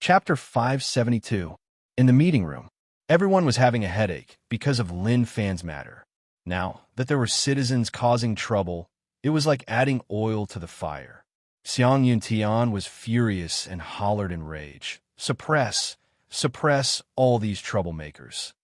Chapter 572. In the meeting room, everyone was having a headache because of Lin Fan's matter. Now that there were citizens causing trouble, it was like adding oil to the fire. Xiang Yuntian was furious and hollered in rage. Suppress! Suppress all these troublemakers.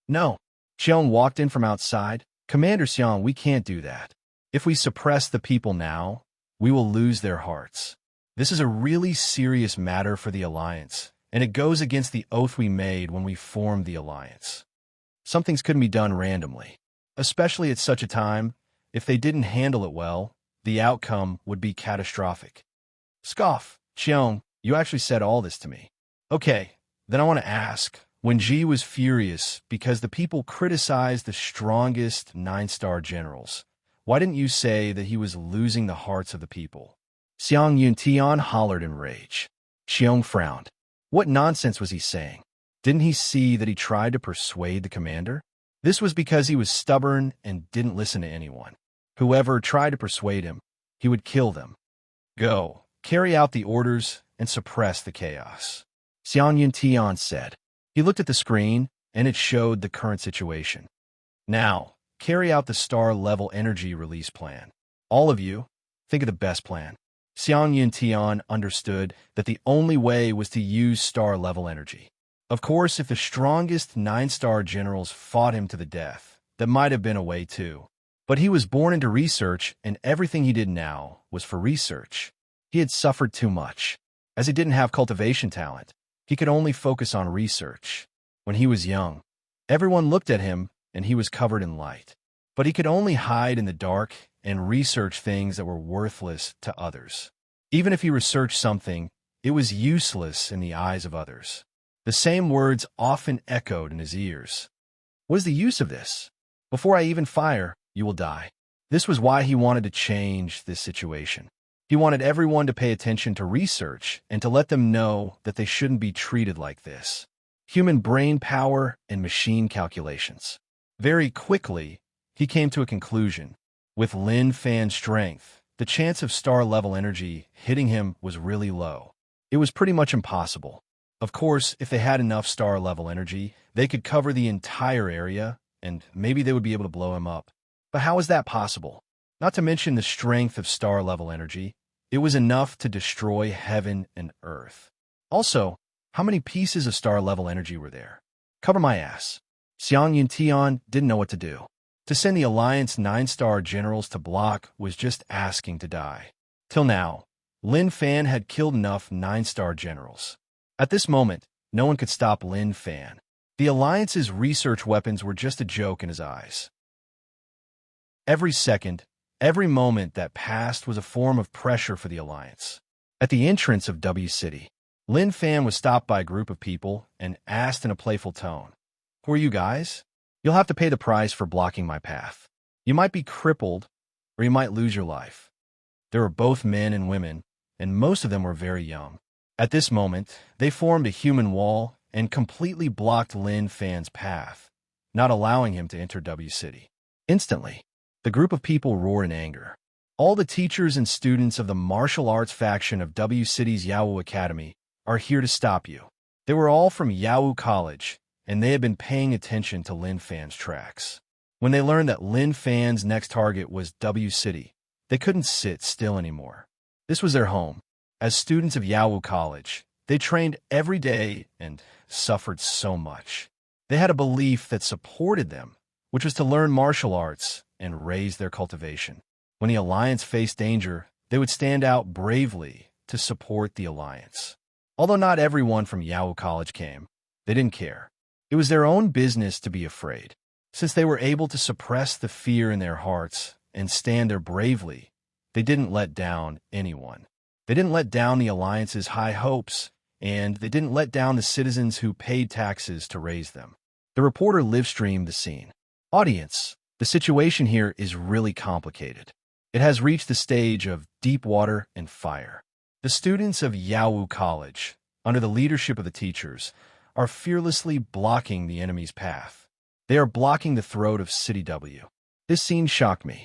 No. Xiang walked in from outside. Commander Xiang, we can't do that. If we suppress the people now, we will lose their hearts. This is a really serious matter for the Alliance, and it goes against the oath we made when we formed the Alliance. Some things couldn't be done randomly, especially at such a time. If they didn't handle it well, the outcome would be catastrophic. Scoff, Xiong, you actually said all this to me. Okay, then I want to ask, when Ji was furious because the people criticized the strongest 9-star generals, why didn't you say that he was losing the hearts of the people? Xiang Yuntian hollered in rage. Xiong frowned. What nonsense was he saying? Didn't he see that he tried to persuade the commander? This was because he was stubborn and didn't listen to anyone. Whoever tried to persuade him, he would kill them. Go, carry out the orders and suppress the chaos, Xiang Yuntian said. He looked at the screen, and it showed the current situation. Now, carry out the star-level energy release plan. All of you, think of the best plan. Xiang Yuntian understood that the only way was to use star-level energy. Of course, if the strongest 9-star generals fought him to the death, that might have been a way too. But he was born into research, and everything he did now was for research. He had suffered too much. As he didn't have cultivation talent, he could only focus on research. When he was young, everyone looked at him, and he was covered in light. But he could only hide in the dark and research things that were worthless to others. Even if he researched something, it was useless in the eyes of others. The same words often echoed in his ears. What is the use of this? Before I even fire, you will die. This was why he wanted to change this situation. He wanted everyone to pay attention to research and to let them know that they shouldn't be treated like this. Human brain power and machine calculations. Very quickly, he came to a conclusion. With Lin Fan's strength, the chance of star-level energy hitting him was really low. It was pretty much impossible. Of course, if they had enough star-level energy, they could cover the entire area, and maybe they would be able to blow him up. But how is that possible? Not to mention the strength of star-level energy, it was enough to destroy heaven and earth. Also, how many pieces of star-level energy were there? Cover my ass. Xiang Yuntian didn't know what to do. To send the Alliance 9-star generals to block was just asking to die. Till now, Lin Fan had killed enough 9-star generals. At this moment, no one could stop Lin Fan. The Alliance's research weapons were just a joke in his eyes. Every second, every moment that passed was a form of pressure for the Alliance. At the entrance of W City, Lin Fan was stopped by a group of people and asked in a playful tone, "Who are you guys? You'll have to pay the price for blocking my path. You might be crippled, or you might lose your life." There were both men and women, and most of them were very young. At this moment, they formed a human wall and completely blocked Lin Fan's path, not allowing him to enter W City. Instantly, the group of people roared in anger. All the teachers and students of the martial arts faction of W City's Yawu Academy are here to stop you. They were all from Yawu College, and they had been paying attention to Lin Fan's tracks. When they learned that Lin Fan's next target was W City, they couldn't sit still anymore. This was their home. As students of Yawu College, they trained every day and suffered so much. They had a belief that supported them, which was to learn martial arts and raise their cultivation. When the Alliance faced danger, they would stand out bravely to support the Alliance. Although not everyone from Yawu College came, they didn't care. It was their own business to be afraid. Since they were able to suppress the fear in their hearts and stand there bravely, they didn't let down anyone. They didn't let down the Alliance's high hopes, and they didn't let down the citizens who paid taxes to raise them. The reporter live-streamed the scene. Audience, the situation here is really complicated. It has reached the stage of deep water and fire. The students of Yawu College, under the leadership of the teachers, are fearlessly blocking the enemy's path. They are blocking the throat of City W. This scene shocked me.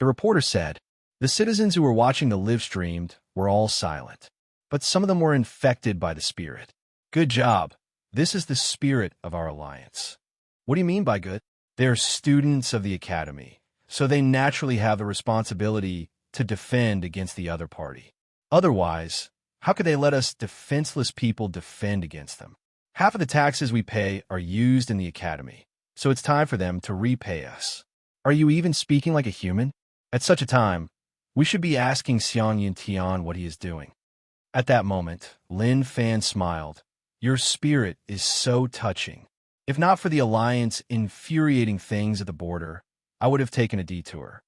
The reporter said, the citizens who were watching the live-streamed were all silent, but some of them were infected by the spirit. Good job. This is the spirit of our alliance. What do you mean by good? They're students of the academy, so they naturally have the responsibility to defend against the other party. Otherwise, how could they let us defenseless people defend against them? Half of the taxes we pay are used in the academy, so it's time for them to repay us. Are you even speaking like a human? At such a time, we should be asking Xiang Yuntian what he is doing. At that moment, Lin Fan smiled. Your spirit is so touching. If not for the alliance infuriating things at the border, I would have taken a detour.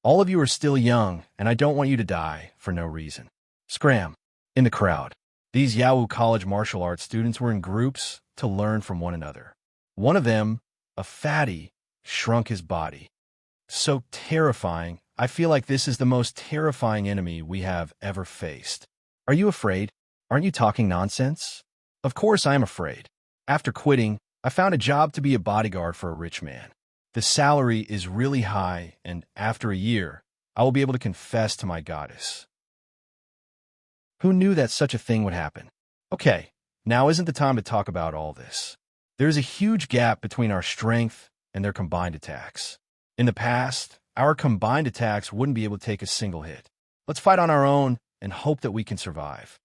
All of you are still young, and I don't want you to die for no reason. Scram. In the crowd, these Yahoo College martial arts students were in groups to learn from one another. One of them, a fatty, shrunk his body. So terrifying, I feel like this is the most terrifying enemy we have ever faced. Are you afraid? Aren't you talking nonsense? Of course I am afraid. After quitting, I found a job to be a bodyguard for a rich man. The salary is really high, and after a year, I will be able to confess to my goddess. Who knew that such a thing would happen? Okay, now isn't the time to talk about all this. There's a huge gap between our strength and their combined attacks. In the past, our combined attacks wouldn't be able to take a single hit. Let's fight on our own and hope that we can survive.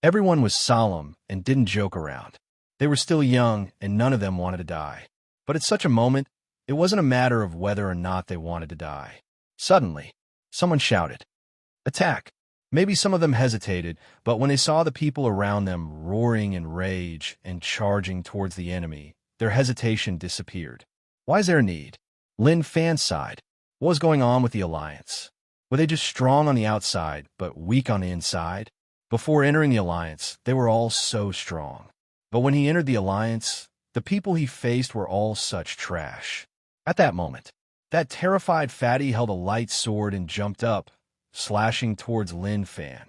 Everyone was solemn and didn't joke around. They were still young, and none of them wanted to die. But at such a moment, it wasn't a matter of whether or not they wanted to die. Suddenly, someone shouted, "Attack!" Maybe some of them hesitated, but when they saw the people around them roaring in rage and charging towards the enemy, their hesitation disappeared. Why is there a need? Lin Fan sighed. What was going on with the alliance? Were they just strong on the outside, but weak on the inside? Before entering the alliance, they were all so strong. But when he entered the alliance, the people he faced were all such trash. At that moment, that terrified fatty held a light sword and jumped up, slashing towards Lin Fan,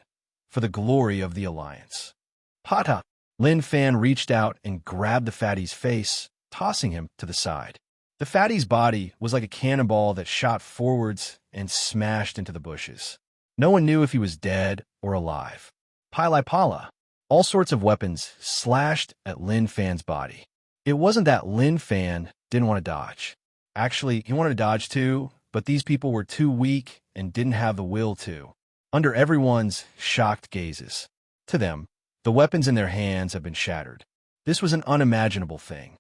for the glory of the alliance. Pata! Lin Fan reached out and grabbed the fatty's face, tossing him to the side. The fatty's body was like a cannonball that shot forwards and smashed into the bushes. No one knew if he was dead or alive. Pili Pala. All sorts of weapons slashed at Lin Fan's body. It wasn't that Lin Fan didn't want to dodge. Actually, he wanted to dodge too, but these people were too weak and didn't have the will to. Under everyone's shocked gazes. To them, the weapons in their hands have been shattered. This was an unimaginable thing.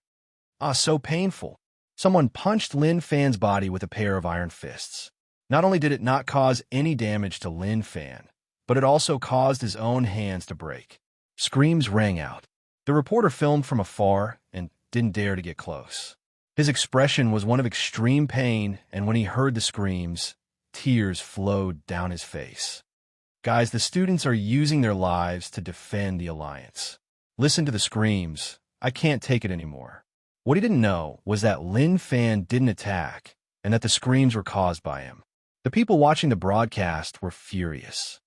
So painful. Someone punched Lin Fan's body with a pair of iron fists. Not only did it not cause any damage to Lin Fan, but it also caused his own hands to break. Screams rang out. The reporter filmed from afar and didn't dare to get close. His expression was one of extreme pain, and when he heard the screams, tears flowed down his face. Guys, the students are using their lives to defend the alliance. Listen to the screams. I can't take it anymore. What he didn't know was that Lin Fan didn't attack, and that the screams were caused by him. The people watching the broadcast were furious.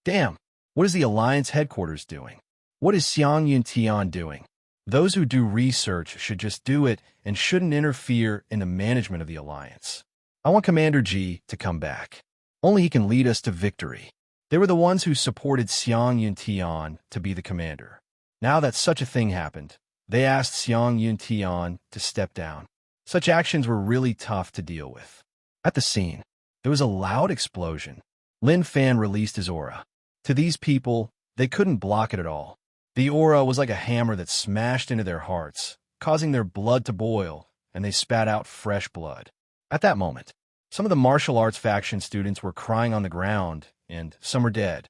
Damn, what is the alliance headquarters doing? What is Xiang Yuntian doing? Those who do research should just do it and shouldn't interfere in the management of the alliance. I want Commander G to come back. Only he can lead us to victory. They were the ones who supported Xiang Yuntian to be the commander. Now that such a thing happened, they asked Xiang Yuntian to step down. Such actions were really tough to deal with. At the scene, there was a loud explosion. Lin Fan released his aura. To these people, they couldn't block it at all. The aura was like a hammer that smashed into their hearts, causing their blood to boil, and they spat out fresh blood. At that moment, some of the martial arts faction students were crying on the ground, and some were dead.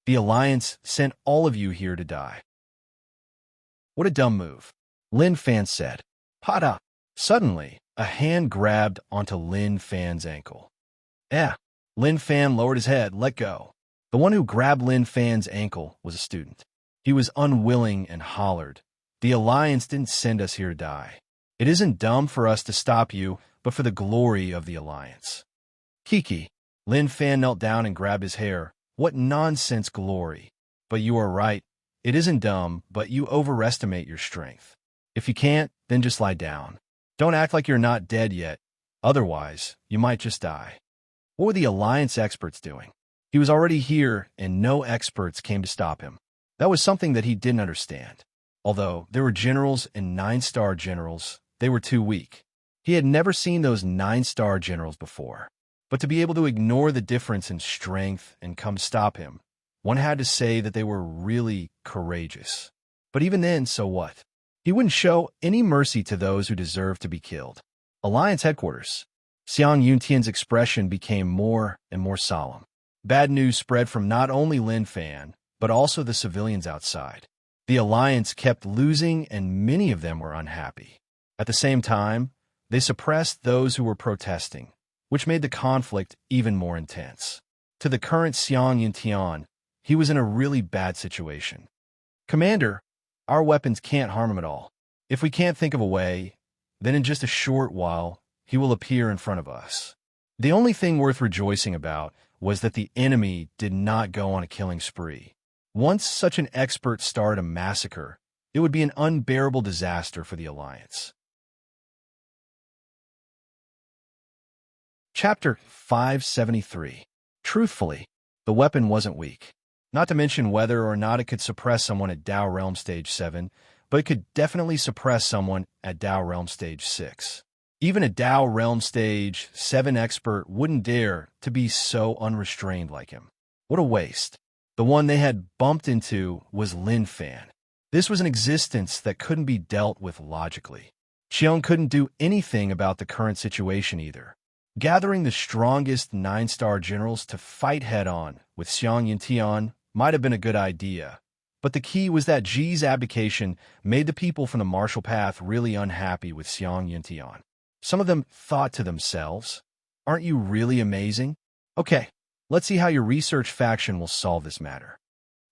The Alliance sent all of you here to die. What a dumb move, Lin Fan said. Pata! Suddenly, a hand grabbed onto Lin Fan's ankle. Lin Fan lowered his head, let go. The one who grabbed Lin Fan's ankle was a student. He was unwilling and hollered, "The Alliance didn't send us here to die. It isn't dumb for us to stop you, but for the glory of the Alliance." Kiki. Lin Fan knelt down and grabbed his hair. What nonsense glory. But you are right. It isn't dumb, but you overestimate your strength. If you can't, then just lie down. Don't act like you're not dead yet. Otherwise, you might just die. What were the Alliance experts doing? He was already here, and no experts came to stop him. That was something that he didn't understand. Although there were generals and 9-star generals, they were too weak. He had never seen those 9-star generals before. But to be able to ignore the difference in strength and come stop him, one had to say that they were really courageous. But even then, so what? He wouldn't show any mercy to those who deserved to be killed. Alliance headquarters. Xiang Yuntian's expression became more and more solemn. Bad news spread from not only Lin Fan, but also the civilians outside. The Alliance kept losing and many of them were unhappy. At the same time, they suppressed those who were protesting, which made the conflict even more intense. To the current Xiang Yuntian, he was in a really bad situation. Commander, our weapons can't harm him at all. If we can't think of a way, then in just a short while, he will appear in front of us. The only thing worth rejoicing about was that the enemy did not go on a killing spree. Once such an expert started a massacre, it would be an unbearable disaster for the Alliance. Chapter 573. Truthfully, the weapon wasn't weak. Not to mention whether or not it could suppress someone at Dao Realm Stage 7, but it could definitely suppress someone at Dao Realm Stage 6. Even a Dao Realm Stage 7 expert wouldn't dare to be so unrestrained like him. What a waste. The one they had bumped into was Lin Fan. This was an existence that couldn't be dealt with logically. Xiong couldn't do anything about the current situation either. Gathering the strongest 9-star generals to fight head-on with Xiang Yuntian might have been a good idea, but the key was that Ji's abdication made the people from the martial path really unhappy with Xiang Yuntian. Some of them thought to themselves, "Aren't you really amazing? Okay, let's see how your research faction will solve this matter."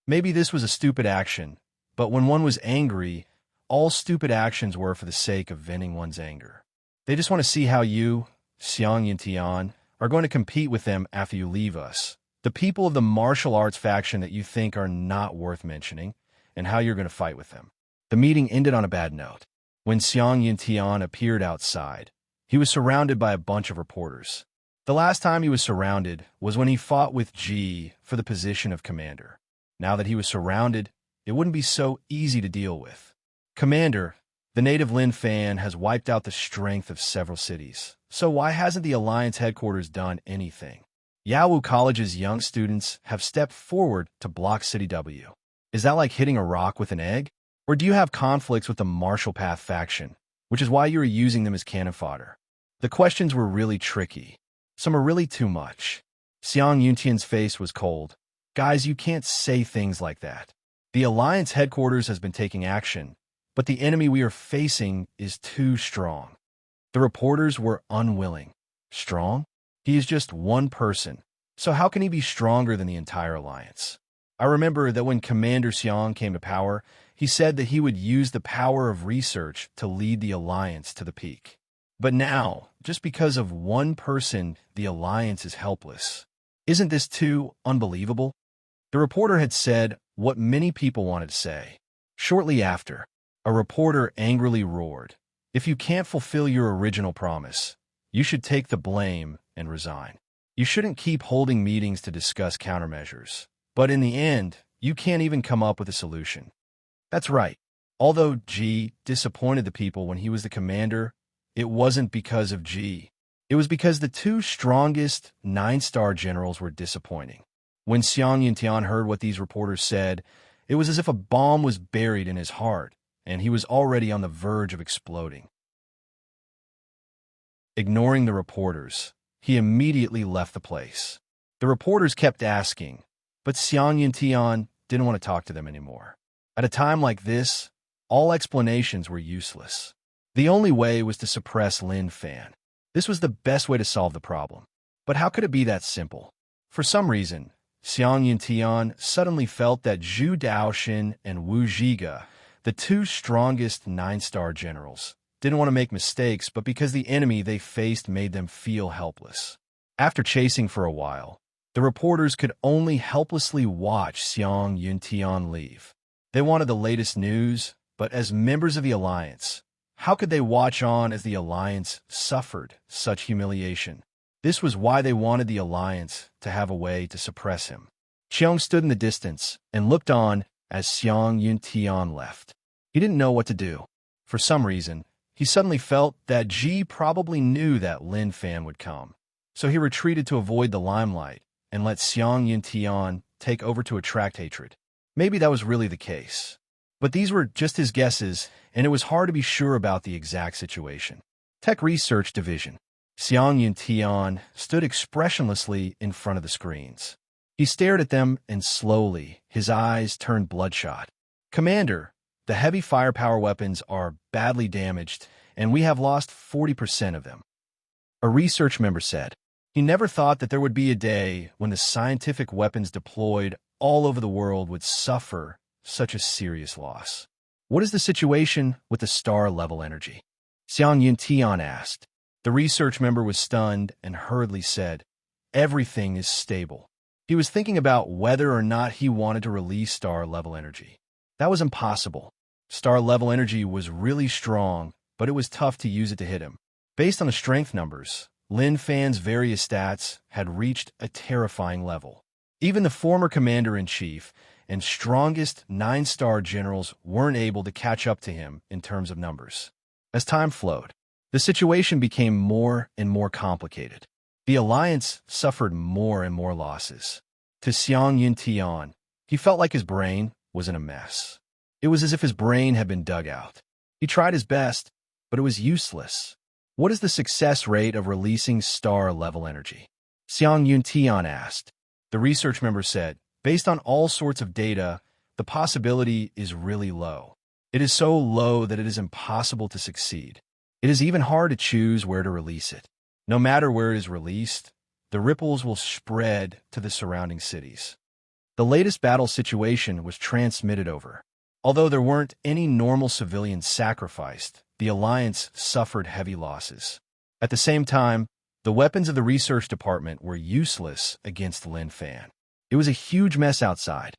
Maybe this was a stupid action, but when one was angry, all stupid actions were for the sake of venting one's anger. They just want to see how you, Xiang Yuntian, are going to compete with them after you leave us, the people of the martial arts faction that you think are not worth mentioning, and how you're going to fight with them. The meeting ended on a bad note. When Xiang Yuntian appeared outside, he was surrounded by a bunch of reporters. The last time he was surrounded was when he fought with Ji for the position of commander. Now that he was surrounded, it wouldn't be so easy to deal with. "Commander, the native Lin Fan has wiped out the strength of several cities. So why hasn't the Alliance headquarters done anything? Yawu College's young students have stepped forward to block City W. Is that like hitting a rock with an egg? Or do you have conflicts with the Martial Path faction, which is why you are using them as cannon fodder?" The questions were really tricky. Some are really too much. Xiang Yuntian's face was cold. "Guys, you can't say things like that. The Alliance headquarters has been taking action, but the enemy we are facing is too strong." The reporters were unwilling. Strong? He is just one person, so how can he be stronger than the entire Alliance? I remember that when Commander Xiang came to power, he said that he would use the power of research to lead the Alliance to the peak. But now, just because of one person, the Alliance is helpless. Isn't this too unbelievable? The reporter had said what many people wanted to say. Shortly after, a reporter angrily roared, "If you can't fulfill your original promise, you should take the blame and resign. You shouldn't keep holding meetings to discuss countermeasures. But in the end, you can't even come up with a solution." That's right. Although Ji disappointed the people when he was the commander, it wasn't because of Ji. It was because the two strongest 9-star generals were disappointing. When Xiang Yuntian heard what these reporters said, it was as if a bomb was buried in his heart, and he was already on the verge of exploding. Ignoring the reporters, he immediately left the place. The reporters kept asking, but Xiang Yuntian didn't want to talk to them anymore. At a time like this, all explanations were useless. The only way was to suppress Lin Fan. This was the best way to solve the problem. But how could it be that simple? For some reason, Xiang Yuntian suddenly felt that Zhu Daoxin and Wu Zhiga, the two strongest 9-star generals, didn't want to make mistakes, but because the enemy they faced made them feel helpless. After chasing for a while, the reporters could only helplessly watch Xiang Yuntian leave. They wanted the latest news, but as members of the Alliance, how could they watch on as the Alliance suffered such humiliation? This was why they wanted the Alliance to have a way to suppress him. Xiong stood in the distance and looked on as Xiang Yuntian left. He didn't know what to do. For some reason, he suddenly felt that G probably knew that Lin Fan would come. So he retreated to avoid the limelight and let Xiang Yuntian take over to attract hatred. Maybe that was really the case. But these were just his guesses, and it was hard to be sure about the exact situation. Tech Research Division. Xiang Yuntian stood expressionlessly in front of the screens. He stared at them, and slowly, his eyes turned bloodshot. Commander, the heavy firepower weapons are badly damaged, and we have lost 40% of them. A research member said. He never thought that there would be a day when the scientific weapons deployed all over the world would suffer such a serious loss. What is the situation with the star-level energy? Xiang Yuntian asked. The research member was stunned and hurriedly said, everything is stable. He was thinking about whether or not he wanted to release star-level energy. That was impossible. Star-level energy was really strong, but it was tough to use it to hit him. Based on the strength numbers, Lin Fan's various stats had reached a terrifying level. Even the former commander-in-chief and strongest 9-star generals weren't able to catch up to him in terms of numbers. As time flowed, the situation became more and more complicated. The alliance suffered more and more losses. To Xiang Yuntian, he felt like his brain was in a mess. It was as if his brain had been dug out. He tried his best, but it was useless. What is the success rate of releasing star-level energy? Xiang Yuntian asked. The research member said, based on all sorts of data, the possibility is really low. It is so low that it is impossible to succeed. It is even hard to choose where to release it. No matter where it is released, the ripples will spread to the surrounding cities. The latest battle situation was transmitted over. Although there weren't any normal civilians sacrificed, the Alliance suffered heavy losses. At the same time, the weapons of the research department were useless against Lin Fan. It was a huge mess outside.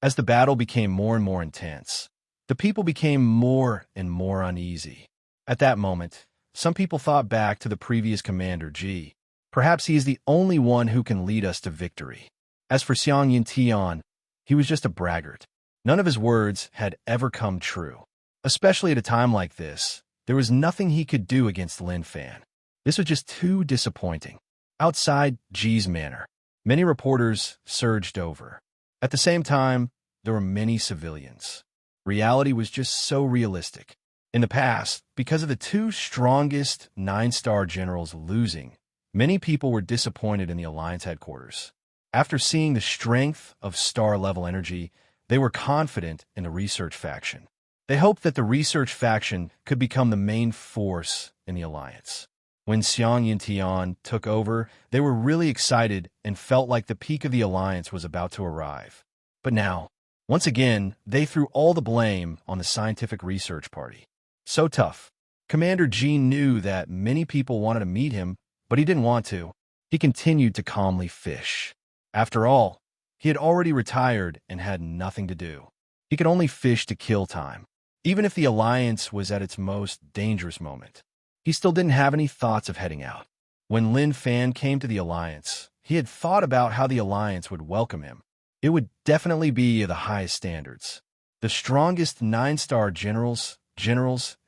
As the battle became more and more intense, the people became more and more uneasy. At that moment, some people thought back to the previous commander, G. Perhaps he is the only one who can lead us to victory. As for Xiang Yuntian, he was just a braggart. None of his words had ever come true. Especially at a time like this, there was nothing he could do against Lin Fan. This was just too disappointing. Outside G's manor, many reporters surged over. At the same time, there were many civilians. Reality was just so realistic. In the past, because of the two strongest 9-star generals losing, many people were disappointed in the Alliance headquarters. After seeing the strength of star-level energy, they were confident in the research faction. They hoped that the research faction could become the main force in the Alliance. When Xiang Yuntian took over, they were really excited and felt like the peak of the Alliance was about to arrive. But now, once again, they threw all the blame on the scientific research party. So tough. Commander G knew that many people wanted to meet him, but he didn't want to. He continued to calmly fish. After all, he had already retired and had nothing to do. He could only fish to kill time. Even if the Alliance was at its most dangerous moment, he still didn't have any thoughts of heading out. When Lin Fan came to the Alliance, he had thought about how the Alliance would welcome him. It would definitely be of the highest standards. The strongest 9-star generals,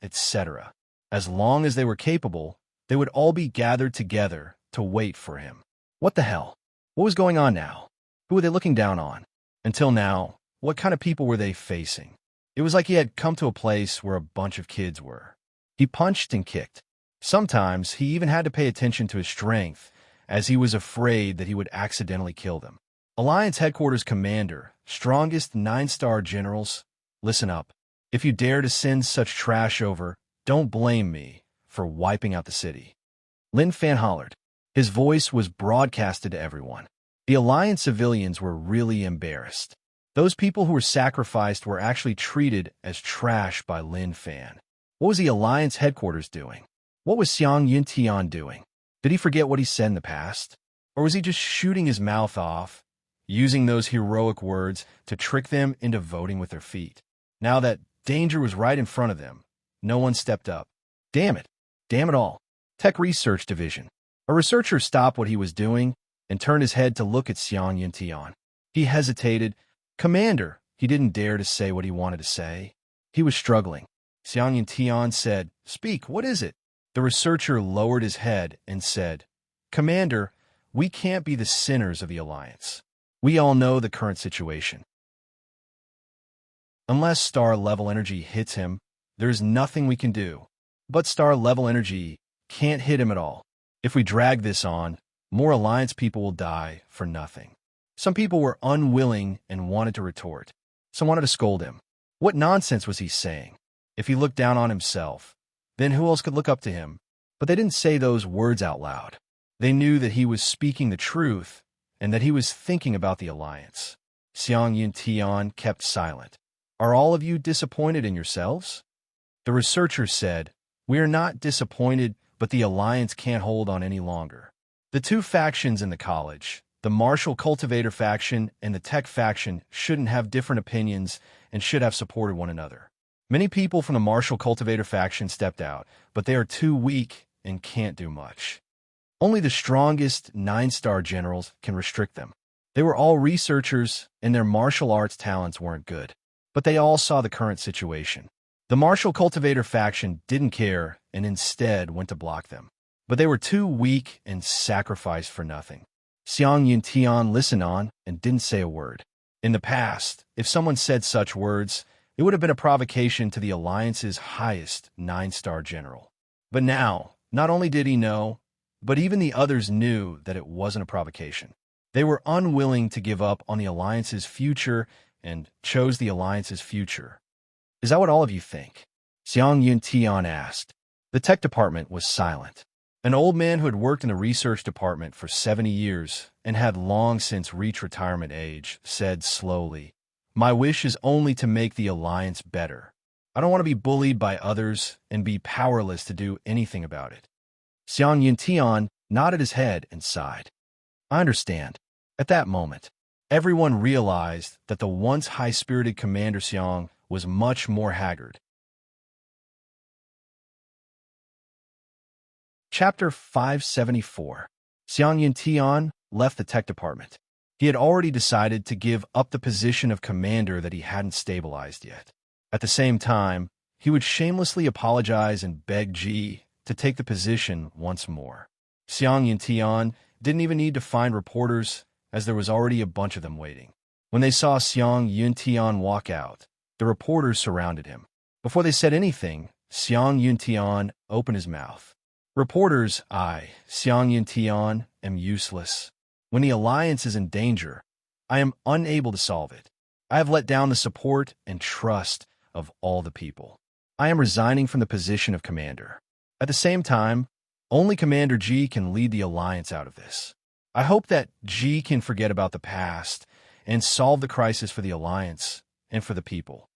etc. As long as they were capable, they would all be gathered together to wait for him. What the hell? What was going on now? Who were they looking down on? Until now, what kind of people were they facing? It was like he had come to a place where a bunch of kids were. He punched and kicked. Sometimes he even had to pay attention to his strength, as he was afraid that he would accidentally kill them. Alliance Headquarters Commander, strongest 9-star generals, listen up. If you dare to send such trash over, don't blame me for wiping out the city. Lin Fan hollered. His voice was broadcasted to everyone. The Alliance civilians were really embarrassed. Those people who were sacrificed were actually treated as trash by Lin Fan. What was the Alliance Headquarters doing? What was Xiang Yuntian doing? Did he forget what he said in the past? Or was he just shooting his mouth off, using those heroic words to trick them into voting with their feet? Now that danger was right in front of them, no one stepped up. Damn it. Damn it all. Tech Research Division. A researcher stopped what he was doing and turned his head to look at Xiang Yuntian. He hesitated. Commander, He didn't dare to say what he wanted to say. He was struggling. Xiang Yuntian said, "Speak, what is it?" The researcher lowered his head and said, "Commander, we can't be the sinners of the Alliance. We all know the current situation. Unless star-level energy hits him, there's nothing we can do. But star-level energy can't hit him at all. If we drag this on, more Alliance people will die for nothing." Some people were unwilling and wanted to retort. Some wanted to scold him. What nonsense was he saying? If he looked down on himself, then who else could look up to him? But they didn't say those words out loud. They knew that he was speaking the truth and that he was thinking about the Alliance. Xiang Yuntian kept silent. "Are all of you disappointed in yourselves?" The researcher said, "We are not disappointed, but the Alliance can't hold on any longer." The two factions in the college, the martial cultivator faction and the tech faction, shouldn't have different opinions and should have supported one another. Many people from the martial cultivator faction stepped out, but they are too weak and can't do much. Only the strongest 9-star generals can restrict them. They were all researchers, and their martial arts talents weren't good. But they all saw the current situation. The martial cultivator faction didn't care and instead went to block them. But they were too weak and sacrificed for nothing. Xiang Yuntian listened on and didn't say a word. In the past, if someone said such words, it would have been a provocation to the Alliance's highest 9-star general. But now, not only did he know, but even the others knew that it wasn't a provocation. They were unwilling to give up on the Alliance's future and chose the Alliance's future. "Is that what all of you think?" Xiang Yuntian asked. The tech department was silent. An old man who had worked in the research department for 70 years and had long since reached retirement age said slowly, "My wish is only to make the Alliance better. I don't want to be bullied by others and be powerless to do anything about it." Xiang Yuntian nodded his head and sighed. "I understand." At that moment, everyone realized that the once high-spirited Commander Xiang was much more haggard. Chapter 574. Xiang Yuntian left the tech department. He had already decided to give up the position of commander that he hadn't stabilized yet. At the same time, he would shamelessly apologize and beg Ji to take the position once more. Xiang Yuntian didn't even need to find reporters, as there was already a bunch of them waiting. When they saw Xiang Yuntian walk out, the reporters surrounded him. Before they said anything, Xiang Yuntian opened his mouth. "Reporters, I, Xiang Yuntian, am useless. When the Alliance is in danger, I am unable to solve it. I have let down the support and trust of all the people. I am resigning from the position of commander. At the same time, only Commander Ji can lead the Alliance out of this. I hope that Ji can forget about the past and solve the crisis for the Alliance and for the people."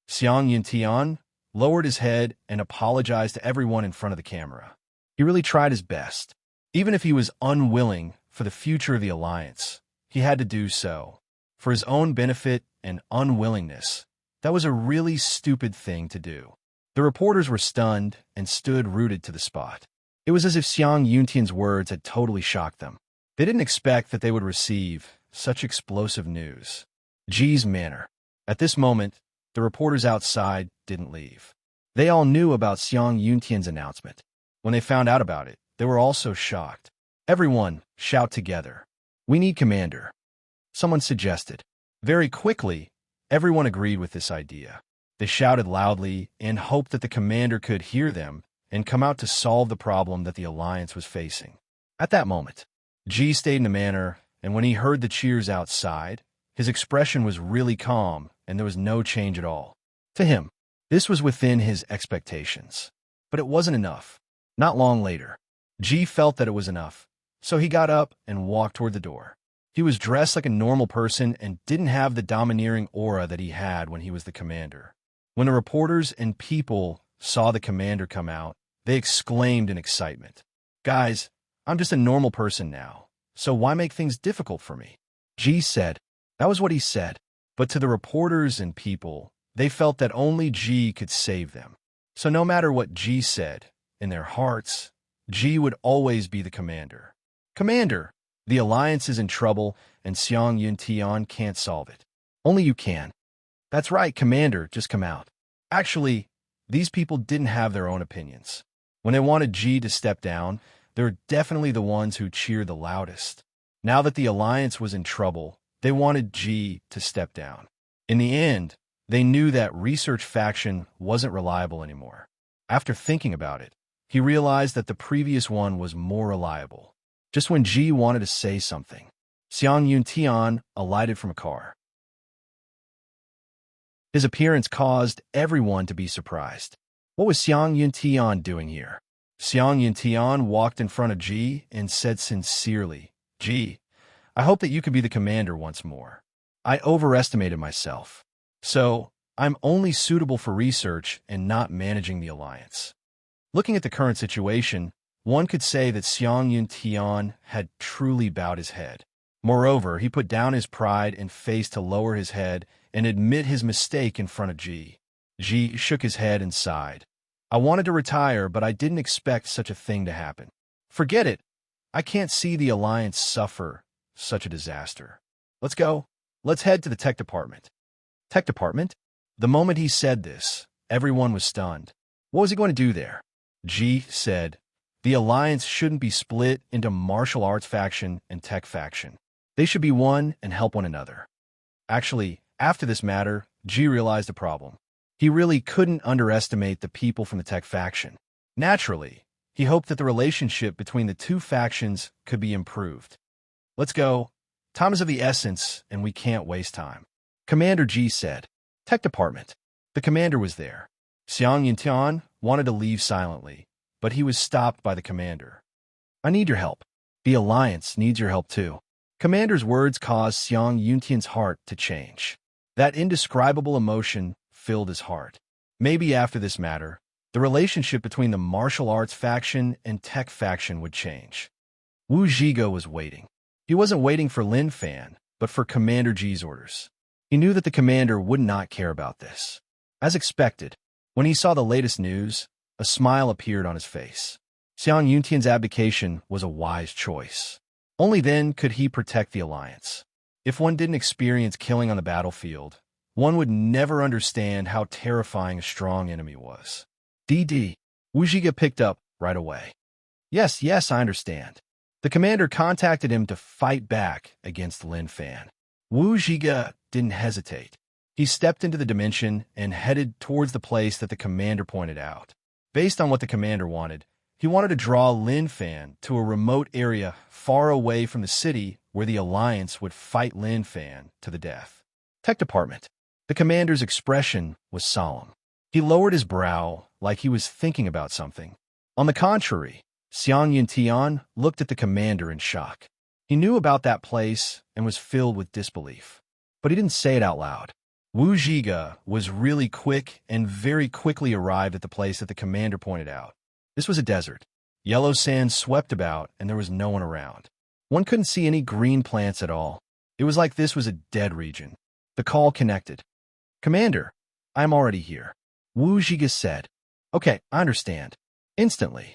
Xiang Yuntian lowered his head and apologized to everyone in front of the camera. He really tried his best. Even if he was unwilling for the future of the Alliance, he had to do so. For his own benefit and unwillingness, that was a really stupid thing to do. The reporters were stunned and stood rooted to the spot. It was as if Xiang Yuntian's words had totally shocked them. They didn't expect that they would receive such explosive news. Ji's manner. At this moment, the reporters outside didn't leave. They all knew about Xiang Yuntian's announcement. When they found out about it, they were also shocked. Everyone shout together, "We need commander," someone suggested. Very quickly, everyone agreed with this idea. They shouted loudly and hoped that the commander could hear them and come out to solve the problem that the Alliance was facing. At that moment, Ji stayed in a manner, and when he heard the cheers outside, his expression was really calm and there was no change at all. To him, this was within his expectations. But it wasn't enough. Not long later, Ji felt that it was enough, so he got up and walked toward the door. He was dressed like a normal person and didn't have the domineering aura that he had when he was the commander. When the reporters and people saw the commander come out, they exclaimed in excitement, "Guys, I'm just a normal person now, so why make things difficult for me?" Ji said. That was what he said. But to the reporters and people, they felt that only Ji could save them. So no matter what Ji said, in their hearts, Ji would always be the commander. "Commander, the Alliance is in trouble and Xiang Yuntian can't solve it. Only you can." That's right, Commander, just come out. Actually, these people didn't have their own opinions. When they wanted G to step down, they were definitely the ones who cheered the loudest. Now that the Alliance was in trouble, they wanted G to step down. In the end, they knew that research faction wasn't reliable anymore. After thinking about it, he realized that the previous one was more reliable. Just when G wanted to say something, Xiang Yuntian alighted from a car. His appearance caused everyone to be surprised. What was Xiang Yuntian doing here? Xiang Yuntian walked in front of Ji and said sincerely, Ji, I hope that you can be the commander once more. I overestimated myself. So, I'm only suitable for research and not managing the Alliance. Looking at the current situation, one could say that Xiang Yuntian had truly bowed his head. Moreover, he put down his pride and face to lower his head and admit his mistake in front of Ji. Ji shook his head and sighed. I wanted to retire, but I didn't expect such a thing to happen. Forget it. I can't see the Alliance suffer such a disaster. Let's go. Let's head to the tech department. Tech department? The moment he said this, everyone was stunned. What was he going to do there? Ji said, the Alliance shouldn't be split into martial arts faction and tech faction. They should be one and help one another. Actually, after this matter, Ji realized the problem. He really couldn't underestimate the people from the tech faction. Naturally, he hoped that the relationship between the two factions could be improved. Let's go. Time is of the essence, and we can't waste time. Commander Ji said. Tech department. The commander was there. Xiang Yuntian wanted to leave silently, but he was stopped by the commander. I need your help. The Alliance needs your help too. Commander's words caused Xiang Yuntian's heart to change. That indescribable emotion filled his heart. Maybe after this matter, the relationship between the martial arts faction and tech faction would change. Wu Zhiga was waiting. He wasn't waiting for Lin Fan, but for Commander Ji's orders. He knew that the commander would not care about this. As expected, when he saw the latest news, a smile appeared on his face. Xiang Yuntian's abdication was a wise choice. Only then could he protect the Alliance. If one didn't experience killing on the battlefield, one would never understand how terrifying a strong enemy was. DD. Wu Zhiga picked up right away. Yes, I understand. The commander contacted him to fight back against Lin Fan. Wu Zhiga didn't hesitate. He stepped into the dimension and headed towards the place that the commander pointed out. Based on what the commander wanted, he wanted to draw Lin Fan to a remote area far away from the city where the Alliance would fight Lin Fan to the death. Tech department. The commander's expression was solemn. He lowered his brow like he was thinking about something. On the contrary, Xiang Yuntian looked at the commander in shock. He knew about that place and was filled with disbelief. But he didn't say it out loud. Wu Zhiga was really quick and very quickly arrived at the place that the commander pointed out. This was a desert. Yellow sand swept about and there was no one around. One couldn't see any green plants at all. It was like this was a dead region. The call connected. Commander, I'm already here. Wu Zhiga said. Okay, I understand. Instantly.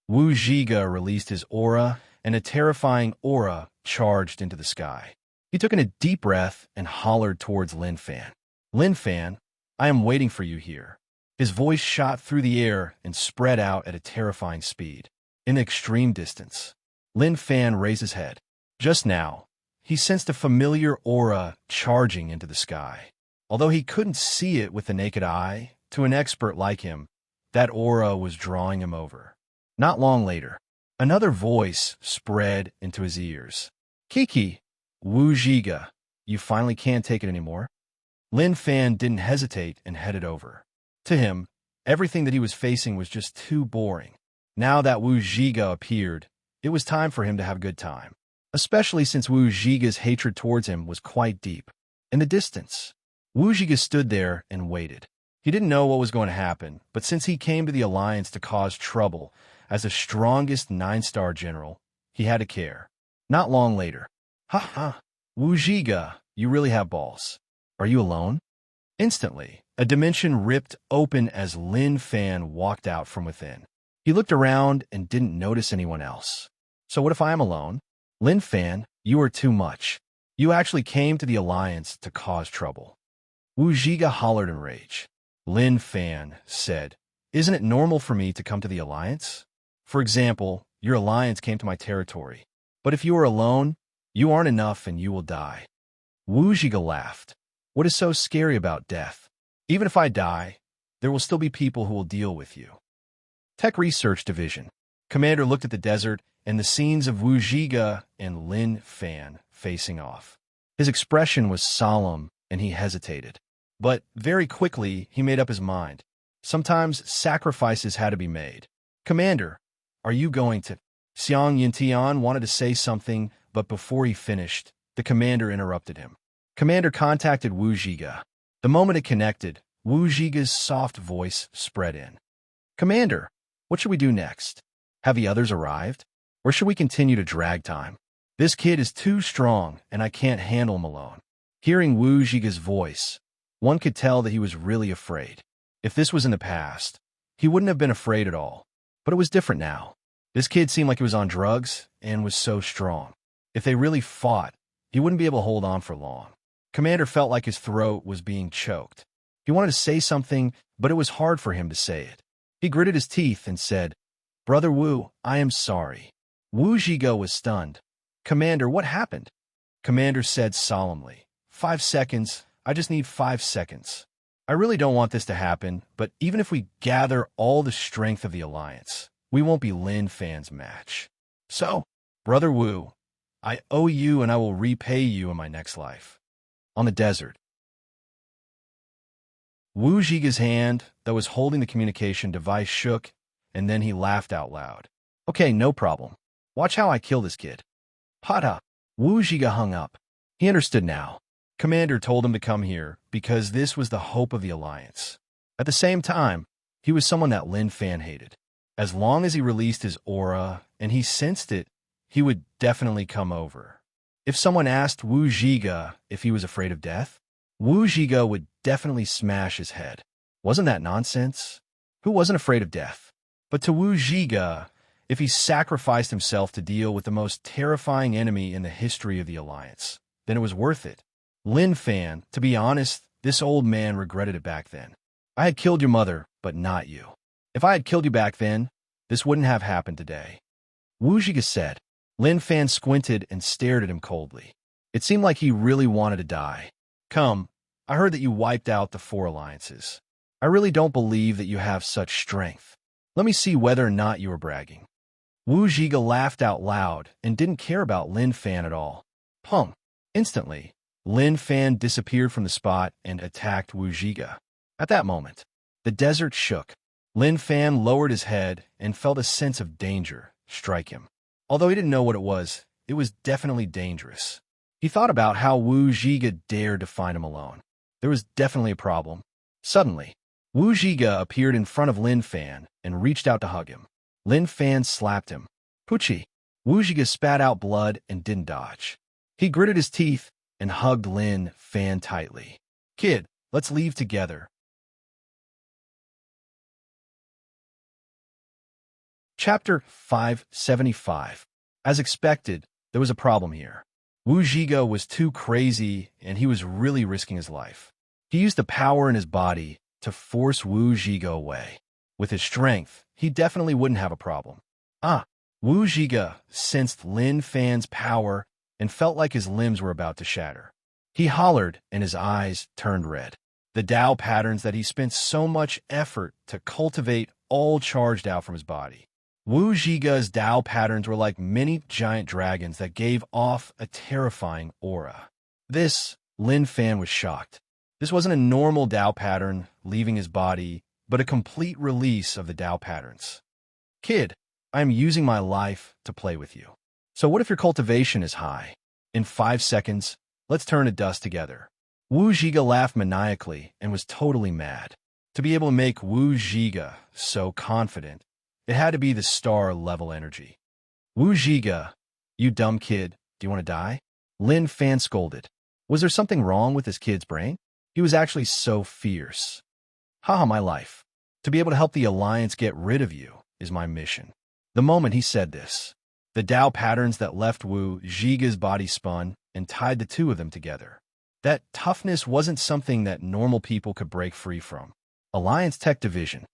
Wu Zhiga released his aura, and a terrifying aura charged into the sky. He took in a deep breath and hollered towards Lin Fan. Lin Fan, I am waiting for you here. His voice shot through the air and spread out at a terrifying speed. In the extreme distance, Lin Fan raised his head. Just now, he sensed a familiar aura charging into the sky. Although he couldn't see it with the naked eye, to an expert like him, that aura was drawing him over. Not long later, another voice spread into his ears. Kiki, Wu Zhiga, you finally can't take it anymore? Lin Fan didn't hesitate and headed over. To him, everything that he was facing was just too boring. Now that Wu Zhiga appeared, it was time for him to have a good time. Especially since Wu Zhiga's hatred towards him was quite deep. In the distance, Wu Zhiga stood there and waited. He didn't know what was going to happen, but since he came to the Alliance to cause trouble, as the strongest 9-star general, he had to care. Not long later. Ha! Wu Zhiga, you really have balls. Are you alone? Instantly, a dimension ripped open as Lin Fan walked out from within. He looked around and didn't notice anyone else. So what if I am alone? Lin Fan, you are too much. You actually came to the Alliance to cause trouble. Wu Zhiga hollered in rage. Lin Fan said, "Isn't it normal for me to come to the Alliance? For example, your Alliance came to my territory. But if you are alone, you aren't enough and you will die." Wu Zhiga laughed. "What is so scary about death? Even if I die, there will still be people who will deal with you." Tech Research Division. Commander looked at the desert and the scenes of Wu Zhiga and Lin Fan facing off. His expression was solemn and he hesitated. But very quickly, he made up his mind. Sometimes sacrifices had to be made. "Commander, are you going to—" Xiang Yintian wanted to say something, but before he finished, the commander interrupted him. Commander contacted Wu Zhiga. The moment it connected, Wu Zhiga's soft voice spread in. "Commander, what should we do next? Have the others arrived? Or should we continue to drag time? This kid is too strong, and I can't handle him alone." Hearing Wu Zhiga's voice, one could tell that he was really afraid. If this was in the past, he wouldn't have been afraid at all. But it was different now. This kid seemed like he was on drugs and was so strong. If they really fought, he wouldn't be able to hold on for long. Commander felt like his throat was being choked. He wanted to say something, but it was hard for him to say it. He gritted his teeth and said, "Brother Wu, I am sorry." Wu Zhiga was stunned. "Commander, what happened?" Commander said solemnly, 5 seconds. I just need 5 seconds. I really don't want this to happen, but even if we gather all the strength of the Alliance, we won't be Lin Fan's match. So, Brother Wu, I owe you and I will repay you in my next life." On the desert. Wu Zhiga's hand that was holding the communication device shook, and then he laughed out loud. "Okay, no problem. Watch how I kill this kid." Pata. Wu Zhiga hung up. He understood now. Commander told him to come here because this was the hope of the Alliance. At the same time, he was someone that Lin Fan hated. As long as he released his aura and he sensed it, he would definitely come over. If someone asked Wu Zhiga if he was afraid of death, Wu Zhiga would definitely smash his head. Wasn't that nonsense? Who wasn't afraid of death? But to Wu Zhiga, if he sacrificed himself to deal with the most terrifying enemy in the history of the Alliance, then it was worth it. Lin Fan, to be honest, this old man regretted it back then. "I had killed your mother, but not you. If I had killed you back then, this wouldn't have happened today." Wu Zhiga said. Lin Fan squinted and stared at him coldly. It seemed like he really wanted to die. "Come, I heard that you wiped out the 4 alliances. I really don't believe that you have such strength. Let me see whether or not you were bragging." Wu Zhiga laughed out loud and didn't care about Lin Fan at all. Pum! Instantly, Lin Fan disappeared from the spot and attacked Wu Zhiga. At that moment, the desert shook. Lin Fan lowered his head and felt a sense of danger strike him. Although he didn't know what it was definitely dangerous. He thought about how Wu Zhiga dared to find him alone. There was definitely a problem. Suddenly, Wu Zhiga appeared in front of Lin Fan and reached out to hug him. Lin Fan slapped him. Poochie! Wu Zhiga spat out blood and didn't dodge. He gritted his teeth and hugged Lin Fan tightly. "Kid, let's leave together." Chapter 575. As expected, there was a problem here. Wu Zhiga was too crazy, and he was really risking his life. He used the power in his body to force Wu Zhiga away. With his strength, he definitely wouldn't have a problem. Wu Zhiga sensed Lin Fan's power and felt like his limbs were about to shatter. He hollered, and his eyes turned red. The Tao patterns that he spent so much effort to cultivate all charged out from his body. Wu Zhiga's Tao patterns were like many giant dragons that gave off a terrifying aura. Lin Fan was shocked. This wasn't a normal Tao pattern leaving his body, but a complete release of the Tao patterns. "Kid, I am using my life to play with you. So what if your cultivation is high? In 5 seconds, let's turn to dust together." Wu Zhiga laughed maniacally and was totally mad. To be able to make Wu Zhiga so confident, it had to be the star-level energy. "Wu Zhiga, you dumb kid, do you want to die?" Lin Fan scolded. Was there something wrong with this kid's brain? He was actually so fierce. "Haha, my life. To be able to help the Alliance get rid of you is my mission." The moment he said this, the Tao patterns that left Wu Zhiga's body spun, and tied the two of them together. That toughness wasn't something that normal people could break free from. Alliance Tech Division.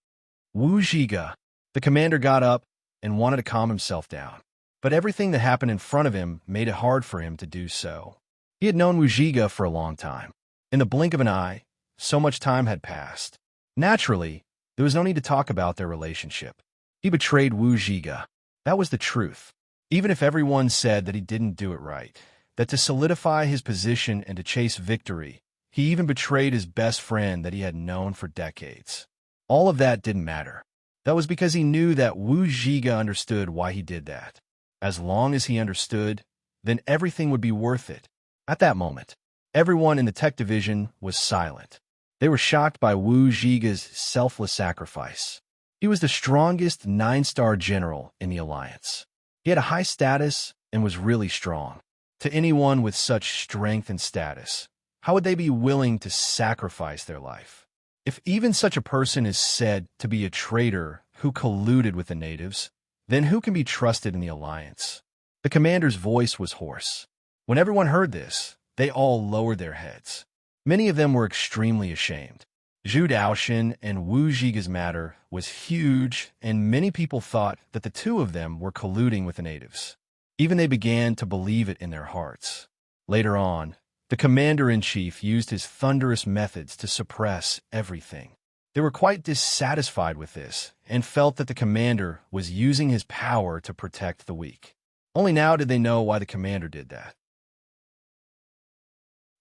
Wu Zhiga. The commander got up and wanted to calm himself down. But everything that happened in front of him made it hard for him to do so. He had known Wu Zhiga for a long time. In the blink of an eye, so much time had passed. Naturally, there was no need to talk about their relationship. He betrayed Wu Zhiga. That was the truth. Even if everyone said that he didn't do it right, that to solidify his position and to chase victory, he even betrayed his best friend that he had known for decades. All of that didn't matter. That was because he knew that Wu Zhiga understood why he did that. As long as he understood, then everything would be worth it. At that moment, everyone in the tech division was silent. They were shocked by Wu Zhiga's selfless sacrifice. He was the strongest 9-star general in the Alliance. He had a high status and was really strong. To anyone with such strength and status, how would they be willing to sacrifice their life? If even such a person is said to be a traitor who colluded with the natives, then who can be trusted in the Alliance? The commander's voice was hoarse. When everyone heard this, they all lowered their heads. Many of them were extremely ashamed. Zhu Daoxin and Wu Zhiga's matter was huge, and many people thought that the two of them were colluding with the natives. Even they began to believe it in their hearts. Later on, the commander-in-chief used his thunderous methods to suppress everything. They were quite dissatisfied with this and felt that the commander was using his power to protect the weak. Only now did they know why the commander did that.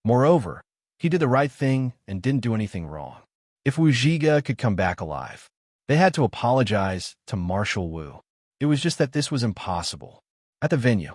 Moreover, he did the right thing and didn't do anything wrong. If Wu Zhiga could come back alive, they had to apologize to Marshal Wu. It was just that this was impossible. At the venue,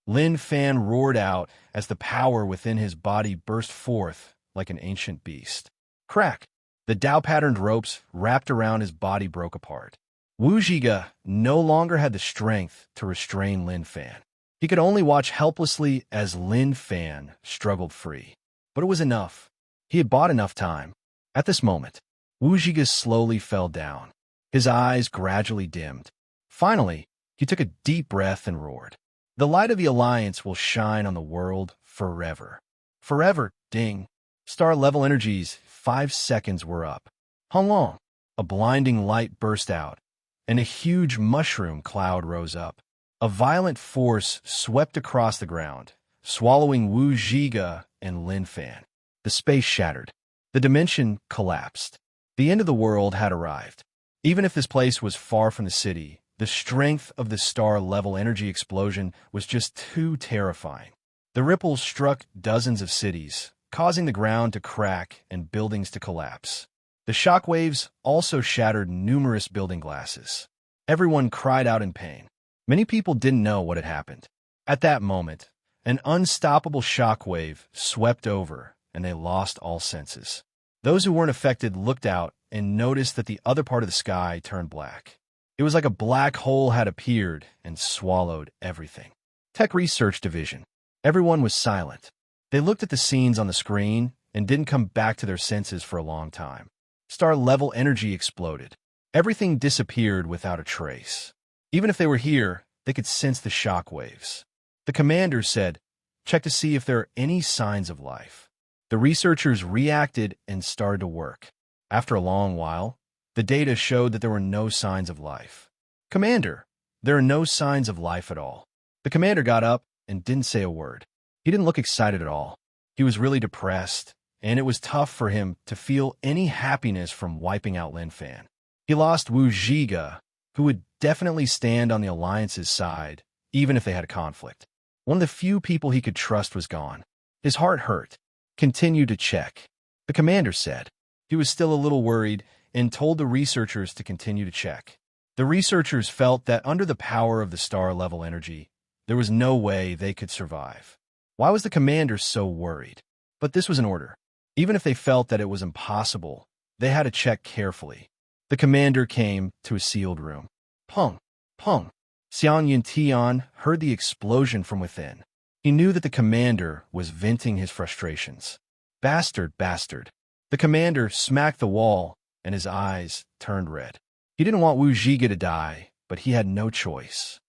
Lin Fan roared out as the power within his body burst forth like an ancient beast. Crack! The Dao-patterned ropes wrapped around his body broke apart. Wu Zhiga no longer had the strength to restrain Lin Fan. He could only watch helplessly as Lin Fan struggled free. But it was enough. He had bought enough time. At this moment, Wu Zhiga slowly fell down. His eyes gradually dimmed. Finally, he took a deep breath and roared. The light of the Alliance will shine on the world forever. Forever, ding. Star-level energies, 5 seconds were up. How long? A blinding light burst out, and a huge mushroom cloud rose up. A violent force swept across the ground, swallowing Wu Zhiga and Lin Fan. The space shattered. The dimension collapsed. The end of the world had arrived. Even if this place was far from the city, the strength of the star-level energy explosion was just too terrifying. The ripples struck dozens of cities, causing the ground to crack and buildings to collapse. The shockwaves also shattered numerous building glasses. Everyone cried out in pain. Many people didn't know what had happened. At that moment, an unstoppable shockwave swept over, and they lost all senses. Those who weren't affected looked out and noticed that the other part of the sky turned black. It was like a black hole had appeared and swallowed everything. Tech Research Division. Everyone was silent. They looked at the scenes on the screen and didn't come back to their senses for a long time. Star-level energy exploded. Everything disappeared without a trace. Even if they were here, they could sense the shock waves. The commander said, "Check to see if there are any signs of life." The researchers reacted and started to work. After a long while, the data showed that there were no signs of life. "Commander, there are no signs of life at all." The commander got up and didn't say a word. He didn't look excited at all. He was really depressed, and it was tough for him to feel any happiness from wiping out Lin Fan. He lost Wu Zhiga, who would definitely stand on the Alliance's side, even if they had a conflict. One of the few people he could trust was gone. His heart hurt. "Continue to check," the commander said. He was still a little worried and told the researchers to continue to check. The researchers felt that under the power of the star-level energy, there was no way they could survive. Why was the commander so worried? But this was an order. Even if they felt that it was impossible, they had to check carefully. The commander came to a sealed room. Pung, pung. Xian Yintian heard the explosion from within. He knew that the commander was venting his frustrations. Bastard, bastard. The commander smacked the wall, and his eyes turned red. He didn't want Wu Zhiga to die, but he had no choice.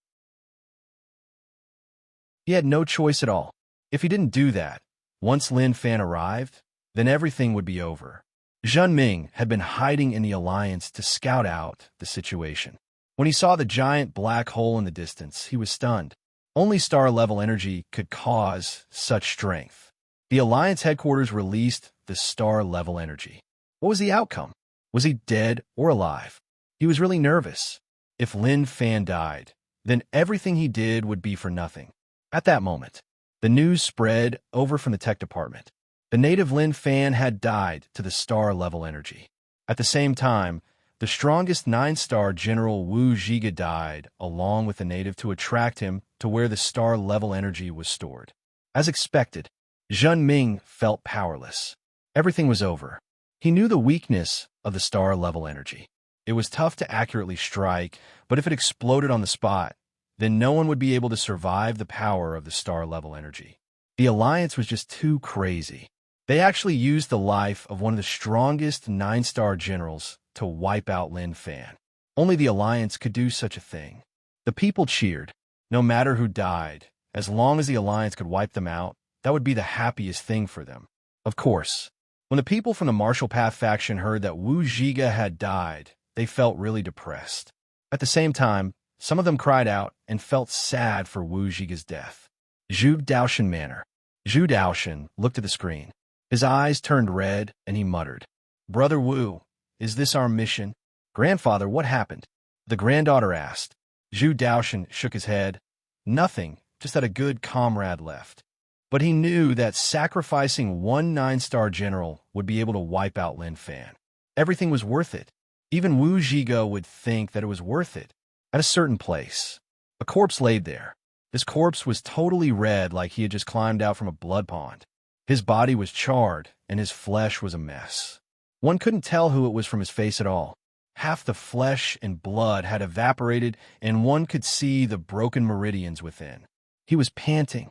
He had no choice at all. If he didn't do that, once Lin Fan arrived, then everything would be over. Zhun Ming had been hiding in the alliance to scout out the situation. When he saw the giant black hole in the distance, he was stunned. Only star-level energy could cause such strength. The alliance headquarters released the star-level energy. What was the outcome? Was he dead or alive? He was really nervous. If Lin Fan died, then everything he did would be for nothing. At that moment, the news spread over from the tech department. The native Lin Fan had died to the star-level energy. At the same time, the strongest 9-star General Wu Zhiga died along with the native to attract him to where the star-level energy was stored. As expected, Zhun Ming felt powerless. Everything was over. He knew the weakness of the star-level energy. It was tough to accurately strike, but if it exploded on the spot, then no one would be able to survive the power of the star-level energy. The alliance was just too crazy. They actually used the life of one of the strongest 9-star generals to wipe out Lin Fan. Only the alliance could do such a thing. The people cheered. No matter who died, as long as the alliance could wipe them out, that would be the happiest thing for them. Of course, when the people from the Martial Path faction heard that Wu Zhiga had died, they felt really depressed. At the same time, some of them cried out and felt sad for Wu Zhiga's death. Zhu Daoshan Manor. Zhu Daoshan looked at the screen. His eyes turned red and he muttered, "Brother Wu, is this our mission?" "Grandfather, what happened?" the granddaughter asked. Zhu Daoshan shook his head. Nothing, just that a good comrade left. But he knew that sacrificing one 9-star general would be able to wipe out Lin Fan. Everything was worth it. Even Wu Zhiga would think that it was worth it. At a certain place, a corpse laid there. This corpse was totally red, like he had just climbed out from a blood pond. His body was charred, and his flesh was a mess. One couldn't tell who it was from his face at all. Half the flesh and blood had evaporated, and one could see the broken meridians within. He was panting.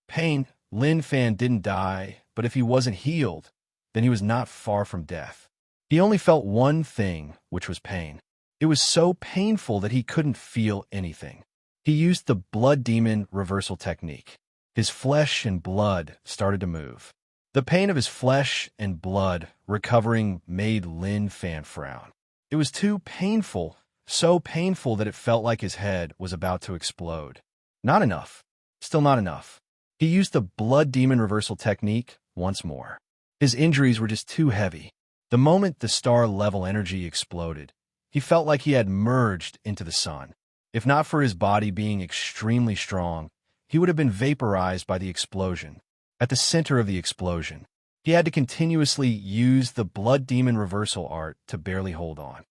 Pain. Lin Fan didn't die, but if he wasn't healed, then he was not far from death. He only felt one thing, which was pain. It was so painful that he couldn't feel anything. He used the blood demon reversal technique. His flesh and blood started to move. The pain of his flesh and blood recovering made Lin Fan frown. It was too painful, so painful that it felt like his head was about to explode. Not enough. Still not enough. He used the blood demon reversal technique once more. His injuries were just too heavy. The moment the star-level energy exploded, he felt like he had merged into the sun. If not for his body being extremely strong, he would have been vaporized by the explosion. At the center of the explosion, he had to continuously use the blood demon reversal art to barely hold on.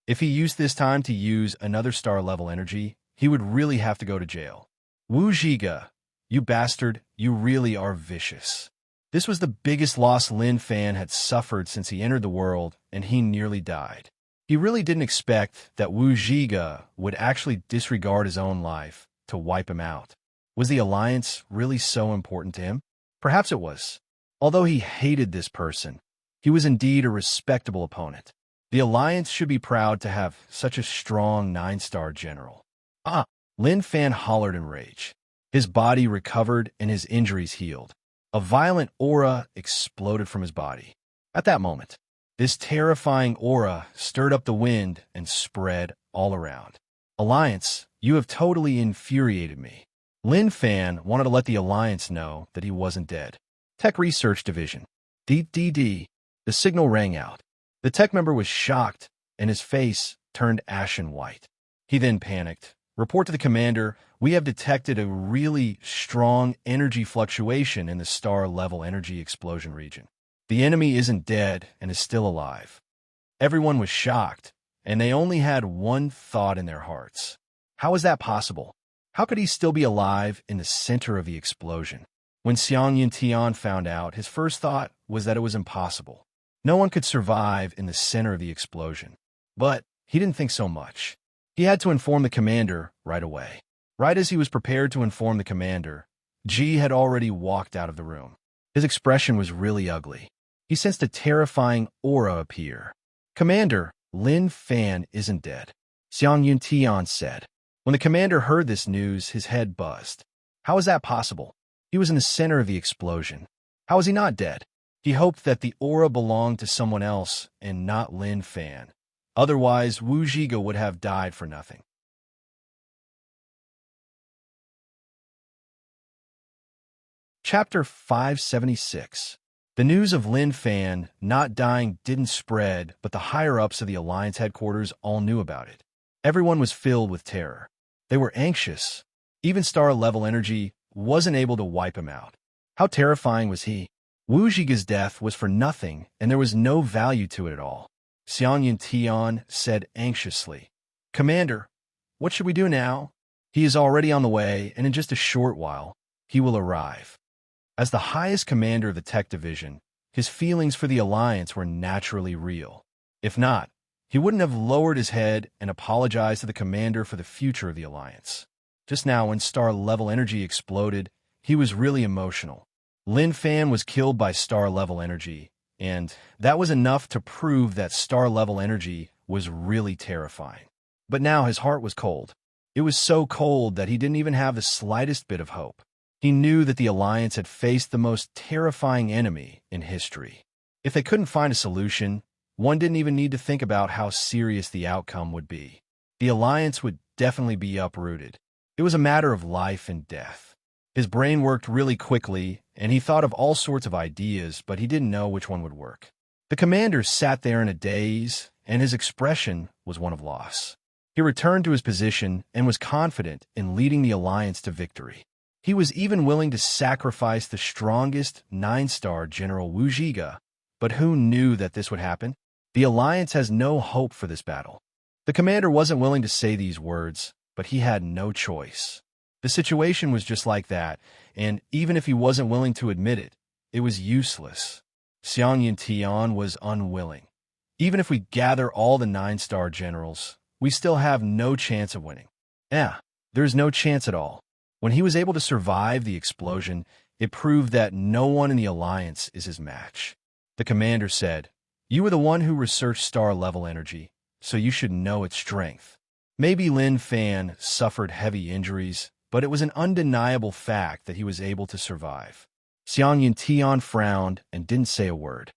If he used this time to use another star-level energy, he would really have to go to jail. Wu Zhiga, you bastard, you really are vicious. This was the biggest loss Lin Fan had suffered since he entered the world, and he nearly died. He really didn't expect that Wu Zhiga would actually disregard his own life to wipe him out. Was the alliance really so important to him? Perhaps it was. Although he hated this person, he was indeed a respectable opponent. The alliance should be proud to have such a strong 9-star general. Ah! Lin Fan hollered in rage. His body recovered and his injuries healed. A violent aura exploded from his body. At that moment, this terrifying aura stirred up the wind and spread all around. Alliance, you have totally infuriated me. Lin Fan wanted to let the alliance know that he wasn't dead. Tech Research Division. DDD. The signal rang out. The tech member was shocked, and his face turned ashen white. He then panicked. Report to the commander, we have detected a really strong energy fluctuation in the star-level energy explosion region. The enemy isn't dead and is still alive. Everyone was shocked, and they only had one thought in their hearts. How is that possible? How could he still be alive in the center of the explosion? When Xiang Yuntian found out, his first thought was that it was impossible. No one could survive in the center of the explosion. But he didn't think so much. He had to inform the commander right away. Right as he was prepared to inform the commander, Ji had already walked out of the room. His expression was really ugly. He sensed a terrifying aura appear. "Commander, Lin Fan isn't dead," Xiang Yuntian said. When the commander heard this news, his head buzzed. How is that possible? He was in the center of the explosion. How was he not dead? He hoped that the aura belonged to someone else and not Lin Fan. Otherwise, Wu Zhiga would have died for nothing. Chapter 576. The news of Lin Fan not dying didn't spread, but the higher-ups of the Alliance headquarters all knew about it. Everyone was filled with terror. They were anxious. Even star-level energy wasn't able to wipe him out. How terrifying was he? Wu Zhiga's death was for nothing, and there was no value to it at all. Xiang Tian said anxiously, "Commander, what should we do now? He is already on the way, and in just a short while, he will arrive." As the highest commander of the tech division, his feelings for the Alliance were naturally real. If not, he wouldn't have lowered his head and apologized to the commander for the future of the Alliance. Just now, when star-level energy exploded, he was really emotional. Lin Fan was killed by star-level energy, and that was enough to prove that star-level energy was really terrifying. But now his heart was cold. It was so cold that he didn't even have the slightest bit of hope. He knew that the Alliance had faced the most terrifying enemy in history. If they couldn't find a solution, one didn't even need to think about how serious the outcome would be. The Alliance would definitely be uprooted. It was a matter of life and death. His brain worked really quickly, and he thought of all sorts of ideas, but he didn't know which one would work. The commander sat there in a daze, and his expression was one of loss. He returned to his position and was confident in leading the Alliance to victory. He was even willing to sacrifice the strongest 9-star General Wu Zhiga, but who knew that this would happen? The Alliance has no hope for this battle. The commander wasn't willing to say these words, but he had no choice. The situation was just like that, and even if he wasn't willing to admit it, it was useless. Xiang Tian was unwilling. Even if we gather all the 9-star generals, we still have no chance of winning. There's no chance at all. When he was able to survive the explosion, it proved that no one in the Alliance is his match. The commander said, "You were the one who researched star-level energy, so you should know its strength." Maybe Lin Fan suffered heavy injuries, but it was an undeniable fact that he was able to survive. Xiang Tian frowned and didn't say a word.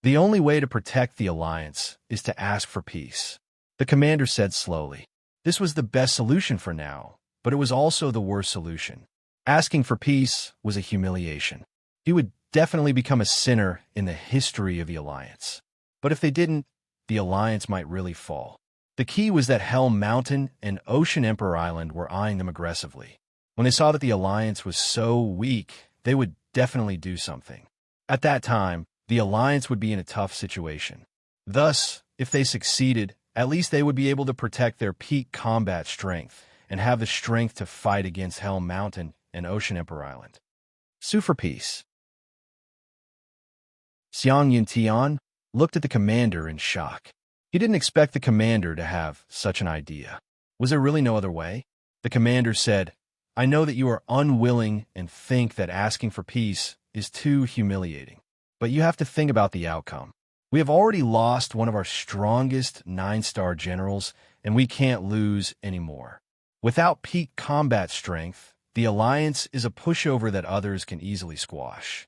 The only way to protect the Alliance is to ask for peace. The commander said slowly. This was the best solution for now, but it was also the worst solution. Asking for peace was a humiliation. He would definitely become a sinner in the history of the Alliance. But if they didn't, the Alliance might really fall. The key was that Hell Mountain and Ocean Emperor Island were eyeing them aggressively. When they saw that the Alliance was so weak, they would definitely do something. At that time, the Alliance would be in a tough situation. Thus, if they succeeded, at least they would be able to protect their peak combat strength and have the strength to fight against Hell Mountain and Ocean Emperor Island. Sue for peace. Xiang Tian looked at the commander in shock. He didn't expect the commander to have such an idea. Was there really no other way? The commander said, "I know that you are unwilling and think that asking for peace is too humiliating. But you have to think about the outcome. We have already lost one of our strongest 9-star generals, and we can't lose anymore. Without peak combat strength, the Alliance is a pushover that others can easily squash.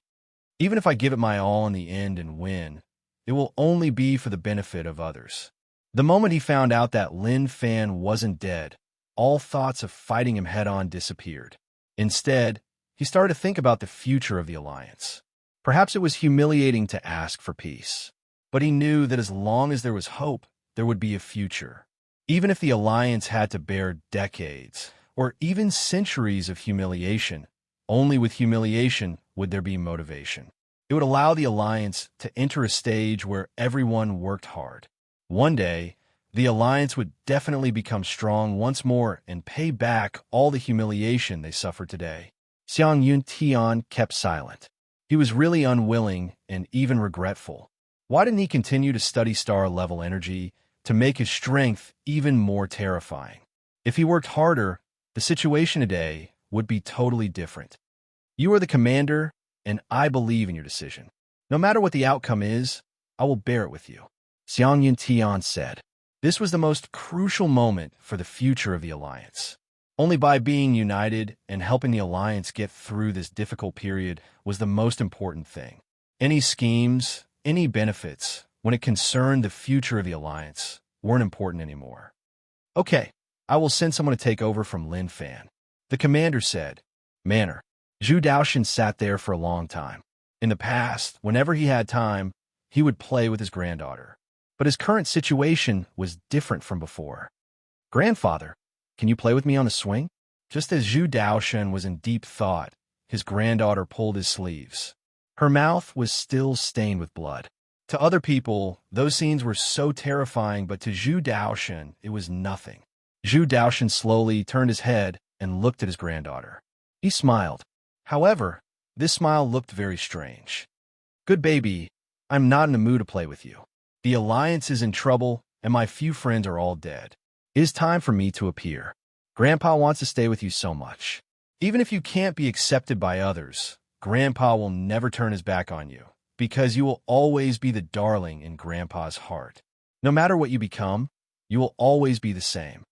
Even if I give it my all in the end and win, it will only be for the benefit of others." The moment he found out that Lin Fan wasn't dead, all thoughts of fighting him head-on disappeared. Instead, he started to think about the future of the Alliance. Perhaps it was humiliating to ask for peace, but he knew that as long as there was hope, there would be a future. Even if the Alliance had to bear decades, or even centuries of humiliation, only with humiliation would there be motivation. It would allow the Alliance to enter a stage where everyone worked hard. One day, the Alliance would definitely become strong once more and pay back all the humiliation they suffered today. Xiang Tian kept silent. He was really unwilling and even regretful. Why didn't he continue to study star-level energy to make his strength even more terrifying? If he worked harder, the situation today would be totally different. You are the commander, and I believe in your decision. No matter what the outcome is, I will bear it with you," Xiang Tian said. This was the most crucial moment for the future of the Alliance. Only by being united and helping the alliance get through this difficult period was the most important thing. Any schemes, any benefits, when it concerned the future of the alliance, weren't important anymore. Okay, I will send someone to take over from Lin Fan, the commander said. Manner. Zhu Daoxin sat there for a long time. In the past, whenever he had time, he would play with his granddaughter. But his current situation was different from before. Grandfather, can you play with me on the swing? Just as Zhu Daoxin was in deep thought, his granddaughter pulled his sleeves. Her mouth was still stained with blood. To other people, those scenes were so terrifying, but to Zhu Daoxin, it was nothing. Zhu Daoxin slowly turned his head and looked at his granddaughter. He smiled. However, this smile looked very strange. Good baby, I'm not in the mood to play with you. The alliance is in trouble, and my few friends are all dead. It is time for me to appear. Grandpa wants to stay with you so much. Even if you can't be accepted by others, Grandpa will never turn his back on you, because you will always be the darling in Grandpa's heart. No matter what you become, you will always be the same.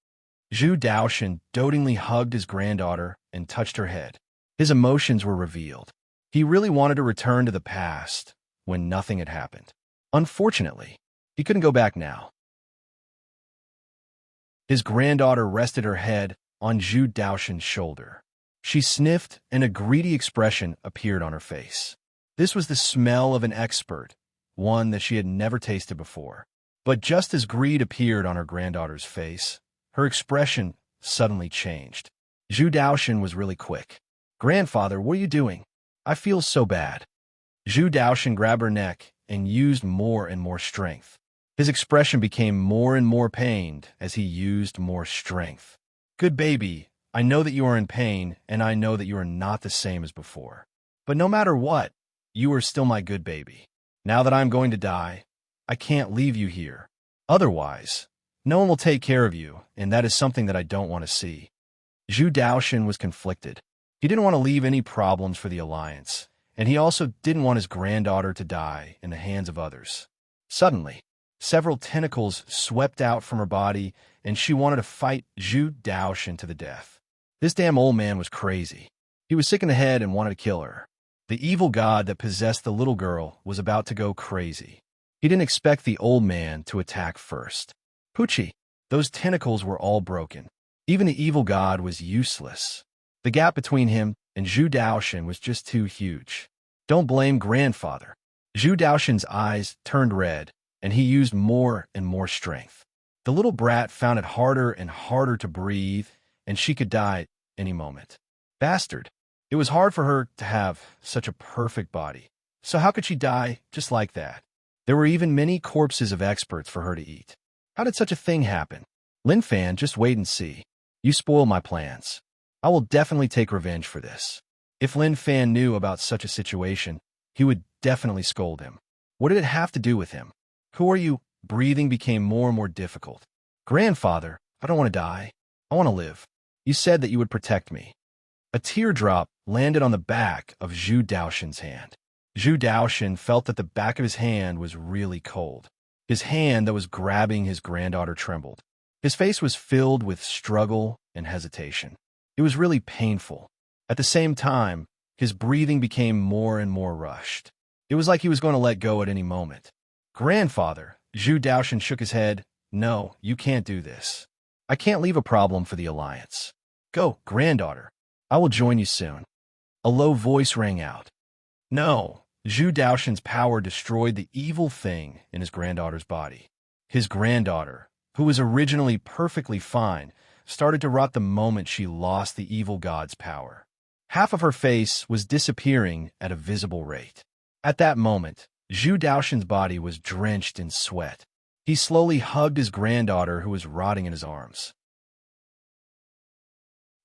Zhu Daoxin dotingly hugged his granddaughter and touched her head. His emotions were revealed. He really wanted to return to the past when nothing had happened. Unfortunately, he couldn't go back now. His granddaughter rested her head on Zhu Daoxin's shoulder. She sniffed, and a greedy expression appeared on her face. This was the smell of an expert, one that she had never tasted before. But just as greed appeared on her granddaughter's face, her expression suddenly changed. Zhu Daoxin was really quick. Grandfather, what are you doing? I feel so bad. Zhu Daoxin grabbed her neck and used more and more strength. His expression became more and more pained as he used more strength. Good baby, I know that you are in pain, and I know that you are not the same as before. But no matter what, you are still my good baby. Now that I'm going to die, I can't leave you here. Otherwise, no one will take care of you, and that is something that I don't want to see. Zhu Daoxin was conflicted. He didn't want to leave any problems for the alliance, and he also didn't want his granddaughter to die in the hands of others. Suddenly, several tentacles swept out from her body, and she wanted to fight Zhu Daoxin to the death. This damn old man was crazy. He was sick in the head and wanted to kill her. The evil god that possessed the little girl was about to go crazy. He didn't expect the old man to attack first. Poochie, those tentacles were all broken. Even the evil god was useless. The gap between him and Zhu Daoxin was just too huge. Don't blame grandfather. Zhu Daoxin's eyes turned red, and he used more and more strength. The little brat found it harder and harder to breathe, and she could die any moment. Bastard. It was hard for her to have such a perfect body. So how could she die just like that? There were even many corpses of experts for her to eat. How did such a thing happen? Lin Fan, just wait and see. You spoiled my plans. I will definitely take revenge for this. If Lin Fan knew about such a situation, he would definitely scold him. What did it have to do with him? Who are you? Breathing became more and more difficult. Grandfather, I don't want to die. I want to live. You said that you would protect me. A teardrop landed on the back of Zhu Daoxin's hand. Zhu Daoxin felt that the back of his hand was really cold. His hand that was grabbing his granddaughter trembled. His face was filled with struggle and hesitation. It was really painful. At the same time, his breathing became more and more rushed. It was like he was going to let go at any moment. Grandfather, Zhu Daoxin shook his head. No, you can't do this. I can't leave a problem for the alliance. Go, granddaughter. I will join you soon. A low voice rang out. No, Zhu Daoxin's power destroyed the evil thing in his granddaughter's body. His granddaughter, who was originally perfectly fine, started to rot the moment she lost the evil god's power. Half of her face was disappearing at a visible rate. At that moment, Zhu Daoxin's body was drenched in sweat. He slowly hugged his granddaughter who was rotting in his arms.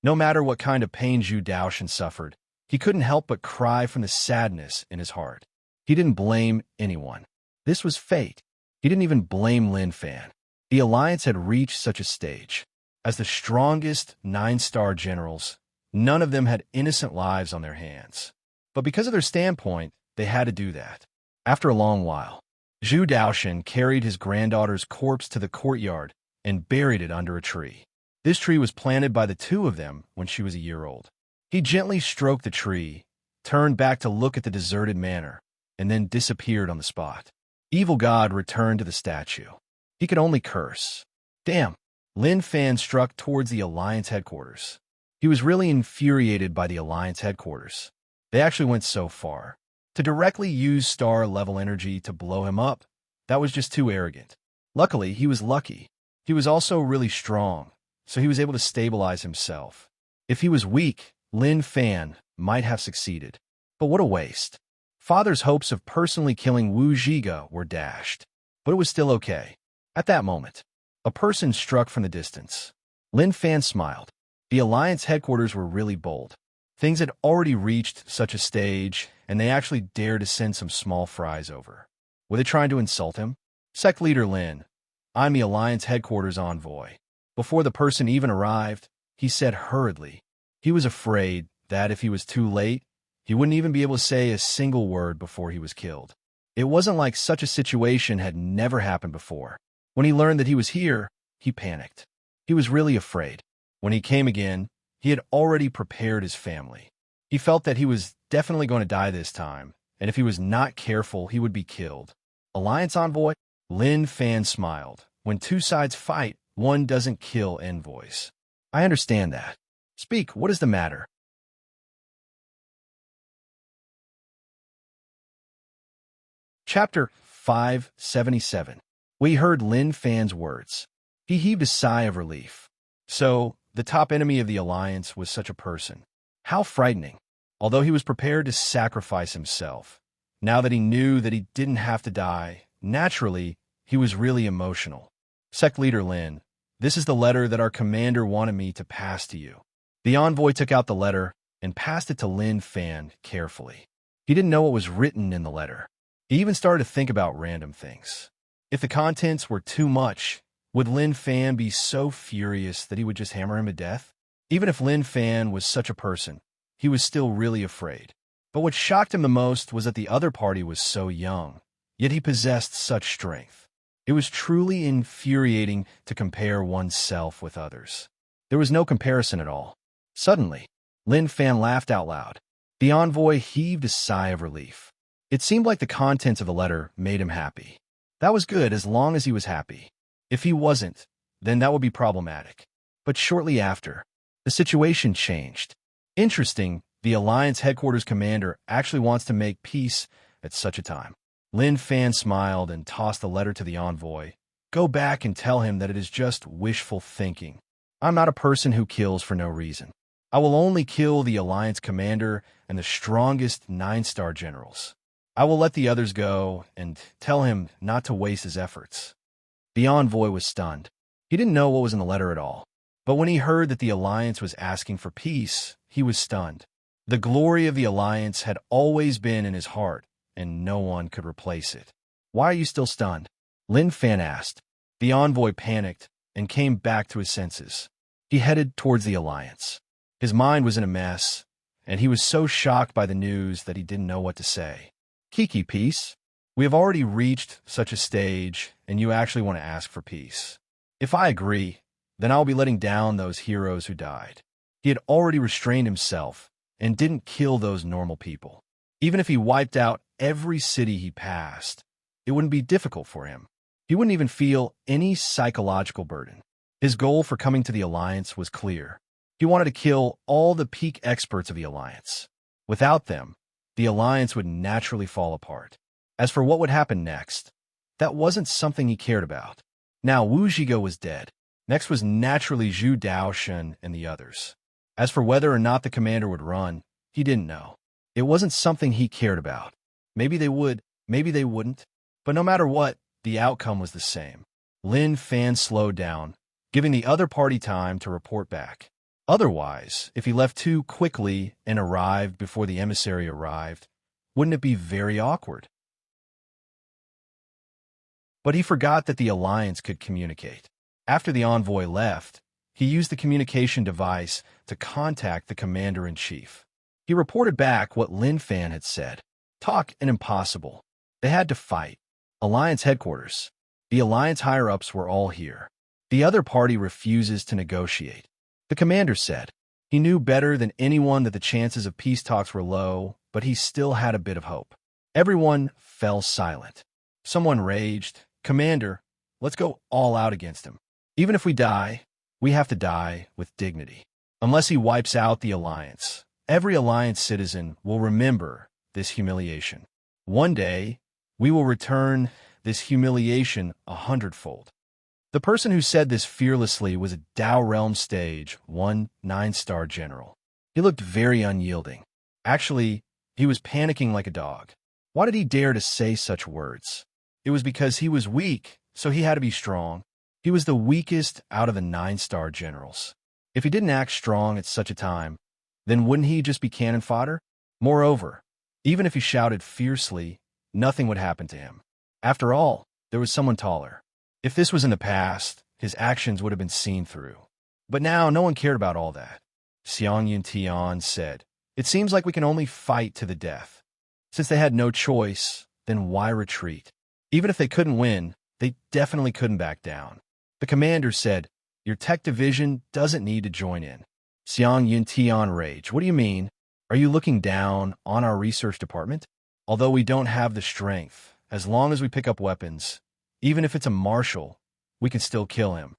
No matter what kind of pain Zhu Daoxin suffered, he couldn't help but cry from the sadness in his heart. He didn't blame anyone. This was fate. He didn't even blame Lin Fan. The alliance had reached such a stage. As the strongest 9-star generals, none of them had innocent lives on their hands. But because of their standpoint, they had to do that. After a long while, Zhu Daoxin carried his granddaughter's corpse to the courtyard and buried it under a tree. This tree was planted by the two of them when she was a year old. He gently stroked the tree, turned back to look at the deserted manor, and then disappeared on the spot. Evil God returned to the statue. He could only curse. Damn. Lin Fan struck towards the Alliance headquarters. He was really infuriated by the Alliance headquarters. They actually went so far. To directly use star-level energy to blow him up, that was just too arrogant. Luckily, he was lucky. He was also really strong, so he was able to stabilize himself. If he was weak, Lin Fan might have succeeded. But what a waste. Father's hopes of personally killing Wu Zhiga were dashed. But it was still okay. At that moment, a person struck from the distance. Lin Fan smiled. The Alliance headquarters were really bold. Things had already reached such a stage, and they actually dared to send some small fries over. Were they trying to insult him? Sect Leader Lin, I'm the Alliance headquarters envoy. Before the person even arrived, he said hurriedly. He was afraid that if he was too late, he wouldn't even be able to say a single word before he was killed. It wasn't like such a situation had never happened before. When he learned that he was here, he panicked. He was really afraid. When he came again, he had already prepared his family. He felt that he was definitely going to die this time, and if he was not careful, he would be killed. Alliance envoy? Lin Fan smiled. When two sides fight, one doesn't kill envoys. I understand that. Speak, what is the matter? Chapter 577. We heard Lin Fan's words. He heaved a sigh of relief. So, the top enemy of the Alliance was such a person. How frightening. Although he was prepared to sacrifice himself, now that he knew that he didn't have to die, naturally, he was really emotional. Sect Leader Lin, this is the letter that our commander wanted me to pass to you. The envoy took out the letter and passed it to Lin Fan carefully. He didn't know what was written in the letter. He even started to think about random things. If the contents were too much, would Lin Fan be so furious that he would just hammer him to death? Even if Lin Fan was such a person, he was still really afraid. But what shocked him the most was that the other party was so young, yet he possessed such strength. It was truly infuriating to compare oneself with others. There was no comparison at all. Suddenly, Lin Fan laughed out loud. The envoy heaved a sigh of relief. It seemed like the contents of the letter made him happy. That was good as long as he was happy. If he wasn't, then that would be problematic. But shortly after, the situation changed. Interesting, the Alliance headquarters commander actually wants to make peace at such a time. Lin Fan smiled and tossed the letter to the envoy. Go back and tell him that it is just wishful thinking. I'm not a person who kills for no reason. I will only kill the Alliance commander and the strongest 9-star generals. I will let the others go and tell him not to waste his efforts. The envoy was stunned. He didn't know what was in the letter at all. But when he heard that the Alliance was asking for peace, he was stunned. The glory of the Alliance had always been in his heart, and no one could replace it. Why are you still stunned? Lin Fan asked. The envoy panicked and came back to his senses. He headed towards the Alliance. His mind was in a mess, and he was so shocked by the news that he didn't know what to say. Kiki, peace? We have already reached such a stage, and you actually want to ask for peace. If I agree, then I'll be letting down those heroes who died. He had already restrained himself and didn't kill those normal people. Even if he wiped out every city he passed, it wouldn't be difficult for him. He wouldn't even feel any psychological burden. His goal for coming to the Alliance was clear. He wanted to kill all the peak experts of the Alliance. Without them, the Alliance would naturally fall apart. As for what would happen next, that wasn't something he cared about. Now Wu Zhiga was dead. Next was naturally Zhu Daoshen and the others. As for whether or not the commander would run, he didn't know. It wasn't something he cared about. Maybe they would, maybe they wouldn't. But no matter what, the outcome was the same. Lin Fan slowed down, giving the other party time to report back. Otherwise, if he left too quickly and arrived before the emissary arrived, wouldn't it be very awkward? But he forgot that the Alliance could communicate. After the envoy left, he used the communication device to contact the commander-in-chief. He reported back what Lin Fan had said. Talk and impossible. They had to fight. Alliance headquarters. The Alliance higher-ups were all here. The other party refuses to negotiate. The commander said. He knew better than anyone that the chances of peace talks were low, but he still had a bit of hope. Everyone fell silent. Someone raged, "Commander, let's go all out against him. Even if we die, we have to die with dignity. Unless he wipes out the alliance, every alliance citizen will remember this humiliation. One day, we will return this humiliation 100-fold." The person who said this fearlessly was a Dao Realm Stage 1 9-star general. He looked very unyielding. Actually, he was panicking like a dog. Why did he dare to say such words? It was because he was weak, so he had to be strong. He was the weakest out of the 9-star generals. If he didn't act strong at such a time, then wouldn't he just be cannon fodder? Moreover, even if he shouted fiercely, nothing would happen to him. After all, there was someone taller. If this was in the past, his actions would have been seen through. But now, no one cared about all that. Xiang Yuntian said, "It seems like we can only fight to the death." Since they had no choice, then why retreat? Even if they couldn't win, they definitely couldn't back down. The commander said, "Your tech division doesn't need to join in." Xiang Yuntian raged. "What do you mean? Are you looking down on our research department? Although we don't have the strength, as long as we pick up weapons, even if it's a marshal, we can still kill him."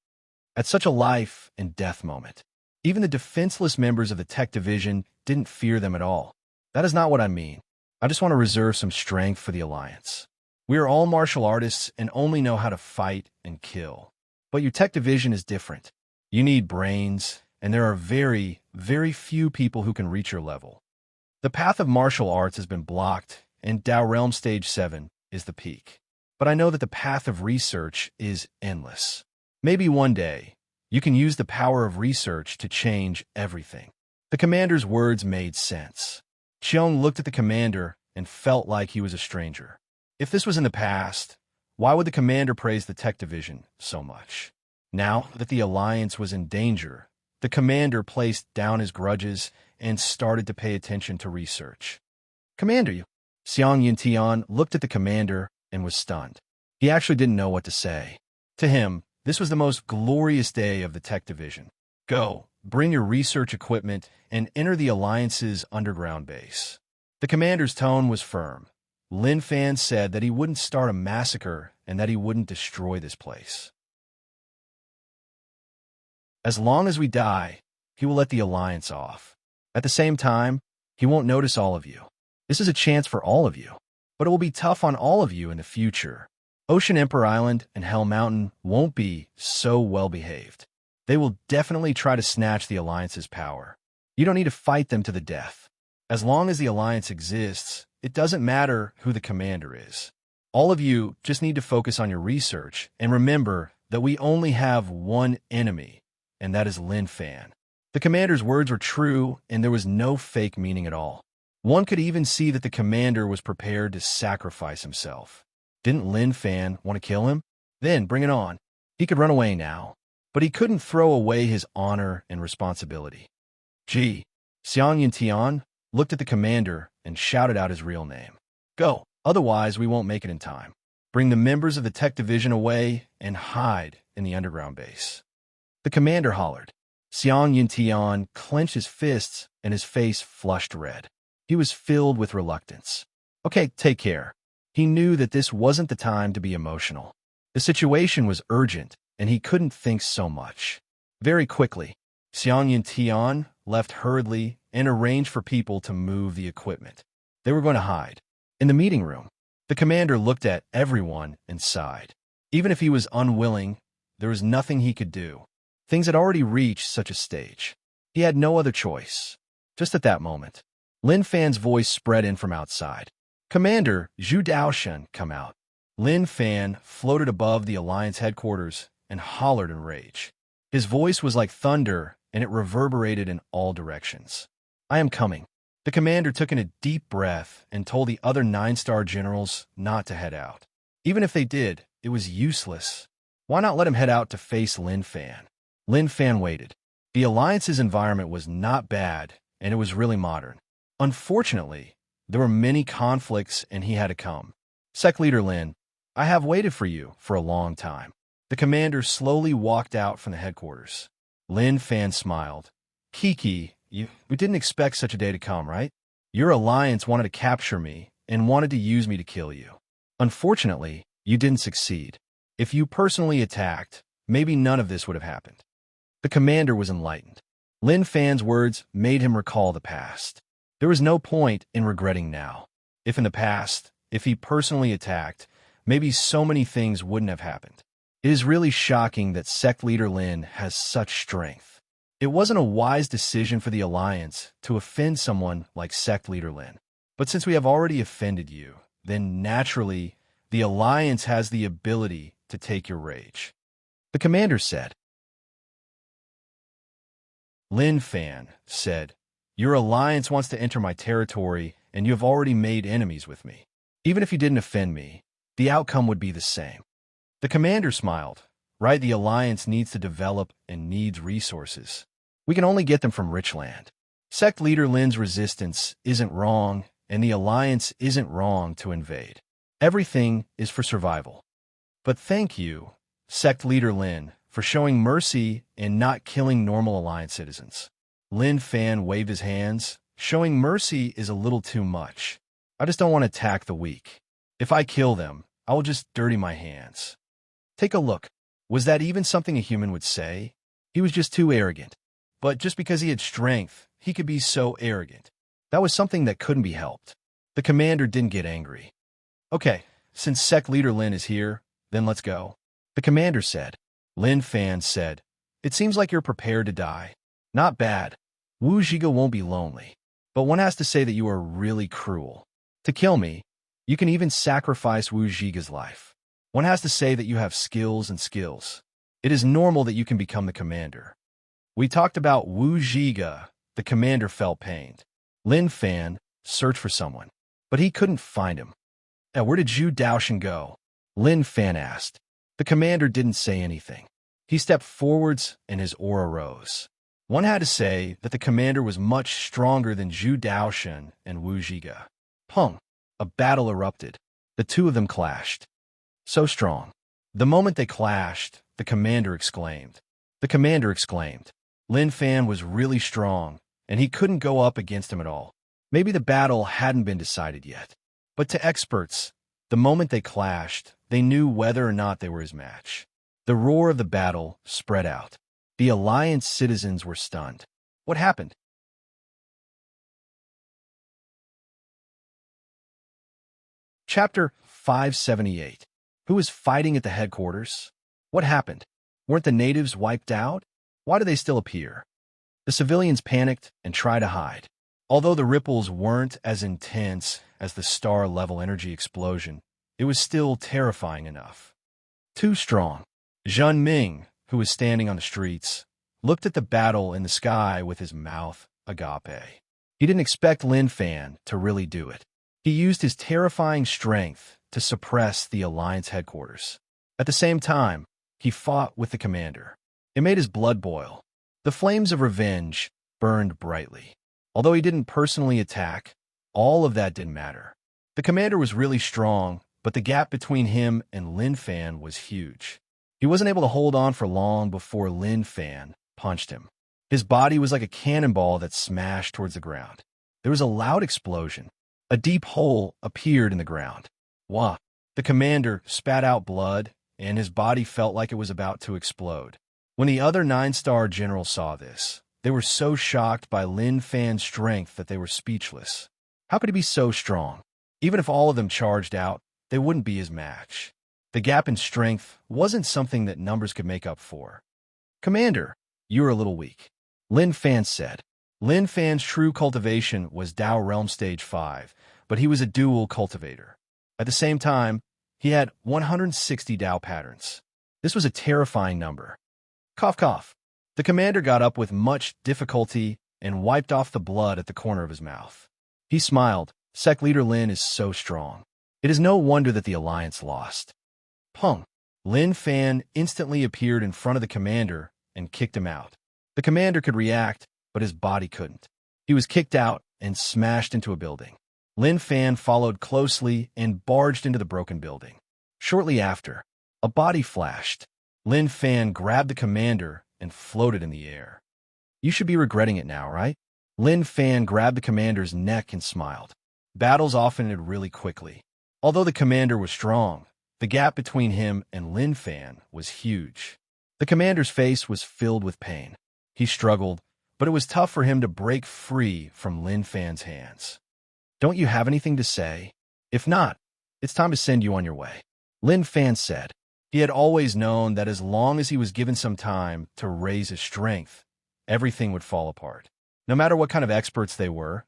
At such a life and death moment, even the defenseless members of the tech division didn't fear them at all. That is not what I mean. I just want to reserve some strength for the alliance. We are all martial artists and only know how to fight and kill. But your tech division is different. You need brains, and there are very, very few people who can reach your level. The path of martial arts has been blocked, and Dao Realm Stage 7 is the peak. But I know that the path of research is endless. Maybe one day, you can use the power of research to change everything. The commander's words made sense. Qiong looked at the commander and felt like he was a stranger. If this was in the past, why would the commander praise the tech division so much? Now that the alliance was in danger, the commander placed down his grudges and started to pay attention to research. "Commander," Xiang Yuntian looked at the commander and was stunned. He actually didn't know what to say. To him, this was the most glorious day of the tech division. "Go, bring your research equipment, and enter the Alliance's underground base." The commander's tone was firm. Lin Fan said that he wouldn't start a massacre and that he wouldn't destroy this place. As long as we die, he will let the Alliance off. At the same time, he won't notice all of you. This is a chance for all of you. But it will be tough on all of you in the future. Ocean Emperor Island and Hell Mountain won't be so well behaved. They will definitely try to snatch the Alliance's power. You don't need to fight them to the death. As long as the Alliance exists, it doesn't matter who the commander is. All of you just need to focus on your research and remember that we only have one enemy, and that is Lin Fan. The commander's words were true, and there was no fake meaning at all. One could even see that the commander was prepared to sacrifice himself. Didn't Lin Fan want to kill him? Then bring it on. He could run away now, but he couldn't throw away his honor and responsibility. Gee, Xiang Yuntian looked at the commander and shouted out his real name. "Go, otherwise we won't make it in time. Bring the members of the tech division away and hide in the underground base." The commander hollered. Xiang Yuntian clenched his fists and his face flushed red. He was filled with reluctance. Okay, take care. He knew that this wasn't the time to be emotional. The situation was urgent, and he couldn't think so much. Very quickly, Xiang Yuntian left hurriedly and arranged for people to move the equipment. They were going to hide. In the meeting room, the commander looked at everyone and sighed. Even if he was unwilling, there was nothing he could do. Things had already reached such a stage. He had no other choice. Just at that moment, Lin Fan's voice spread in from outside. "Commander, Zhu Daoshan, come out." Lin Fan floated above the Alliance headquarters and hollered in rage. His voice was like thunder, and it reverberated in all directions. "I am coming." The commander took in a deep breath and told the other 9-star generals not to head out. Even if they did, it was useless. Why not let him head out to face Lin Fan? Lin Fan waited. The Alliance's environment was not bad, and it was really modern. Unfortunately, there were many conflicts and he had to come. "Sec Leader Lin, I have waited for you for a long time. The commander slowly walked out from the headquarters. Lin Fan smiled. Kiki, we didn't expect such a day to come, right? Your alliance wanted to capture me and wanted to use me to kill you. Unfortunately, you didn't succeed. If you personally attacked, maybe none of this would have happened. The commander was enlightened. Lin Fan's words made him recall the past. There was no point in regretting now. If in the past, if he personally attacked, maybe so many things wouldn't have happened. It is really shocking that sect leader Lin has such strength. It wasn't a wise decision for the Alliance to offend someone like sect leader Lin. But since we have already offended you, then naturally, the Alliance has the ability to take your rage. The commander said. Lin Fan said, Your Alliance wants to enter my territory, and you have already made enemies with me. Even if you didn't offend me, the outcome would be the same. The commander smiled. Right, the Alliance needs to develop and needs resources. We can only get them from rich land. Sect leader Lin's resistance isn't wrong, and the Alliance isn't wrong to invade. Everything is for survival. But thank you, sect leader Lin, for showing mercy and not killing normal Alliance citizens. Lin Fan waved his hands. Showing mercy is a little too much. I just don't want to attack the weak. If I kill them, I will just dirty my hands. Take a look. Was that even something a human would say? He was just too arrogant. But just because he had strength, he could be so arrogant. That was something that couldn't be helped. The commander didn't get angry. Okay, since sect leader Lin is here, then let's go. The commander said. Lin Fan said, It seems like you're prepared to die. Not bad. Wu Zhiga won't be lonely. But one has to say that you are really cruel. To kill me, you can even sacrifice Wu Zhiga's life. One has to say that you have skills and skills. It is normal that you can become the commander. We talked about Wu Zhiga. The commander felt pained. Lin Fan searched for someone, but he couldn't find him. Where did Zhu Daoshan go? Lin Fan asked. The commander didn't say anything. He stepped forwards and his aura rose. One had to say that the commander was much stronger than Zhu Daoshan and Wu Zhiga. Pung! A battle erupted. The two of them clashed. So strong. The moment they clashed, the commander exclaimed. Lin Fan was really strong, and he couldn't go up against him at all. Maybe the battle hadn't been decided yet. But to experts, the moment they clashed, they knew whether or not they were his match. The roar of the battle spread out. The Alliance citizens were stunned. What happened? Chapter 578. Who was fighting at the headquarters? What happened? Weren't the natives wiped out? Why do they still appear? The civilians panicked and tried to hide. Although the ripples weren't as intense as the star-level energy explosion, it was still terrifying enough. Too strong. Zhun Ming, who was standing on the streets, looked at the battle in the sky with his mouth agape. He didn't expect Lin Fan to really do it. He used his terrifying strength to suppress the Alliance headquarters. At the same time, he fought with the commander. It made his blood boil. The flames of revenge burned brightly. Although he didn't personally attack, all of that didn't matter. The commander was really strong, but the gap between him and Lin Fan was huge. He wasn't able to hold on for long before Lin Fan punched him. His body was like a cannonball that smashed towards the ground. There was a loud explosion. A deep hole appeared in the ground. Wah! The commander spat out blood, and his body felt like it was about to explode. When the other 9-star generals saw this, they were so shocked by Lin Fan's strength that they were speechless. How could he be so strong? Even if all of them charged out, they wouldn't be his match. The gap in strength wasn't something that numbers could make up for. Commander, you're a little weak. Lin Fan said. Lin Fan's true cultivation was Dao Realm Stage 5, but he was a dual cultivator. At the same time, he had 160 Dao patterns. This was a terrifying number. Cough, cough. The commander got up with much difficulty and wiped off the blood at the corner of his mouth. He smiled. Sect leader Lin is so strong. It is no wonder that the Alliance lost. Pung! Lin Fan instantly appeared in front of the commander and kicked him out. The commander could react, but his body couldn't. He was kicked out and smashed into a building. Lin Fan followed closely and barged into the broken building. Shortly after, a body flashed. Lin Fan grabbed the commander and floated in the air. You should be regretting it now, right? Lin Fan grabbed the commander's neck and smiled. Battles often ended really quickly. Although the commander was strong, the gap between him and Lin Fan was huge. The commander's face was filled with pain. He struggled, but it was tough for him to break free from Lin Fan's hands. Don't you have anything to say? If not, it's time to send you on your way, Lin Fan said. He had always known that as long as he was given some time to raise his strength, everything would fall apart. No matter what kind of experts they were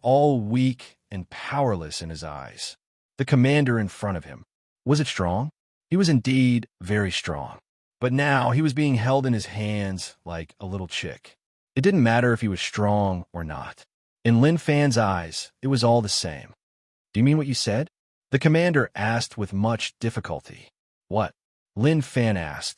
all weak and powerless in his eyes. The commander in front of him. Was it strong? He was indeed very strong. But now he was being held in his hands like a little chick. It didn't matter if he was strong or not. In Lin Fan's eyes, it was all the same. Do you mean what you said? The commander asked with much difficulty. What? Lin Fan asked.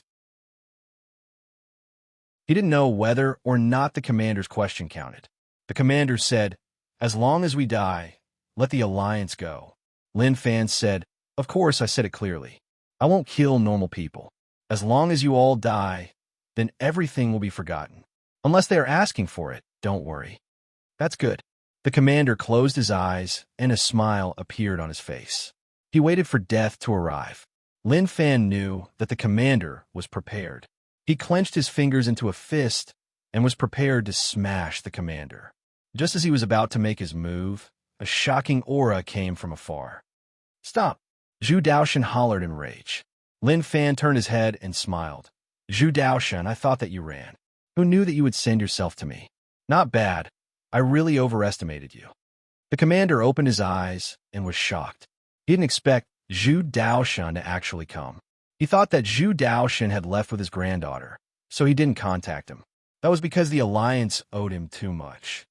He didn't know whether or not the commander's question counted. The commander said, as long as we die, let the alliance go. Lin Fan said, of course I said it clearly. I won't kill normal people. As long as you all die, then everything will be forgotten. Unless they are asking for it, don't worry. That's good. The commander closed his eyes and a smile appeared on his face. He waited for death to arrive. Lin Fan knew that the commander was prepared. He clenched his fingers into a fist and was prepared to smash the commander. Just as he was about to make his move, a shocking aura came from afar. Stop! Zhu Daoshan hollered in rage. Lin Fan turned his head and smiled. Zhu Daoshan, I thought that you ran. Who knew that you would send yourself to me? Not bad. I really overestimated you. The commander opened his eyes and was shocked. He didn't expect Zhu Daoshan to actually come. He thought that Zhu Daoshan had left with his granddaughter, so he didn't contact him. That was because the alliance owed him too much.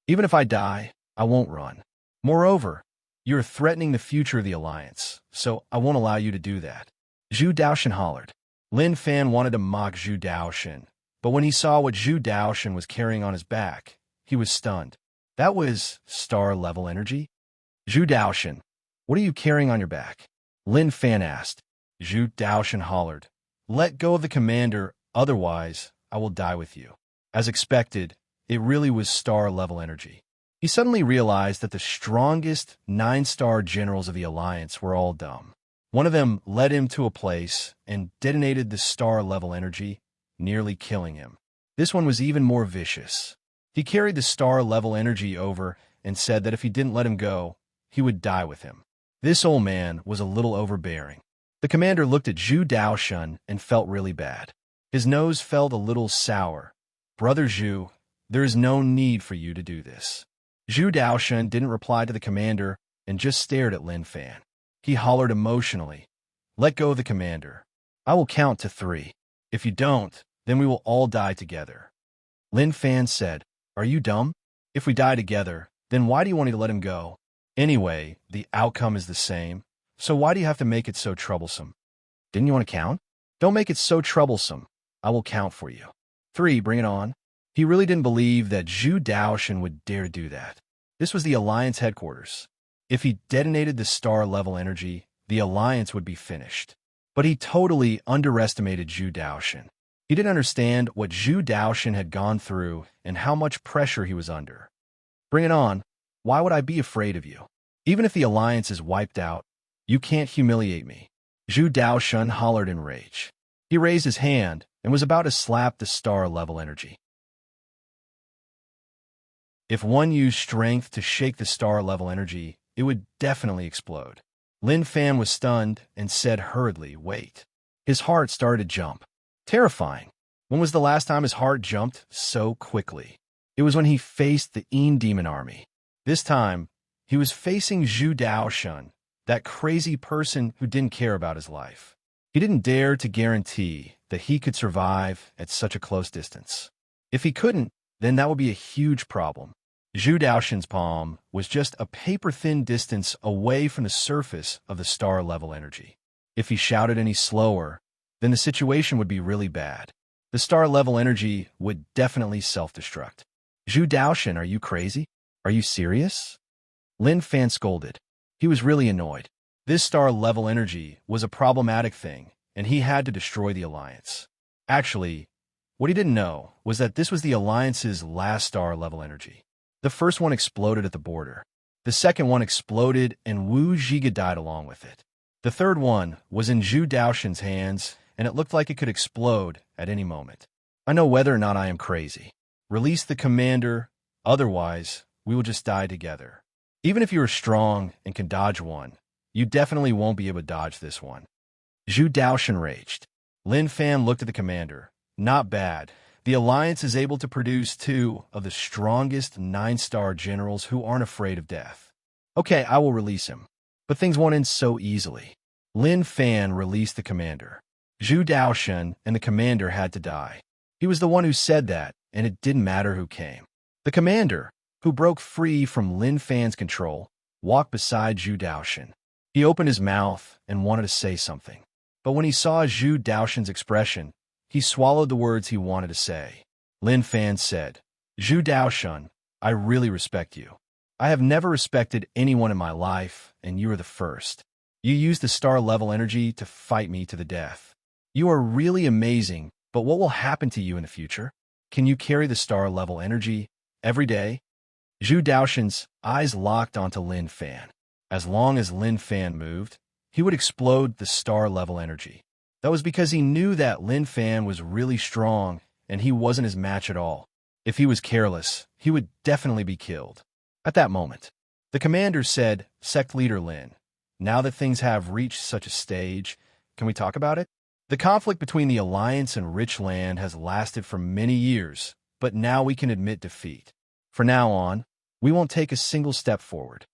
Even if I die, I won't run. Moreover, you're threatening the future of the alliance, so I won't allow you to do that. Zhu Daoshan hollered. Lin Fan wanted to mock Zhu Daoshan, but when he saw what Zhu Daoshan was carrying on his back, he was stunned. That was star-level energy? Zhu Daoshan, what are you carrying on your back? Lin Fan asked. Zhu Daoshan hollered. Let go of the commander, otherwise I will die with you. As expected, it really was star-level energy. He suddenly realized that the strongest 9-star generals of the Alliance were all dumb. One of them led him to a place and detonated the star-level energy, nearly killing him. This one was even more vicious. He carried the star-level energy over and said that if he didn't let him go, he would die with him. This old man was a little overbearing. The commander looked at Zhu Daoshan and felt really bad. His nose felt a little sour. Brother Zhu, there is no need for you to do this. Zhu Daoshan didn't reply to the commander and just stared at Lin Fan. He hollered emotionally, let go of the commander. I will count to 3. If you don't, then we will all die together. Lin Fan said, are you dumb? If we die together, then why do you want me to let him go? Anyway, the outcome is the same, so why do you have to make it so troublesome? Didn't you want to count? Don't make it so troublesome. I will count for you. 3, bring it on. He really didn't believe that Zhu Daoshan would dare do that. This was the Alliance headquarters. If he detonated the star-level energy, the Alliance would be finished. But he totally underestimated Zhu Daoshan. He didn't understand what Zhu Daoshan had gone through and how much pressure he was under. Bring it on. Why would I be afraid of you? Even if the Alliance is wiped out, you can't humiliate me. Zhu Daoshan hollered in rage. He raised his hand and was about to slap the star-level energy. If one used strength to shake the star-level energy, it would definitely explode. Lin Fan was stunned and said hurriedly, wait. His heart started to jump. Terrifying. When was the last time his heart jumped so quickly? It was when he faced the Een Demon Army. This time, he was facing Zhu Daoshan, that crazy person who didn't care about his life. He didn't dare to guarantee that he could survive at such a close distance. If he couldn't, then that would be a huge problem. Zhu Daoshan's palm was just a paper-thin distance away from the surface of the star-level energy. If he shouted any slower, then the situation would be really bad. The star-level energy would definitely self-destruct. Zhu Daoshan, are you crazy? Are you serious? Lin Fan scolded. He was really annoyed. This star-level energy was a problematic thing, and he had to destroy the Alliance. Actually, what he didn't know was that this was the Alliance's last star-level energy. The first one exploded at the border. The second one exploded, and Wu Zhiga died along with it. The third one was in Zhu Daoshen's hands, and it looked like it could explode at any moment. I know whether or not I am crazy. Release the commander, otherwise we will just die together. Even if you are strong and can dodge one, you definitely won't be able to dodge this one. Zhu Daoshen raged. Lin Fan looked at the commander. Not bad. The Alliance is able to produce 2 of the strongest 9-star generals who aren't afraid of death. Okay, I will release him. But things won't end so easily. Lin Fan released the commander. Zhu Daoshen and the commander had to die. He was the one who said that, and it didn't matter who came. The commander, who broke free from Lin Fan's control, walked beside Zhu Daoshen. He opened his mouth and wanted to say something. But when he saw Zhu Daoshen's expression, he swallowed the words he wanted to say. Lin Fan said, Zhu Daoshen, I really respect you. I have never respected anyone in my life, and you are the first. You used the star-level energy to fight me to the death. You are really amazing, but what will happen to you in the future? Can you carry the star-level energy every day? Zhu Daoshen's eyes locked onto Lin Fan. As long as Lin Fan moved, he would explode the star-level energy. That was because he knew that Lin Fan was really strong, and he wasn't his match at all. If he was careless, he would definitely be killed. At that moment, the commander said, Sect Leader Lin, now that things have reached such a stage, can we talk about it? The conflict between the Alliance and Rich Land has lasted for many years, but now we can admit defeat. From now on, we won't take a single step forward.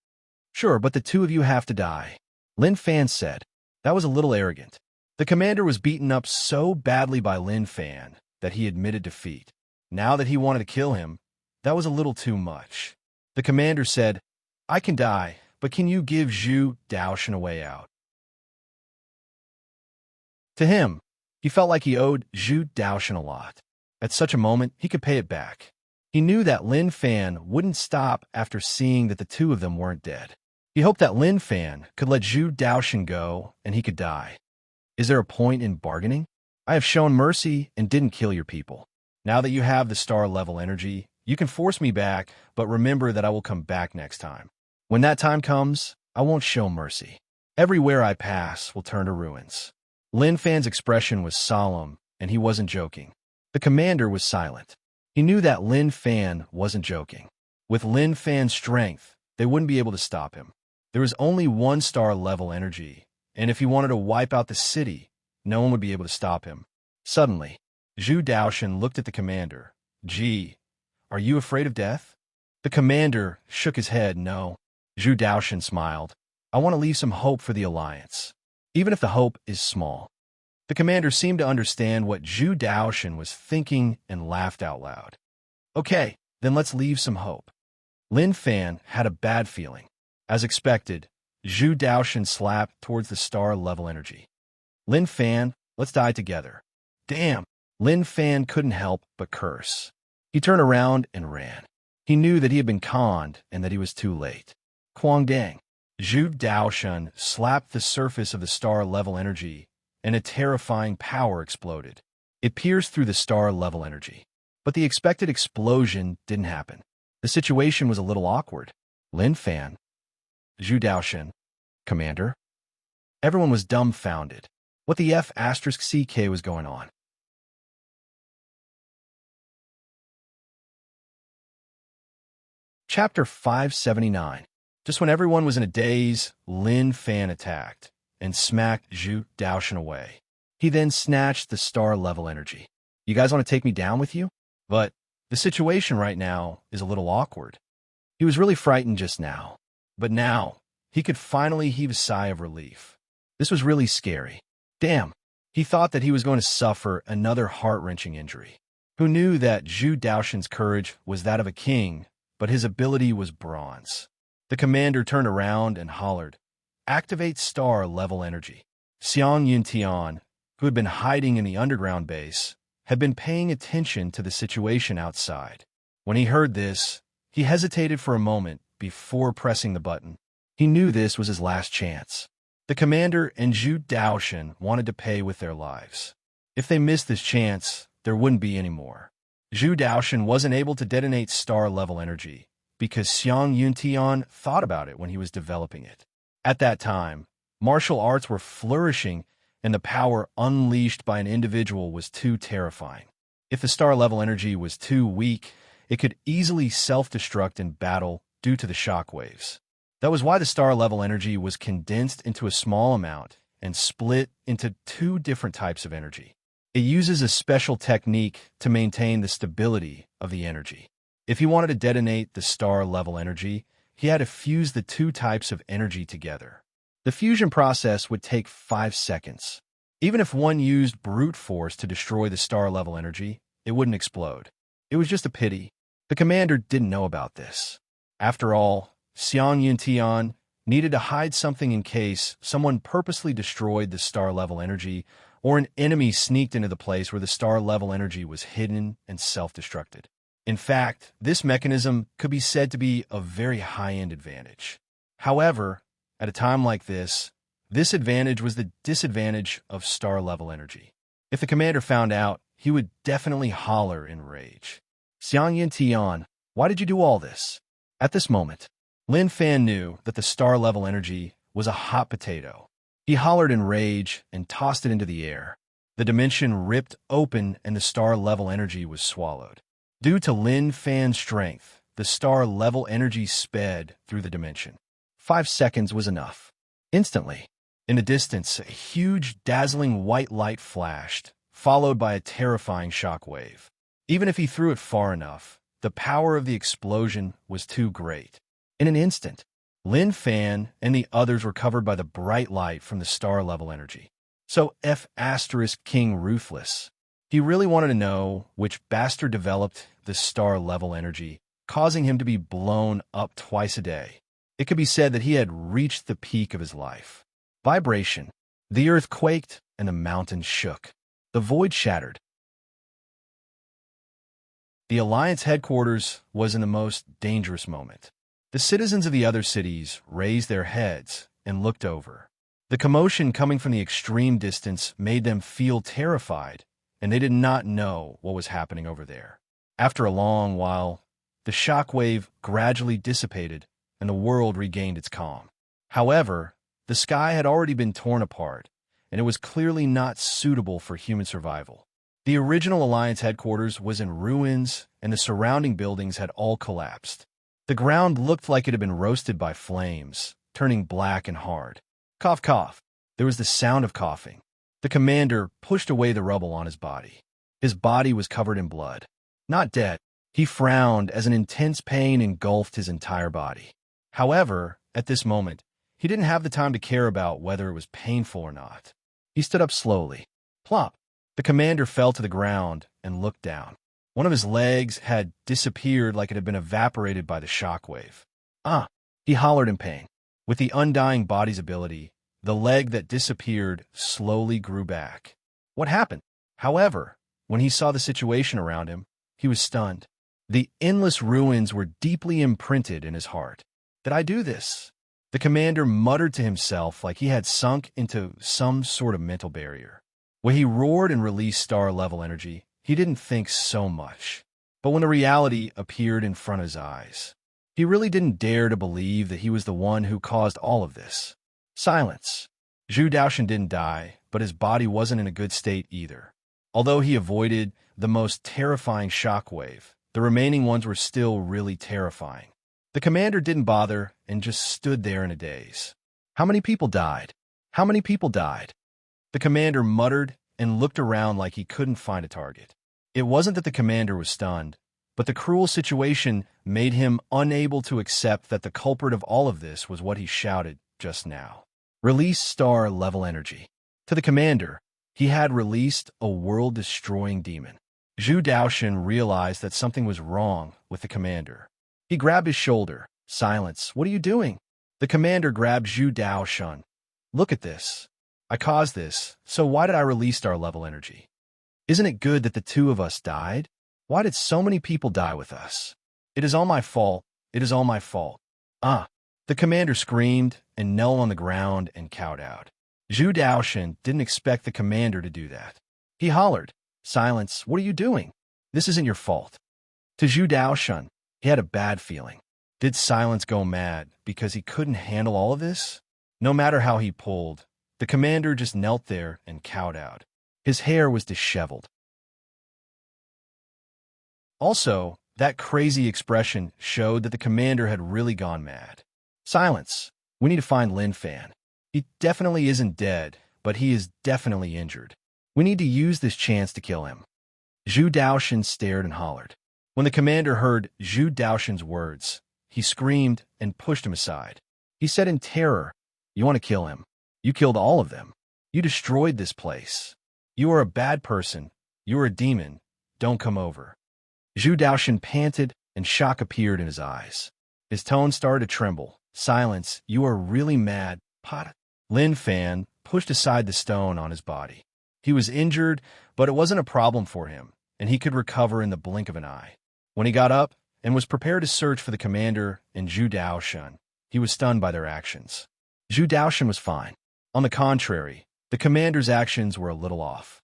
Sure, but the 2 of you have to die. Lin Fan said. That was a little arrogant. The commander was beaten up so badly by Lin Fan that he admitted defeat. Now that he wanted to kill him, that was a little too much. The commander said, I can die, but can you give Zhu Daoshen a way out? To him, he felt like he owed Zhu Daoshen a lot. At such a moment, he could pay it back. He knew that Lin Fan wouldn't stop after seeing that the 2 of them weren't dead. He hoped that Lin Fan could let Zhu Daoshen go and he could die. Is there a point in bargaining? I have shown mercy and didn't kill your people. Now that you have the star-level energy, you can force me back, but remember that I will come back next time. When that time comes, I won't show mercy. Everywhere I pass will turn to ruins. Lin Fan's expression was solemn, and he wasn't joking. The commander was silent. He knew that Lin Fan wasn't joking. With Lin Fan's strength, they wouldn't be able to stop him. There was only 1 star-level energy, and if he wanted to wipe out the city, no one would be able to stop him. Suddenly, Zhu Daoshen looked at the commander. Gee, are you afraid of death? The commander shook his head no. Zhu Daoshen smiled. I want to leave some hope for the Alliance, even if the hope is small. The commander seemed to understand what Zhu Daoshen was thinking and laughed out loud. Okay, then let's leave some hope. Lin Fan had a bad feeling. As expected, Zhu Daoshen slapped towards the star-level energy. Lin Fan, let's die together. Damn, Lin Fan couldn't help but curse. He turned around and ran. He knew that he had been conned and that he was too late. Quang Dang. Zhu Daoshen slapped the surface of the star-level energy, and a terrifying power exploded. It pierced through the star-level energy. But the expected explosion didn't happen. The situation was a little awkward. Lin Fan, Zhu Daoshen, Commander. Everyone was dumbfounded. What the F***CK was going on? Chapter 579. Just when everyone was in a daze, Lin Fan attacked and smacked Zhu Daoshen away. He then snatched the star-level energy. You guys want to take me down with you? But the situation right now is a little awkward. He was really frightened just now. But now, he could finally heave a sigh of relief. This was really scary. Damn, he thought that he was going to suffer another heart-wrenching injury. Who knew that Zhu Daoshen's courage was that of a king, but his ability was bronze. The commander turned around and hollered, Activate star-level energy. Xiang Yuntian, who had been hiding in the underground base, had been paying attention to the situation outside. When he heard this, he hesitated for a moment before pressing the button. He knew this was his last chance. The commander and Zhu Daoshan wanted to pay with their lives. If they missed this chance, there wouldn't be any more. Zhu Daoshan wasn't able to detonate star-level energy because Xiang Yuntian thought about it when he was developing it. At that time, martial arts were flourishing and the power unleashed by an individual was too terrifying. If the star-level energy was too weak, it could easily self-destruct in battle due to the shock waves. That was why the star-level energy was condensed into a small amount and split into two different types of energy. It uses a special technique to maintain the stability of the energy. If he wanted to detonate the star-level energy, he had to fuse the two types of energy together. The fusion process would take 5 seconds. Even if one used brute force to destroy the star-level energy, it wouldn't explode. It was just a pity. The commander didn't know about this. After all, Xiang Yuntian needed to hide something in case someone purposely destroyed the star-level energy or an enemy sneaked into the place where the star-level energy was hidden and self-destructed. In fact, this mechanism could be said to be a very high-end advantage. However, at a time like this advantage was the disadvantage of star-level energy. If the commander found out, he would definitely holler in rage. Xiang Yuntian, why did you do all this? At this moment, Lin Fan knew that the star-level energy was a hot potato. He hollered in rage and tossed it into the air. The dimension ripped open and the star-level energy was swallowed. Due to Lin Fan's strength, the star-level energy sped through the dimension. 5 seconds was enough. Instantly, in the distance, a huge, dazzling white light flashed, followed by a terrifying shock wave. Even if he threw it far enough, the power of the explosion was too great. In an instant, Lin Fan and the others were covered by the bright light from the star-level energy. So King Ruthless. He really wanted to know which bastard developed the star-level energy, causing him to be blown up twice a day. It could be said that he had reached the peak of his life. Vibration. The earth quaked and the mountains shook. The void shattered. The Alliance headquarters was in the most dangerous moment. The citizens of the other cities raised their heads and looked over. The commotion coming from the extreme distance made them feel terrified, and they did not know what was happening over there. After a long while, the shock wave gradually dissipated and the world regained its calm. However, the sky had already been torn apart, and it was clearly not suitable for human survival. The original Alliance headquarters was in ruins, and the surrounding buildings had all collapsed. The ground looked like it had been roasted by flames, turning black and hard. Cough, cough. There was the sound of coughing. The commander pushed away the rubble on his body. His body was covered in blood. Not dead. He frowned as an intense pain engulfed his entire body. However, at this moment, he didn't have the time to care about whether it was painful or not. He stood up slowly. Plop. The commander fell to the ground and looked down. One of his legs had disappeared like it had been evaporated by the shockwave. Ah! He hollered in pain. With the undying body's ability, the leg that disappeared slowly grew back. What happened? However, when he saw the situation around him, he was stunned. The endless ruins were deeply imprinted in his heart. Did I do this? The commander muttered to himself like he had sunk into some sort of mental barrier. When he roared and released star-level energy, he didn't think so much. But when the reality appeared in front of his eyes, he really didn't dare to believe that he was the one who caused all of this. Silence. Zhu Daoshan didn't die, but his body wasn't in a good state either. Although he avoided the most terrifying shockwave, the remaining ones were still really terrifying. The commander didn't bother and just stood there in a daze. How many people died? How many people died? The commander muttered and looked around like he couldn't find a target. It wasn't that the commander was stunned, but the cruel situation made him unable to accept that the culprit of all of this was what he shouted just now. Release star-level energy. To the commander, he had released a world-destroying demon. Zhu Daoshan realized that something was wrong with the commander. He grabbed his shoulder. Silence. What are you doing? The commander grabbed Zhu Daoshan. Look at this. I caused this, so why did I release star-level energy? Isn't it good that the two of us died? Why did so many people die with us? It is all my fault. It is all my fault. Ah! The commander screamed and knelt on the ground and cowed out. Zhu Daoshan didn't expect the commander to do that. He hollered, "Silence, what are you doing? This isn't your fault." To Zhu Daoshan, he had a bad feeling. Did Silence go mad because he couldn't handle all of this? No matter how he pulled, the commander just knelt there and cowed out. His hair was disheveled. Also, that crazy expression showed that the commander had really gone mad. "Silence. We need to find Lin Fan. He definitely isn't dead, but he is definitely injured. We need to use this chance to kill him." Zhu Daoshan stared and hollered. When the commander heard Zhu Daoshan's words, he screamed and pushed him aside. He said in terror, "You want to kill him? You killed all of them. You destroyed this place. You are a bad person. You are a demon. Don't come over." Zhu Daoshan panted, and shock appeared in his eyes. His tone started to tremble. "Silence, you are really mad, Pot." Lin Fan pushed aside the stone on his body. He was injured, but it wasn't a problem for him, and he could recover in the blink of an eye. When he got up and was prepared to search for the commander and Zhu Daoshan, he was stunned by their actions. Zhu Daoshan was fine. On the contrary, the commander's actions were a little off.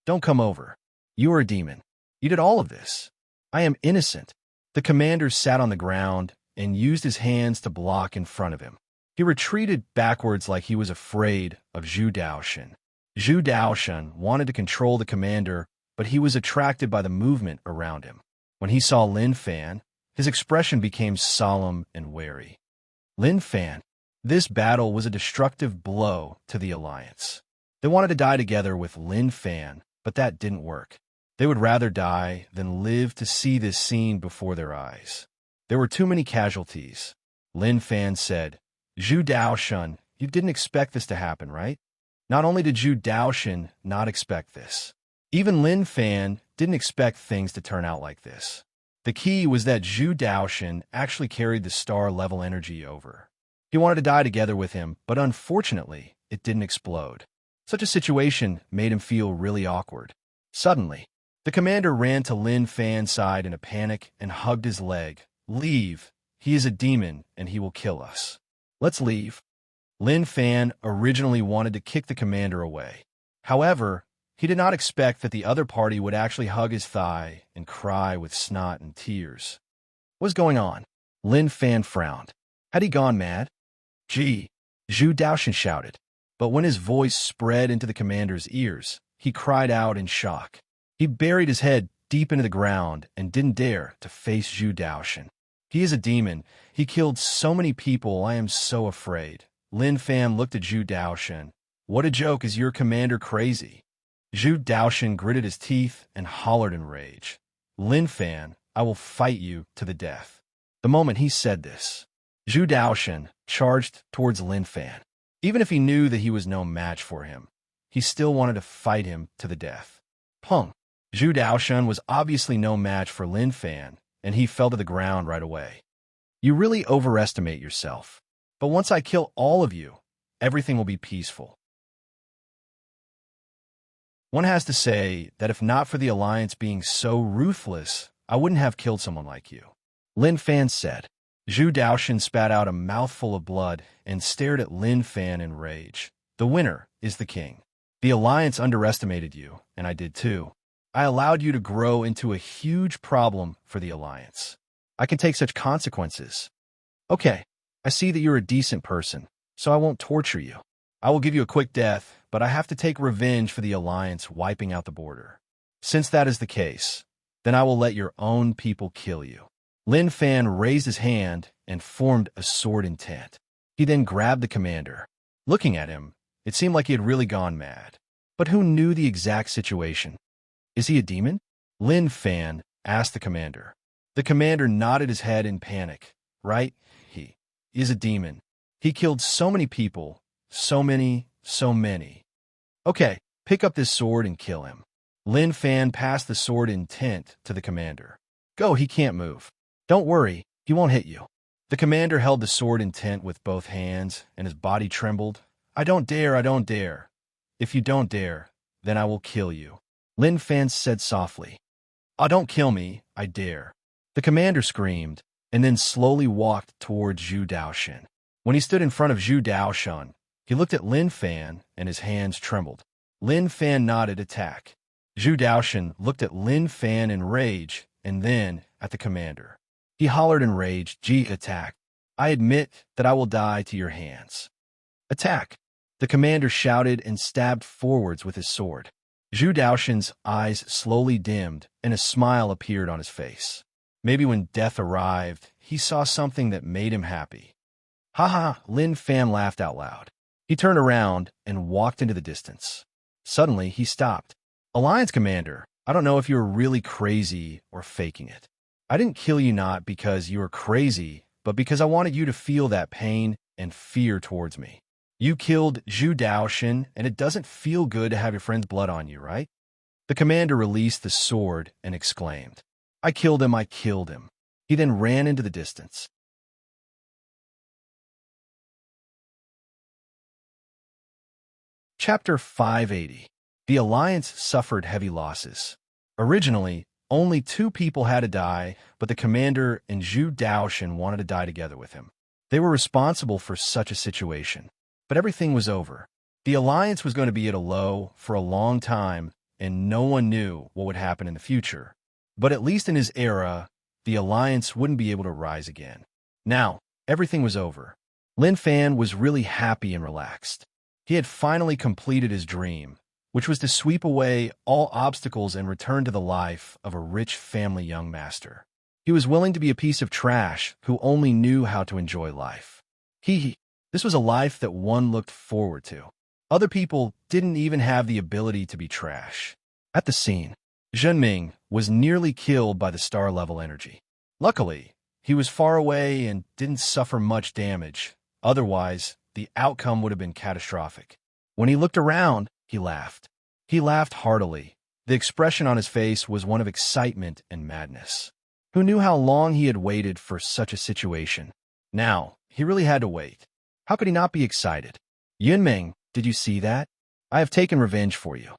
"Don't come over. You are a demon. You did all of this. I am innocent." The commander sat on the ground and used his hands to block in front of him. He retreated backwards like he was afraid of Zhu Daoshan. Zhu Daoshan wanted to control the commander, but he was attracted by the movement around him. When he saw Lin Fan, his expression became solemn and wary. Lin Fan, this battle was a destructive blow to the Alliance. They wanted to die together with Lin Fan, but that didn't work. They would rather die than live to see this scene before their eyes. There were too many casualties. Lin Fan said, "Zhu Daoshan, you didn't expect this to happen, right?" Not only did Zhu Daoshan not expect this, even Lin Fan didn't expect things to turn out like this. The key was that Zhu Daoshan actually carried the star-level energy over. He wanted to die together with him, but unfortunately, it didn't explode. Such a situation made him feel really awkward. Suddenly, the commander ran to Lin Fan's side in a panic and hugged his leg. "Leave. He is a demon, and he will kill us. Let's leave." Lin Fan originally wanted to kick the commander away. However, he did not expect that the other party would actually hug his thigh and cry with snot and tears. What was going on? Lin Fan frowned. Had he gone mad? "Gee," Zhu Daoshan shouted. But when his voice spread into the commander's ears, he cried out in shock. He buried his head deep into the ground and didn't dare to face Zhu Daoshan. "He is a demon. He killed so many people, I am so afraid." Lin Fan looked at Zhu Daoshan. "What a joke, is your commander crazy?" Zhu Daoshan gritted his teeth and hollered in rage. "Lin Fan, I will fight you to the death." The moment he said this, Zhu Daoshan charged towards Lin Fan. Even if he knew that he was no match for him, he still wanted to fight him to the death. Pung! Zhu Daoshan was obviously no match for Lin Fan, and he fell to the ground right away. "You really overestimate yourself. But once I kill all of you, everything will be peaceful." One has to say that if not for the Alliance being so ruthless, I wouldn't have killed someone like you, Lin Fan said. Zhu Daoshan spat out a mouthful of blood and stared at Lin Fan in rage. "The winner is the king. The Alliance underestimated you, and I did too. I allowed you to grow into a huge problem for the Alliance. I can take such consequences. Okay, I see that you're a decent person, so I won't torture you. I will give you a quick death, but I have to take revenge for the Alliance wiping out the border. Since that is the case, then I will let your own people kill you." Lin Fan raised his hand and formed a sword intent. He then grabbed the commander. Looking at him, it seemed like he had really gone mad. But who knew the exact situation? "Is he a demon?" Lin Fan asked the commander. The commander nodded his head in panic. "Right, he is a demon. He killed so many people, so many. Okay, pick up this sword and kill him." Lin Fan passed the sword intent to the commander. "Go, he can't move. Don't worry, he won't hit you." The commander held the sword intent with both hands, and his body trembled. I don't dare. If you don't dare, then I will kill you," Lin Fan said softly. "Oh, don't kill me, I dare." The commander screamed, and then slowly walked towards Zhu Daoshan. When he stood in front of Zhu Daoshan, he looked at Lin Fan and his hands trembled. Lin Fan nodded attack. Zhu Daoshan looked at Lin Fan in rage and then at the commander. He hollered in rage, "Ji, attack. I admit that I will die to your hands." Attack! The commander shouted and stabbed forwards with his sword. Zhu Daoshan's eyes slowly dimmed and a smile appeared on his face. Maybe when death arrived, he saw something that made him happy. "Ha ha!" Lin Fan laughed out loud. He turned around and walked into the distance. Suddenly, he stopped. "Alliance Commander, I don't know if you were really crazy or faking it. I didn't kill you not because you were crazy, but because I wanted you to feel that pain and fear towards me. You killed Zhu Daoshan, and it doesn't feel good to have your friend's blood on you, right?" The commander released the sword and exclaimed, I killed him, I killed him." He then ran into the distance. Chapter 580. The Alliance suffered heavy losses. Originally, only 2 people had to die, but the commander and Zhu Daoshan wanted to die together with him. They were responsible for such a situation. But everything was over. The Alliance was going to be at a low for a long time, and no one knew what would happen in the future. But at least in his era, the Alliance wouldn't be able to rise again. Now, everything was over. Lin Fan was really happy and relaxed. He had finally completed his dream, which was to sweep away all obstacles and return to the life of a rich family young master. He was willing to be a piece of trash who only knew how to enjoy life. This was a life that one looked forward to. Other people didn't even have the ability to be trash. At the scene, Zhenming was nearly killed by the star-level energy. Luckily, he was far away and didn't suffer much damage. Otherwise, the outcome would have been catastrophic. When he looked around, he laughed. He laughed heartily. The expression on his face was one of excitement and madness. Who knew how long he had waited for such a situation? Now, he really had to wait. How could he not be excited? "Yunming, did you see that? I have taken revenge for you."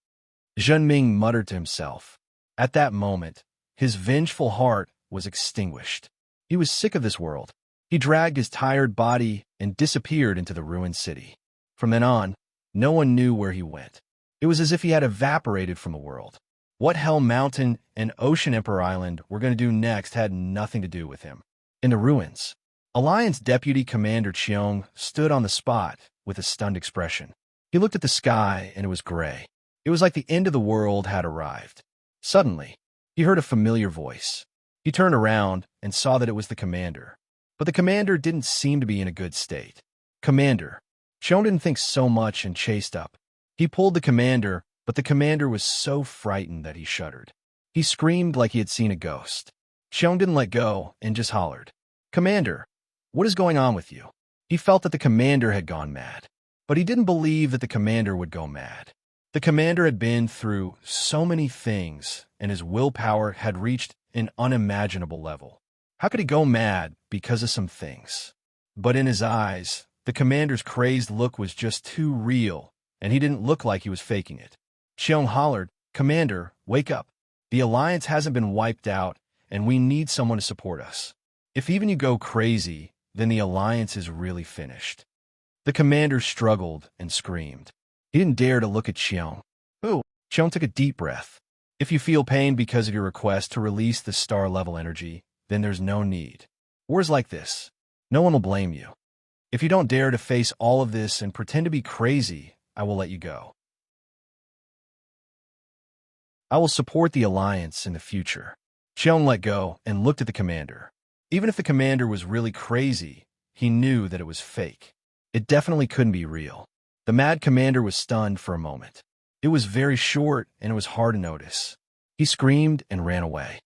Zhenming muttered to himself. At that moment, his vengeful heart was extinguished. He was sick of this world. He dragged his tired body and disappeared into the ruined city. From then on, no one knew where he went. It was as if he had evaporated from the world. What Hell Mountain and Ocean Emperor Island were going to do next had nothing to do with him. In the ruins, Alliance Deputy Commander Cheong stood on the spot with a stunned expression. He looked at the sky and it was gray. It was like the end of the world had arrived. Suddenly, he heard a familiar voice. He turned around and saw that it was the commander. But the commander didn't seem to be in a good state. "Commander." Cheong didn't think so much and chased up. He pulled the commander, but the commander was so frightened that he shuddered. He screamed like he had seen a ghost. Cheong didn't let go and just hollered, "Commander, what is going on with you?" He felt that the commander had gone mad, but he didn't believe that the commander would go mad. The commander had been through so many things, and his willpower had reached an unimaginable level. How could he go mad because of some things? But in his eyes, the commander's crazed look was just too real, and he didn't look like he was faking it. Cheong hollered, "Commander, wake up. The Alliance hasn't been wiped out, and we need someone to support us. If even you go crazy, then the Alliance is really finished." The commander struggled and screamed. He didn't dare to look at Cheong. "Who?" Cheong took a deep breath. "If you feel pain because of your request to release the star-level energy, then there's no need. Wars like this, no one will blame you. If you don't dare to face all of this and pretend to be crazy, I will let you go. I will support the Alliance in the future." Cheong let go and looked at the commander. Even if the commander was really crazy, he knew that it was fake. It definitely couldn't be real. The mad commander was stunned for a moment. It was very short and it was hard to notice. He screamed and ran away.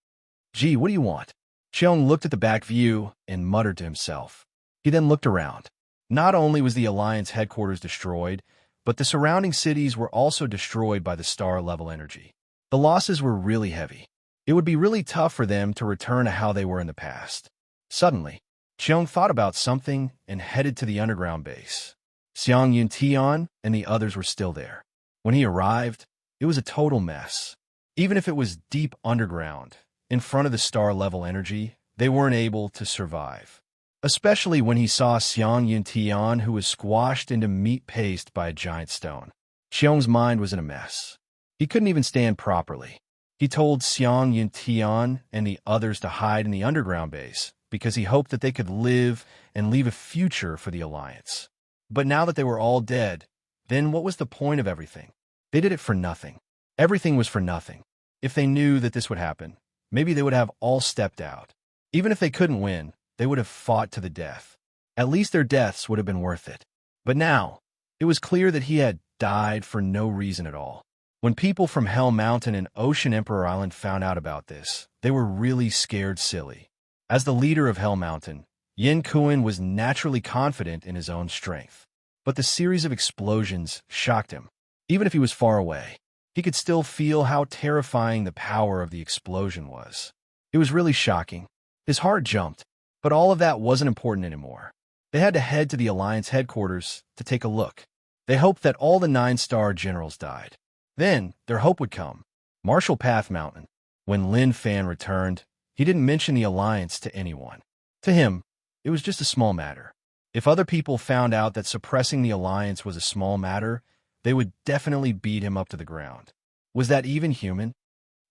"Gee, what do you want?" Cheong looked at the back view and muttered to himself. He then looked around. Not only was the Alliance headquarters destroyed, but the surrounding cities were also destroyed by the star-level energy. The losses were really heavy. It would be really tough for them to return to how they were in the past. Suddenly, Cheong thought about something and headed to the underground base. Xiang Yuntian and the others were still there. When he arrived, it was a total mess. Even if it was deep underground, in front of the star-level energy, they weren't able to survive. especially when he saw Xiang Yuntian, who was squashed into meat paste by a giant stone. Xiong's mind was in a mess. He couldn't even stand properly. He told Xiang Yuntian and the others to hide in the underground base because he hoped that they could live and leave a future for the Alliance. But now that they were all dead, then what was the point of everything? They did it for nothing. Everything was for nothing. If they knew that this would happen, maybe they would have all stepped out. Even if they couldn't win, they would have fought to the death. At least their deaths would have been worth it. But now, it was clear that he had died for no reason at all. When people from Hell Mountain and Ocean Emperor Island found out about this, they were really scared silly. As the leader of Hell Mountain, Yin Kuan was naturally confident in his own strength. But the series of explosions shocked him. Even if he was far away, he could still feel how terrifying the power of the explosion was. It was really shocking. His heart jumped, but all of that wasn't important anymore. They had to head to the Alliance headquarters to take a look. They hoped that all the 9-star generals died. Then, their hope would come. Marshall Path Mountain. When Lin Fan returned, he didn't mention the Alliance to anyone. To him, it was just a small matter. If other people found out that suppressing the Alliance was a small matter, they would definitely beat him up to the ground. Was that even human?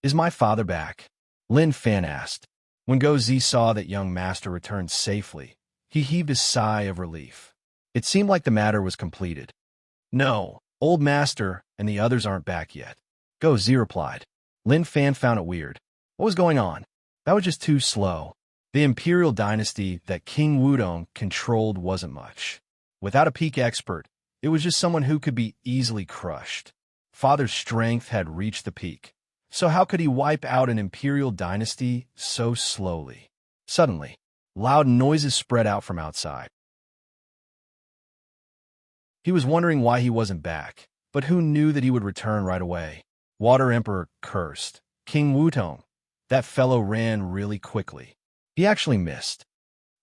Is my father back? Lin Fan asked. When Go Zi saw that young master returned safely, he heaved a sigh of relief. It seemed like the matter was completed. No, old master and the others aren't back yet. Go Zi replied. Lin Fan found it weird. What was going on? That was just too slow. The imperial dynasty that King Wudong controlled wasn't much. Without a peak expert, it was just someone who could be easily crushed. Father's strength had reached the peak. So how could he wipe out an imperial dynasty so slowly? Suddenly, loud noises spread out from outside. He was wondering why he wasn't back, but who knew that he would return right away? Water Emperor cursed. King Wutong. That fellow ran really quickly. He actually missed.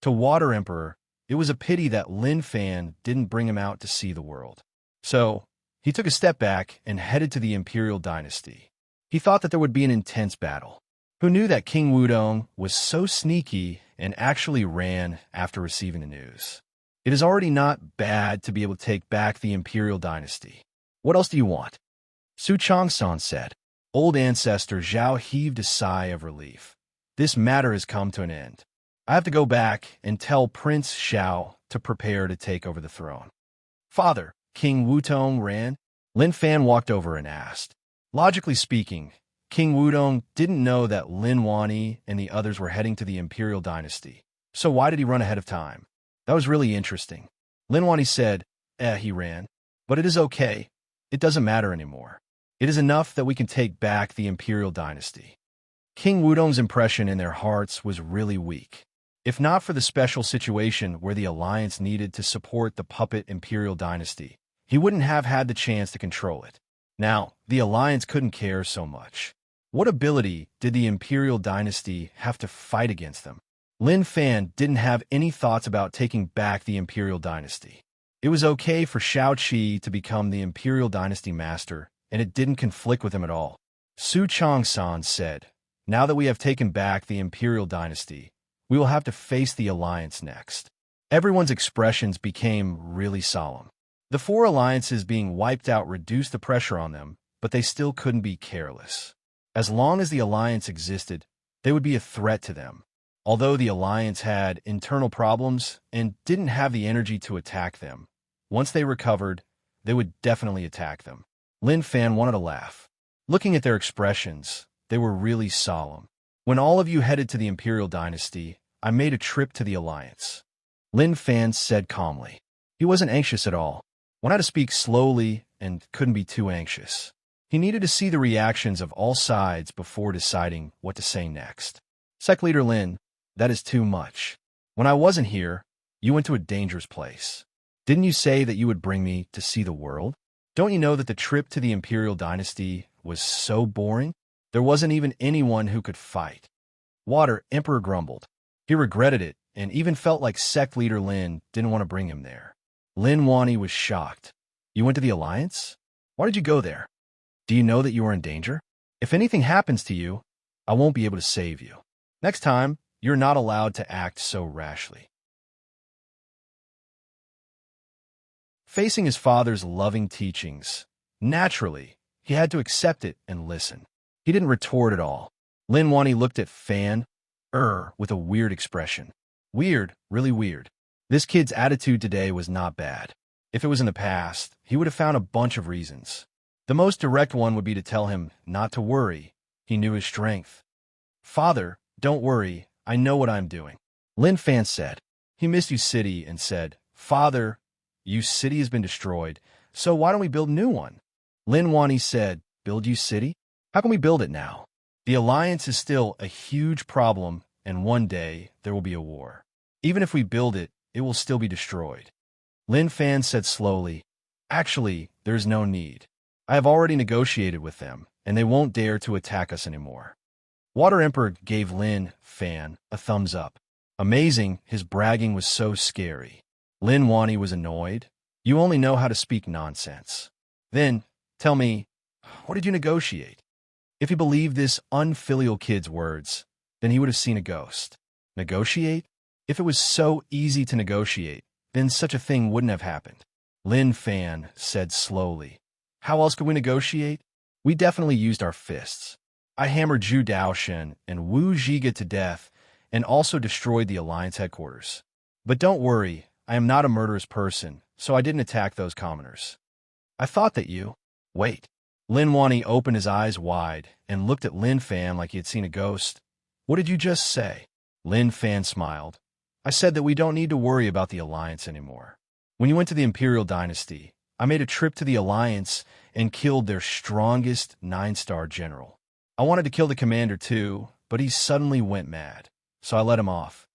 To Water Emperor, it was a pity that Lin Fan didn't bring him out to see the world. So, he took a step back and headed to the imperial dynasty. He thought that there would be an intense battle. Who knew that King Wudong was so sneaky and actually ran after receiving the news? It is already not bad to be able to take back the imperial dynasty. What else do you want? Su Changsan said. Old ancestor Zhao heaved a sigh of relief. This matter has come to an end. I have to go back and tell Prince Xiao to prepare to take over the throne. Father, King Wutong ran. Lin Fan walked over and asked. Logically speaking, King Wudong didn't know that Lin Wani and the others were heading to the imperial dynasty. So why did he run ahead of time? That was really interesting. Lin Wani said, he ran. But it is okay. It doesn't matter anymore. It is enough that we can take back the imperial dynasty. King Wudong's impression in their hearts was really weak. If not for the special situation where the Alliance needed to support the puppet imperial dynasty, he wouldn't have had the chance to control it. Now, the Alliance couldn't care so much. What ability did the imperial dynasty have to fight against them? Lin Fan didn't have any thoughts about taking back the imperial dynasty. It was okay for Shao Qi to become the imperial dynasty master, and it didn't conflict with him at all. Su Changsan said, now that we have taken back the imperial dynasty, we will have to face the Alliance next. Everyone's expressions became really solemn. The 4 alliances being wiped out reduced the pressure on them, but they still couldn't be careless. As long as the Alliance existed, they would be a threat to them. Although the Alliance had internal problems and didn't have the energy to attack them, once they recovered, they would definitely attack them. Lin Fan wanted to laugh. Looking at their expressions, they were really solemn. When all of you headed to the imperial dynasty, I made a trip to the Alliance. Lin Fan said calmly. He wasn't anxious at all. Wanted to speak slowly and couldn't be too anxious. He needed to see the reactions of all sides before deciding what to say next. Sec Leader Lin, that is too much. When I wasn't here, you went to a dangerous place. Didn't you say that you would bring me to see the world? Don't you know that the trip to the imperial dynasty was so boring? There wasn't even anyone who could fight. Water Emperor grumbled. He regretted it and even felt like Sect Leader Lin didn't want to bring him there. Lin Wani was shocked. You went to the Alliance? Why did you go there? Do you know that you are in danger? If anything happens to you, I won't be able to save you. Next time, you're not allowed to act so rashly. Facing his father's loving teachings, naturally, he had to accept it and listen. He didn't retort at all. Lin Wani looked at Fan, with a weird expression. Weird, really weird. This kid's attitude today was not bad. If it was in the past, he would have found a bunch of reasons. The most direct one would be to tell him not to worry. He knew his strength. Father, don't worry, I know what I'm doing. Lin Fan said. He missed you city and said, Father, you city has been destroyed, so why don't we build a new one? Lin Wani said, build you city? How can we build it now? The alliance is still a huge problem, and one day there will be a war. Even if we build it, it will still be destroyed. Lin Fan said slowly, actually, there's no need. I have already negotiated with them, and they won't dare to attack us anymore. Water Emperor gave Lin Fan a thumbs up. Amazing, his bragging was so scary. Lin Wani was annoyed. You only know how to speak nonsense. Then, tell me, what did you negotiate? If he believed this unfilial kid's words, then he would have seen a ghost. Negotiate? If it was so easy to negotiate, then such a thing wouldn't have happened. Lin Fan said slowly. How else could we negotiate? We definitely used our fists. I hammered Zhu Daoshen and Wu Zhiga to death and also destroyed the Alliance headquarters. But don't worry, I am not a murderous person, so I didn't attack those commoners. I thought that you... Wait. Lin Wani opened his eyes wide and looked at Lin Fan like he had seen a ghost. What did you just say? Lin Fan smiled. I said that we don't need to worry about the Alliance anymore. When you went to the Imperial Dynasty, I made a trip to the Alliance and killed their strongest 9-star general. I wanted to kill the commander too, but he suddenly went mad, so I let him off.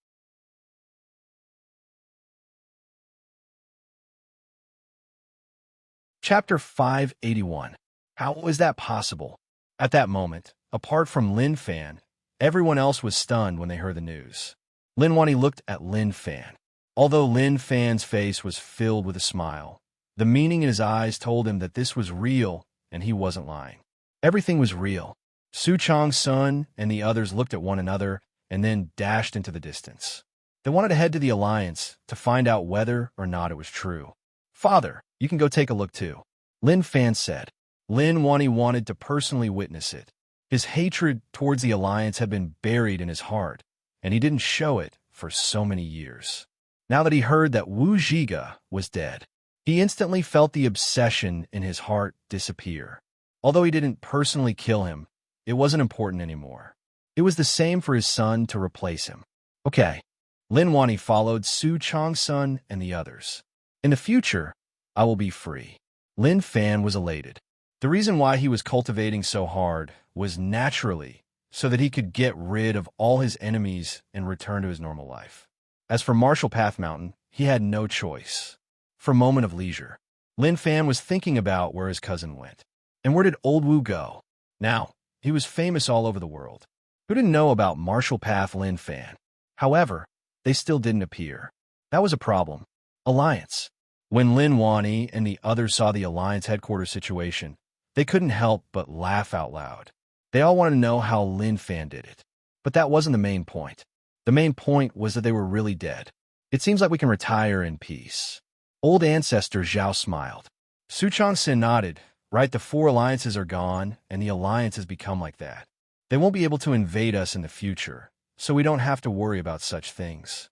Chapter 581. How was that possible? At that moment, apart from Lin Fan, everyone else was stunned when they heard the news. Lin Wani looked at Lin Fan. Although Lin Fan's face was filled with a smile, the meaning in his eyes told him that this was real and he wasn't lying. Everything was real. Su Chang's son and the others looked at one another and then dashed into the distance. They wanted to head to the Alliance to find out whether or not it was true. Father, you can go take a look too, Lin Fan said. Lin Wani wanted to personally witness it. His hatred towards the Alliance had been buried in his heart, and he didn't show it for so many years. Now that he heard that Wu Zhiga was dead, he instantly felt the obsession in his heart disappear. Although he didn't personally kill him, it wasn't important anymore. It was the same for his son to replace him. Okay. Lin Wani followed Su Chang's son and the others. In the future, I will be free. Lin Fan was elated. The reason why he was cultivating so hard was naturally so that he could get rid of all his enemies and return to his normal life. As for Martial Path Mountain, he had no choice. For a moment of leisure, Lin Fan was thinking about where his cousin went. And where did Old Wu go? Now, he was famous all over the world. Who didn't know about Martial Path Lin Fan? However, they still didn't appear. That was a problem. Alliance. When Lin Wani and the others saw the Alliance headquarters situation, they couldn't help but laugh out loud. They all wanted to know how Lin Fan did it. But that wasn't the main point. The main point was that they were really dead. It seems like we can retire in peace. Old ancestor Zhao smiled. Su Changsin nodded. Right, the 4 alliances are gone, and the Alliance has become like that. They won't be able to invade us in the future, so we don't have to worry about such things.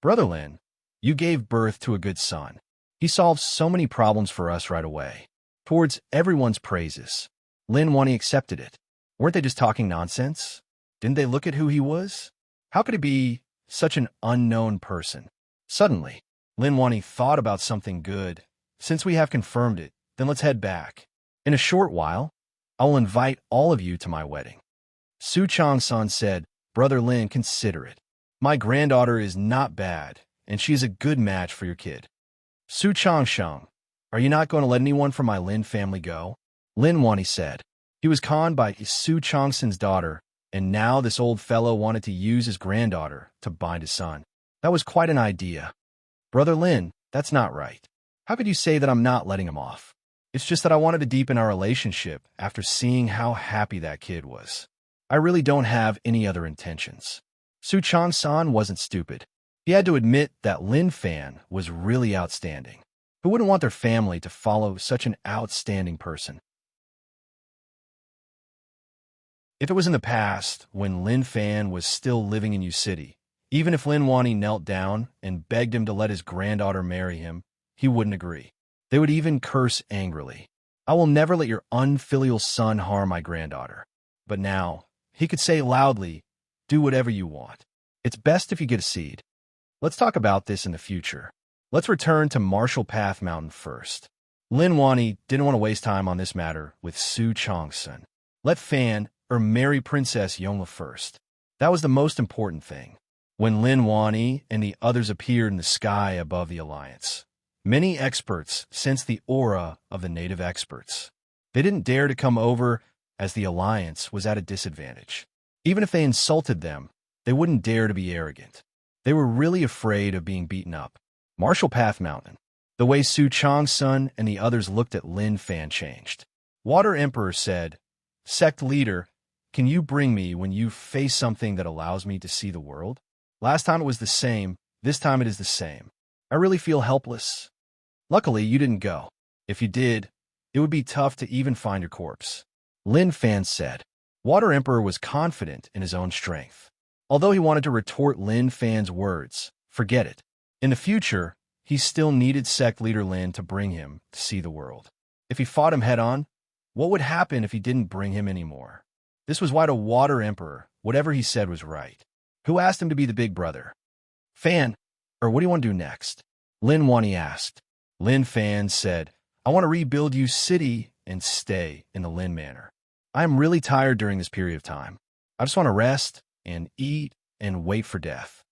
Brother Lin, you gave birth to a good son. He solved so many problems for us right away. Towards everyone's praises, Lin Wani accepted it. Weren't they just talking nonsense? Didn't they look at who he was? How could he be such an unknown person? Suddenly, Lin Wani thought about something good. Since we have confirmed it, then let's head back. In a short while, I will invite all of you to my wedding. Su Chang-san said, Brother Lin, consider it. My granddaughter is not bad, and she is a good match for your kid. Su Chang-shang, are you not going to let anyone from my Lin family go? Lin Wani said. He was conned by Su Changsin's daughter, and now this old fellow wanted to use his granddaughter to bind his son. That was quite an idea. Brother Lin, that's not right. How could you say that I'm not letting him off? It's just that I wanted to deepen our relationship after seeing how happy that kid was. I really don't have any other intentions. Su Chang-san wasn't stupid. He had to admit that Lin Fan was really outstanding. Who wouldn't want their family to follow such an outstanding person? If it was in the past, when Lin Fan was still living in U City, even if Lin Wani knelt down and begged him to let his granddaughter marry him, he wouldn't agree. They would even curse angrily. I will never let your unfilial son harm my granddaughter. But now, he could say loudly, do whatever you want. It's best if you get a seed. Let's talk about this in the future. Let's return to Marshall Path Mountain first. Lin Wani didn't want to waste time on this matter with Su Changsun. Let Fan or marry Princess Yongla first. That was the most important thing. When Lin Wani and the others appeared in the sky above the alliance, many experts sensed the aura of the native experts. They didn't dare to come over as the alliance was at a disadvantage. Even if they insulted them, they wouldn't dare to be arrogant. They were really afraid of being beaten up. Marshall Path Mountain. The way Su Changsun and the others looked at Lin Fan changed. Water Emperor said, Sect leader, can you bring me when you face something that allows me to see the world? Last time it was the same, this time it is the same. I really feel helpless. Luckily, you didn't go. If you did, it would be tough to even find your corpse. Lin Fan said. Water Emperor was confident in his own strength. Although he wanted to retort Lin Fan's words, forget it. In the future, he still needed Sect Leader Lin to bring him to see the world. If he fought him head-on, what would happen if he didn't bring him anymore? This was why the Water Emperor, whatever he said was right. Who asked him to be the big brother? Fan, or what do you want to do next? Lin Wani asked. Lin Fan said, I want to rebuild U City and stay in the Lin Manor. I am really tired during this period of time. I just want to rest and eat and wait for death.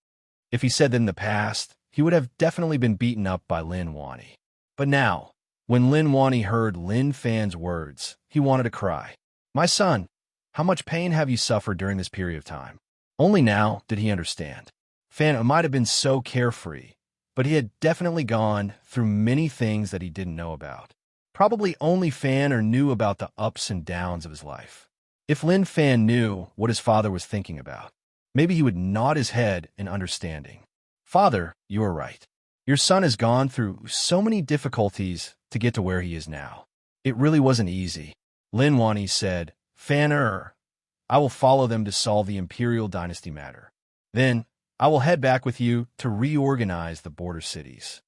If he said that in the past, he would have definitely been beaten up by Lin Wani. But now, when Lin Wani heard Lin Fan's words, he wanted to cry. My son, how much pain have you suffered during this period of time? Only now did he understand. Fan might have been so carefree, but he had definitely gone through many things that he didn't know about. Probably only Fan knew about the ups and downs of his life. If Lin Fan knew what his father was thinking about, maybe he would nod his head in understanding. Father, you are right. Your son has gone through so many difficulties to get to where he is now. It really wasn't easy. Lin Wani said, Fan, I will follow them to solve the Imperial Dynasty matter. Then, I will head back with you to reorganize the border cities.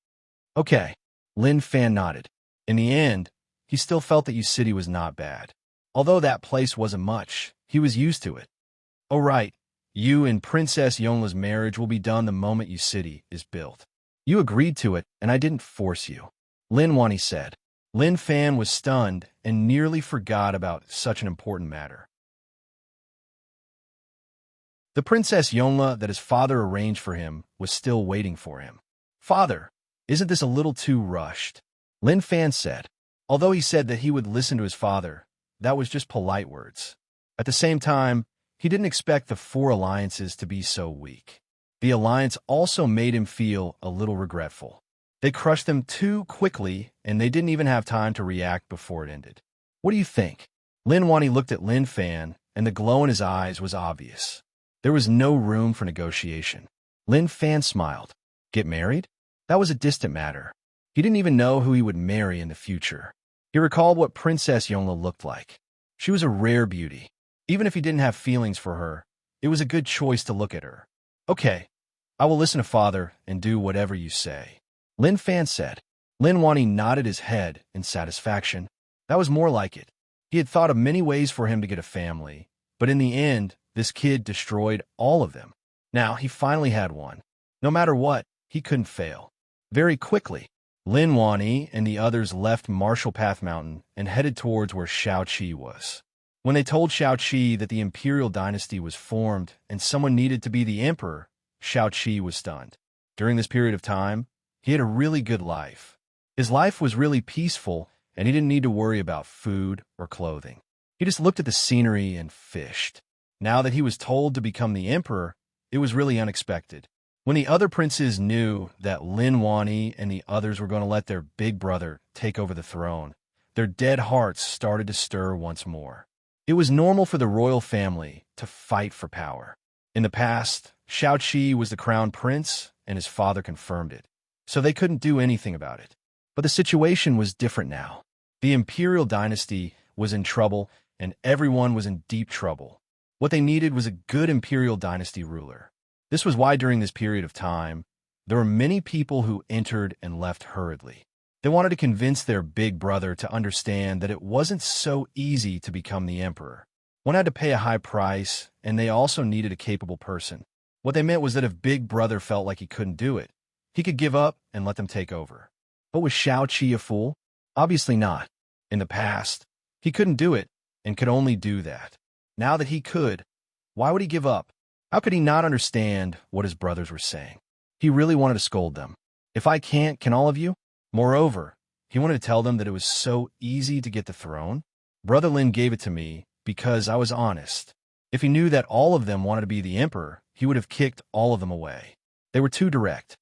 Okay, Lin Fan nodded. In the end, he still felt that U City was not bad. Although that place wasn't much, he was used to it. Oh right, you and Princess Yongla's marriage will be done the moment U City is built. You agreed to it, and I didn't force you. Lin Wani said. Lin Fan was stunned and nearly forgot about such an important matter. The Princess Yongla that his father arranged for him was still waiting for him. Father, isn't this a little too rushed? Lin Fan said. Although he said that he would listen to his father, that was just polite words. At the same time, he didn't expect the four alliances to be so weak. The alliance also made him feel a little regretful. They crushed them too quickly, and they didn't even have time to react before it ended. What do you think? Lin Wani looked at Lin Fan, and the glow in his eyes was obvious. There was no room for negotiation. Lin Fan smiled. Get married? That was a distant matter. He didn't even know who he would marry in the future. He recalled what Princess Yongla looked like. She was a rare beauty. Even if he didn't have feelings for her, it was a good choice to look at her. Okay, I will listen to father and do whatever you say. Lin Fan said. Lin Wani nodded his head in satisfaction. That was more like it. He had thought of many ways for him to get a family, but in the end, this kid destroyed all of them. Now he finally had one. No matter what, he couldn't fail. Very quickly, Lin Wani and the others left Marshall Path Mountain and headed towards where Shao-Chi was. When they told Shao-Chi that the Imperial Dynasty was formed and someone needed to be the emperor, Shao-Chi was stunned. During this period of time, he had a really good life. His life was really peaceful, and he didn't need to worry about food or clothing. He just looked at the scenery and fished. Now that he was told to become the emperor, it was really unexpected. When the other princes knew that Lin Wani and the others were going to let their big brother take over the throne, their dead hearts started to stir once more. It was normal for the royal family to fight for power. In the past, Shao-Chi was the crown prince, and his father confirmed it, so they couldn't do anything about it. But the situation was different now. The imperial dynasty was in trouble, and everyone was in deep trouble. What they needed was a good imperial dynasty ruler. This was why during this period of time, there were many people who entered and left hurriedly. They wanted to convince their big brother to understand that it wasn't so easy to become the emperor. One had to pay a high price, and they also needed a capable person. What they meant was that if Big Brother felt like he couldn't do it, he could give up and let them take over. But was Shao Qi a fool? Obviously not. In the past, he couldn't do it and could only do that. Now that he could, why would he give up? How could he not understand what his brothers were saying? He really wanted to scold them. If I can't, can all of you? Moreover, he wanted to tell them that it was so easy to get the throne. Brother Lin gave it to me because I was honest. If he knew that all of them wanted to be the emperor, he would have kicked all of them away. They were too direct.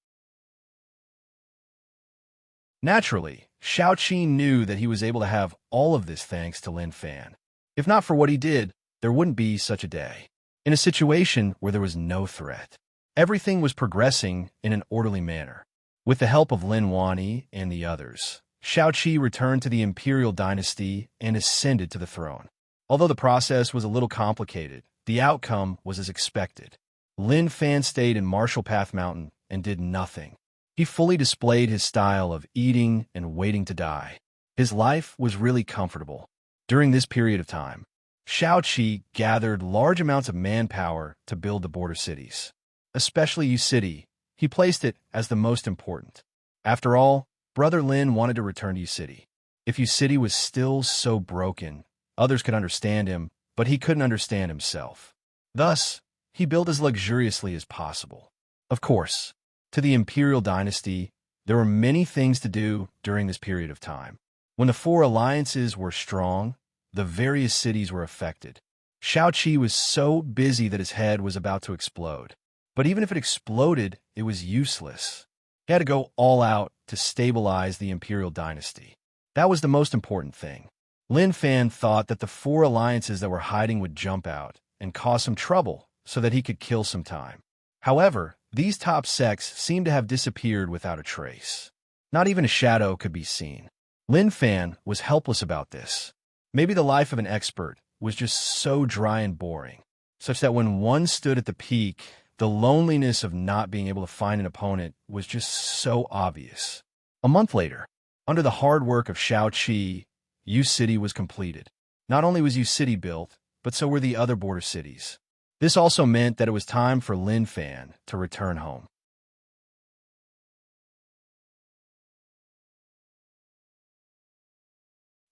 Naturally, Shao Qi knew that he was able to have all of this thanks to Lin Fan. If not for what he did, there wouldn't be such a day. In a situation where there was no threat, everything was progressing in an orderly manner. With the help of Lin Wani and the others, Shao Qi returned to the imperial dynasty and ascended to the throne. Although the process was a little complicated, the outcome was as expected. Lin Fan stayed in Marshall Path Mountain and did nothing. He fully displayed his style of eating and waiting to die. His life was really comfortable. During this period of time, Shao Qi gathered large amounts of manpower to build the border cities. Especially Yu City, he placed it as the most important. After all, Brother Lin wanted to return to Yu City. If Yu City was still so broken, others could understand him, but he couldn't understand himself. Thus, he built as luxuriously as possible. Of course, to the imperial dynasty, there were many things to do during this period of time. When the four alliances were strong, the various cities were affected. Shao Qi was so busy that his head was about to explode. But even if it exploded, it was useless. He had to go all out to stabilize the imperial dynasty. That was the most important thing. Lin Fan thought that the four alliances that were hiding would jump out and cause some trouble so that he could kill some time. However, these top sects seemed to have disappeared without a trace. Not even a shadow could be seen. Lin Fan was helpless about this. Maybe the life of an expert was just so dry and boring, such that when one stood at the peak, the loneliness of not being able to find an opponent was just so obvious. A month later, under the hard work of Shao Qi, Yu City was completed. Not only was Yu City built, but so were the other border cities. This also meant that it was time for Lin Fan to return home.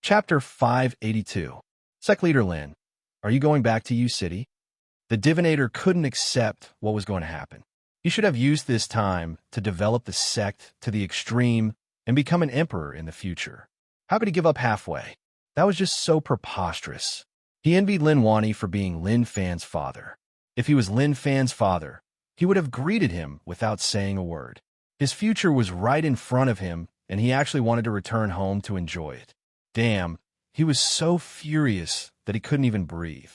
Chapter 582. Sect Leader Lin, are you going back to Yu City? The divinator couldn't accept what was going to happen. He should have used this time to develop the sect to the extreme and become an emperor in the future. How could he give up halfway? That was just so preposterous. He envied Lin Wani for being Lin Fan's father. If he was Lin Fan's father, he would have greeted him without saying a word. His future was right in front of him, and he actually wanted to return home to enjoy it. Damn, he was so furious that he couldn't even breathe.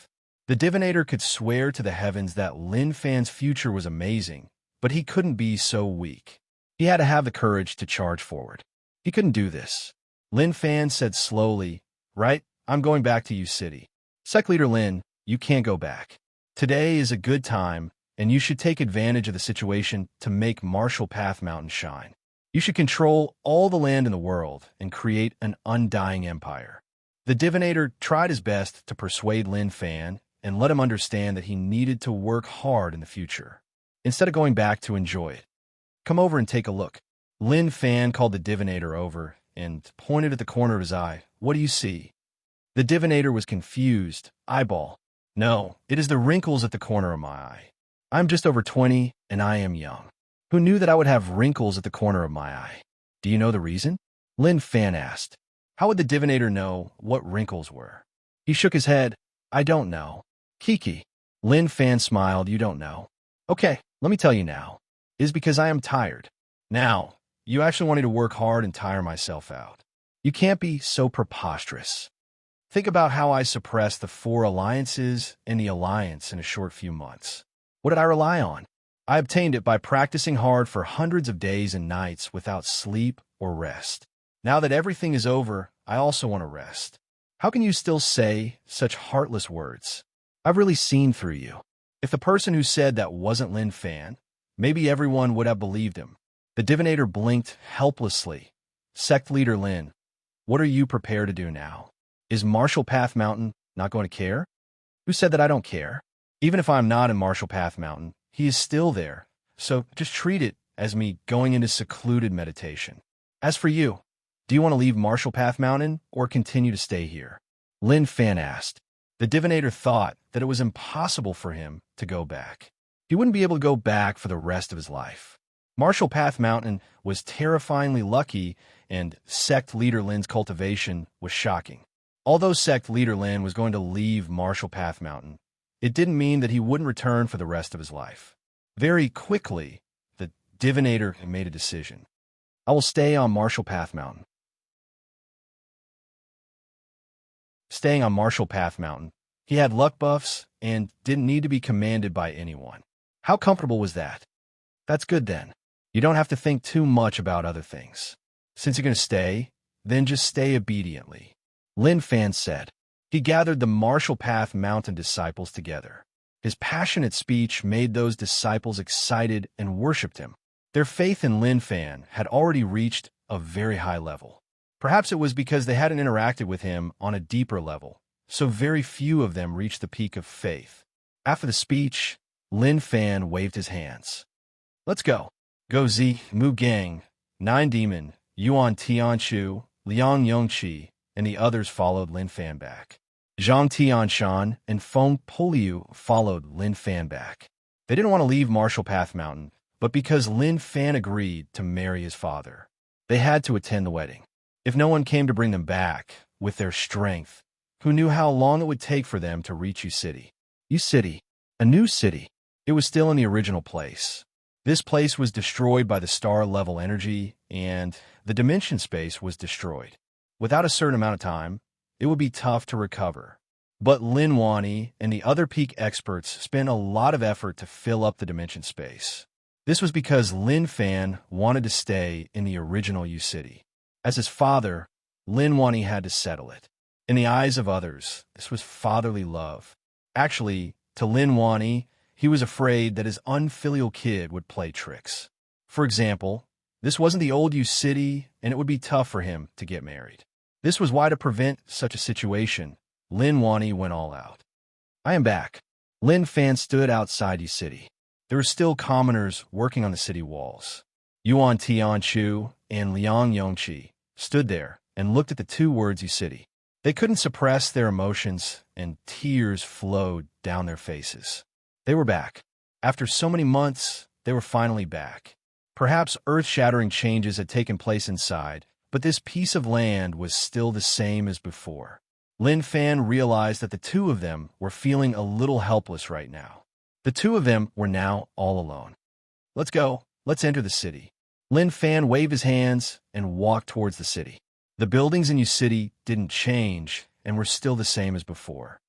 The divinator could swear to the heavens that Lin Fan's future was amazing, but he couldn't be so weak. He had to have the courage to charge forward. He couldn't do this. Lin Fan said slowly, "Right, I'm going back to Yu City." Sect Leader Lin, you can't go back. Today is a good time, and you should take advantage of the situation to make Marshall Path Mountain shine. You should control all the land in the world and create an undying empire. The divinator tried his best to persuade Lin Fan and let him understand that he needed to work hard in the future, instead of going back to enjoy it. Come over and take a look. Lin Fan called the divinator over and pointed at the corner of his eye. What do you see? The divinator was confused. Eyeball. No, it is the wrinkles at the corner of my eye. I'm just over 20, and I am young. Who knew that I would have wrinkles at the corner of my eye? Do you know the reason? Lin Fan asked. How would the divinator know what wrinkles were? He shook his head. I don't know. Kiki. Lin Fan smiled. You don't know? Okay, let me tell you now. It is because I am tired. Now, you actually want me to work hard and tire myself out. You can't be so preposterous. Think about how I suppressed the four alliances and the alliance in a short few months. What did I rely on? I obtained it by practicing hard for hundreds of days and nights without sleep or rest. Now that everything is over, I also want to rest. How can you still say such heartless words? I've really seen through you. If the person who said that wasn't Lin Fan, maybe everyone would have believed him. The divinator blinked helplessly. Sect leader Lin, what are you prepared to do now? Is Marshall Path Mountain not going to care? Who said that I don't care? Even if I'm not in Marshall Path Mountain, he is still there. So just treat it as me going into secluded meditation. As for you, do you want to leave Marshall Path Mountain or continue to stay here? Lin Fan asked. The divinator thought that it was impossible for him to go back. He wouldn't be able to go back for the rest of his life. Marshall Path Mountain was terrifyingly lucky, and Sect Leader Lin's cultivation was shocking. Although Sect Leader Lin was going to leave Marshall Path Mountain, it didn't mean that he wouldn't return for the rest of his life. Very quickly, the divinator made a decision. I will stay on Marshall Path Mountain. Staying on Marshall Path Mountain, he had luck buffs and didn't need to be commanded by anyone. How comfortable was that? That's good then. You don't have to think too much about other things. Since you're going to stay, then just stay obediently. Lin Fan said. He gathered the Marshall Path Mountain disciples together. His passionate speech made those disciples excited and worshipped him. Their faith in Lin Fan had already reached a very high level. Perhaps it was because they hadn't interacted with him on a deeper level, so very few of them reached the peak of faith. After the speech, Lin Fan waved his hands. Let's go. Go Zi, Mu Gang, Nine Demon, Yuan Tianshu, Liang Yongqi, and the others followed Lin Fan back. Zhang Tianshan and Feng Poliu followed Lin Fan back. They didn't want to leave Marshall Path Mountain, but because Lin Fan agreed to marry his father, they had to attend the wedding. If no one came to bring them back, with their strength, who knew how long it would take for them to reach U City? U City, a new city. It was still in the original place. This place was destroyed by the star-level energy, and the dimension space was destroyed. Without a certain amount of time, it would be tough to recover. But Lin Wani and the other peak experts spent a lot of effort to fill up the dimension space. This was because Lin Fan wanted to stay in the original U City. As his father, Lin Wani had to settle it. In the eyes of others, this was fatherly love. Actually, to Lin Wani, he was afraid that his unfilial kid would play tricks. For example, this wasn't the old U City, and it would be tough for him to get married. This was why, to prevent such a situation, Lin Wani went all out. I am back. Lin Fan stood outside U City. There were still commoners working on the city walls. Yuan Tianshu and Liang Yongqi stood there and looked at the two words U City. They couldn't suppress their emotions, and tears flowed down their faces. They were back. After so many months, they were finally back. Perhaps earth-shattering changes had taken place inside, but this piece of land was still the same as before. Lin Fan realized that the two of them were feeling a little helpless right now. The two of them were now all alone. Let's go. Let's enter the city. Lin Fan waved his hands and walked towards the city. The buildings in U City didn't change and were still the same as before.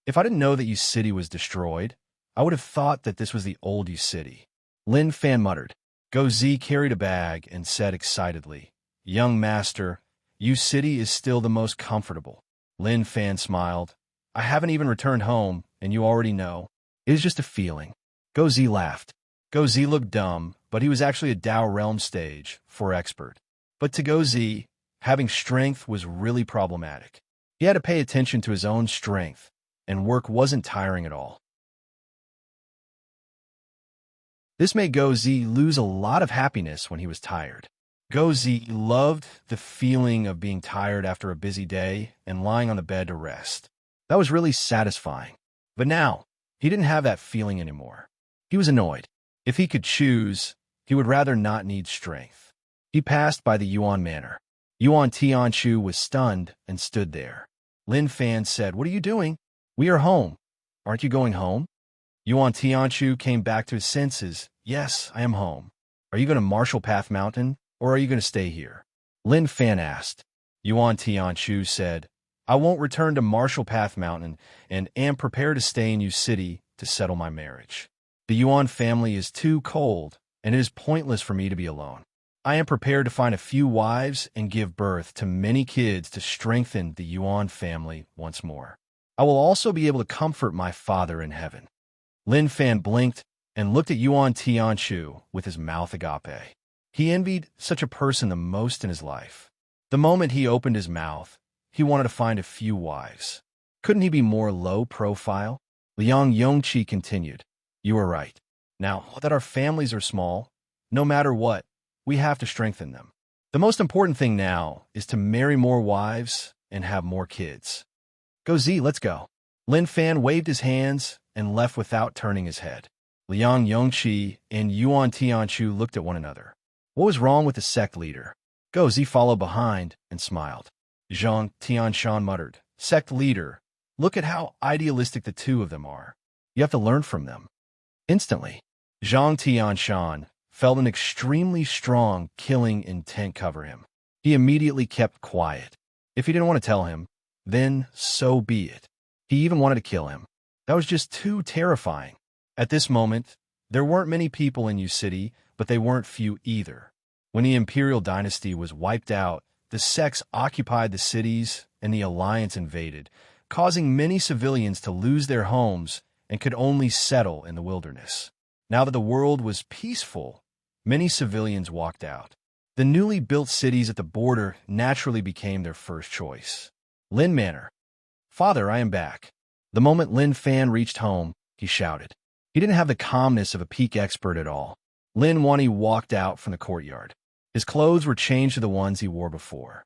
If I didn't know that U City was destroyed, I would have thought that this was the old U City. Lin Fan muttered. Go Zi carried a bag and said excitedly, Young master, U City is still the most comfortable. Lin Fan smiled. I haven't even returned home, and you already know. It is just a feeling. Go Zi laughed. Go Zi looked dumb, but he was actually a Dao Realm stage for expert. But to Go Zi, having strength was really problematic. He had to pay attention to his own strength, and work wasn't tiring at all. This made Go Zi lose a lot of happiness when he was tired. Go Zi loved the feeling of being tired after a busy day and lying on the bed to rest. That was really satisfying. But now, he didn't have that feeling anymore. He was annoyed. If he could choose, he would rather not need strength. He passed by the Yuan Manor. Yuan Tianshu was stunned and stood there. Lin Fan said, What are you doing? We are home. Aren't you going home? Yuan Tianshu came back to his senses. Yes, I am home. Are you going to Marshall Path Mountain, or are you going to stay here? Lin Fan asked. Yuan Tianshu said, I won't return to Marshall Path Mountain and am prepared to stay in U City to settle my marriage. The Yuan family is too cold, and it is pointless for me to be alone. I am prepared to find a few wives and give birth to many kids to strengthen the Yuan family once more. I will also be able to comfort my father in heaven. Lin Fan blinked and looked at Yuan Tianchu with his mouth agape. He envied such a person the most in his life. The moment he opened his mouth, he wanted to find a few wives. Couldn't he be more low profile? Liang Yongqi continued. You are right. Now that our families are small, no matter what, we have to strengthen them. The most important thing now is to marry more wives and have more kids. Go Z, let's go. Lin Fan waved his hands and left without turning his head. Liang Yongqi and Yuan Tianchu looked at one another. What was wrong with the sect leader? Go Z followed behind and smiled. Zhang Tianshan muttered, Sect leader, look at how idealistic the two of them are. You have to learn from them. Instantly, Zhang Tianshan felt an extremely strong killing intent cover him. He immediately kept quiet. If he didn't want to tell him, then so be it. He even wanted to kill him. That was just too terrifying. At this moment, there weren't many people in Yu City, but they weren't few either. When the imperial dynasty was wiped out, the sects occupied the cities and the alliance invaded, causing many civilians to lose their homes and could only settle in the wilderness. Now that the world was peaceful, many civilians walked out. The newly built cities at the border naturally became their first choice. Lin Manor. Father, I am back. The moment Lin Fan reached home, he shouted. He didn't have the calmness of a peak expert at all. Lin Wani walked out from the courtyard. His clothes were changed to the ones he wore before.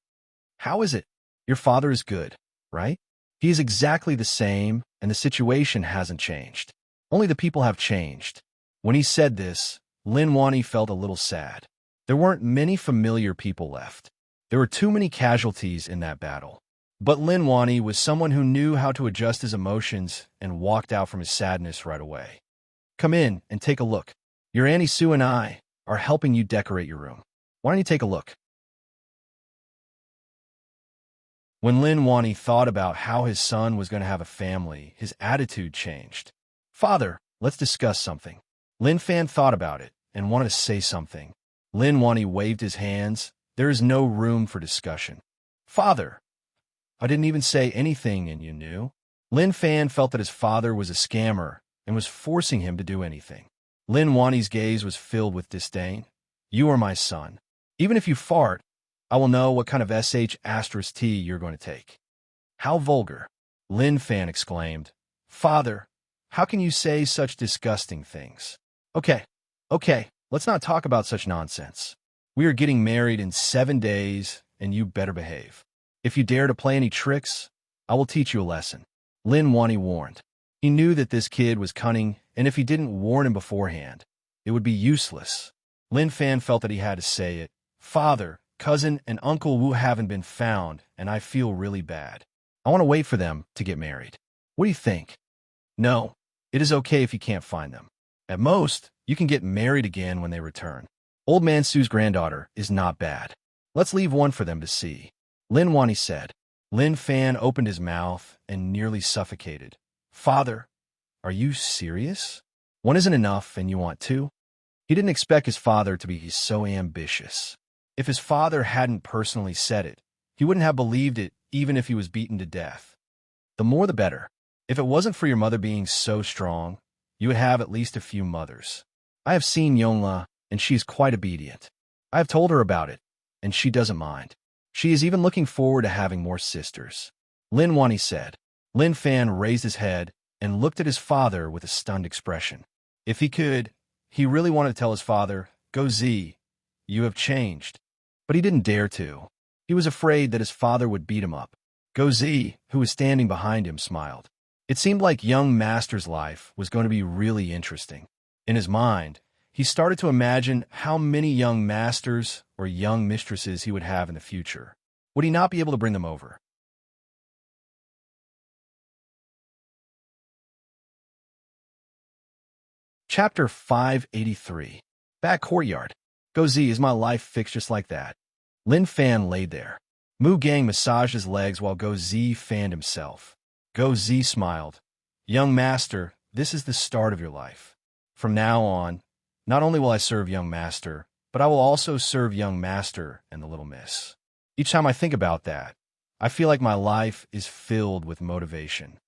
How is it? Your father is good, right? He is exactly the same, and the situation hasn't changed. Only the people have changed. When he said this, Lin Wani felt a little sad. There weren't many familiar people left. There were too many casualties in that battle. But Lin Wani was someone who knew how to adjust his emotions and walked out from his sadness right away. Come in and take a look. Your Auntie Sue and I are helping you decorate your room. Why don't you take a look? When Lin Wani thought about how his son was going to have a family, his attitude changed. Father, let's discuss something. Lin Fan thought about it and wanted to say something. Lin Wani waved his hands. There is no room for discussion. Father, I didn't even say anything and you knew. Lin Fan felt that his father was a scammer and was forcing him to do anything. Lin Wani's gaze was filled with disdain. You are my son. Even if you fart, I will know what kind of sh*t you're going to take. How vulgar, Lin Fan exclaimed. Father, how can you say such disgusting things? Okay, let's not talk about such nonsense. We are getting married in 7 days, and you better behave. If you dare to play any tricks, I will teach you a lesson. Lin Wani warned. He knew that this kid was cunning, and if he didn't warn him beforehand, it would be useless. Lin Fan felt that he had to say it. Father, cousin, and Uncle Wu haven't been found, and I feel really bad. I want to wait for them to get married. What do you think? No, it is okay if you can't find them. At most, you can get married again when they return. Old Man Sue's granddaughter is not bad. Let's leave one for them to see. Lin Wani said. Lin Fan opened his mouth and nearly suffocated. Father, are you serious? One isn't enough and you want two? He didn't expect his father to be so ambitious. If his father hadn't personally said it, he wouldn't have believed it even if he was beaten to death. The more the better. If it wasn't for your mother being so strong, you would have at least a few mothers. I have seen Yongla, and she is quite obedient. I have told her about it, and she doesn't mind. She is even looking forward to having more sisters. Lin Wani said. Lin Fan raised his head and looked at his father with a stunned expression. If he could, he really wanted to tell his father, Go Z, you have changed. But he didn't dare to. He was afraid that his father would beat him up. Go Z, who was standing behind him, smiled. It seemed like young Master's life was going to be really interesting. In his mind, he started to imagine how many young masters or young mistresses he would have in the future. Would he not be able to bring them over? Chapter 583. Back courtyard. Go Z, is my life fixed just like that? Lin Fan laid there. Mu Gang massaged his legs while Go Z fanned himself. Go Z smiled. Young master, this is the start of your life. From now on, not only will I serve young master, but I will also serve young master and the little miss. Each time I think about that, I feel like my life is filled with motivation.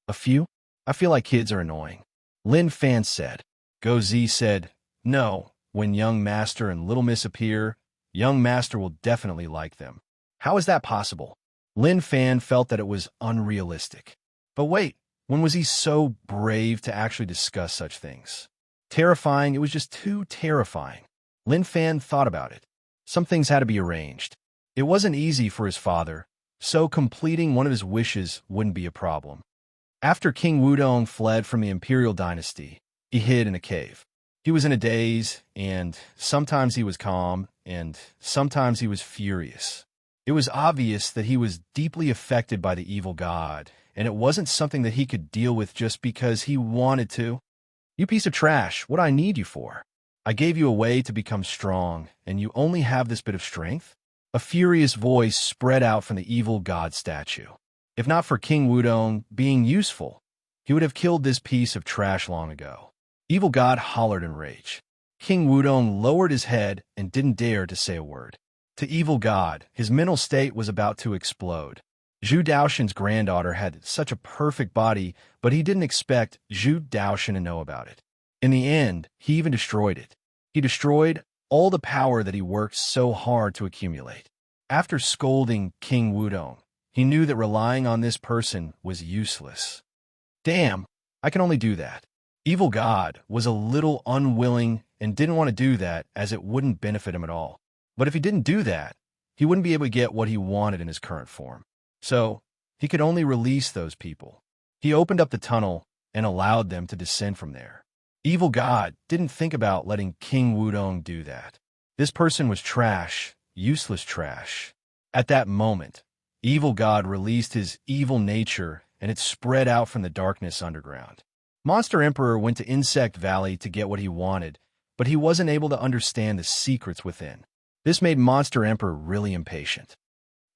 A few? I feel like kids are annoying. Lin Fan said. Go Z said, no, when young master and little miss appear, young master will definitely like them. How is that possible? Lin Fan felt that it was unrealistic. But wait, when was he so brave to actually discuss such things? Terrifying, it was just too terrifying. Lin Fan thought about it. Some things had to be arranged. It wasn't easy for his father, so completing one of his wishes wouldn't be a problem. After King Wudong fled from the imperial dynasty, he hid in a cave. He was in a daze, and sometimes he was calm, and sometimes he was furious. It was obvious that he was deeply affected by the evil god, and it wasn't something that he could deal with just because he wanted to. You piece of trash, what I need you for? I gave you a way to become strong, and you only have this bit of strength? A furious voice spread out from the evil god statue. If not for King Wudong being useful, he would have killed this piece of trash long ago. Evil god hollered in rage. King Wudong lowered his head and didn't dare to say a word. To evil god, his mental state was about to explode. Zhu Daoxin's granddaughter had such a perfect body, but he didn't expect Zhu Daoxin to know about it. In the end, he even destroyed it. He destroyed all the power that he worked so hard to accumulate. After scolding King Wudong, he knew that relying on this person was useless. Damn, I can only do that. Evil God was a little unwilling and didn't want to do that as it wouldn't benefit him at all. But if he didn't do that, he wouldn't be able to get what he wanted in his current form. So, he could only release those people. He opened up the tunnel and allowed them to descend from there. Evil God didn't think about letting King Wudong do that. This person was trash, useless trash. At that moment, Evil God released his evil nature and it spread out from the darkness underground. Monster Emperor went to Insect Valley to get what he wanted, but he wasn't able to understand the secrets within. This made Monster Emperor really impatient.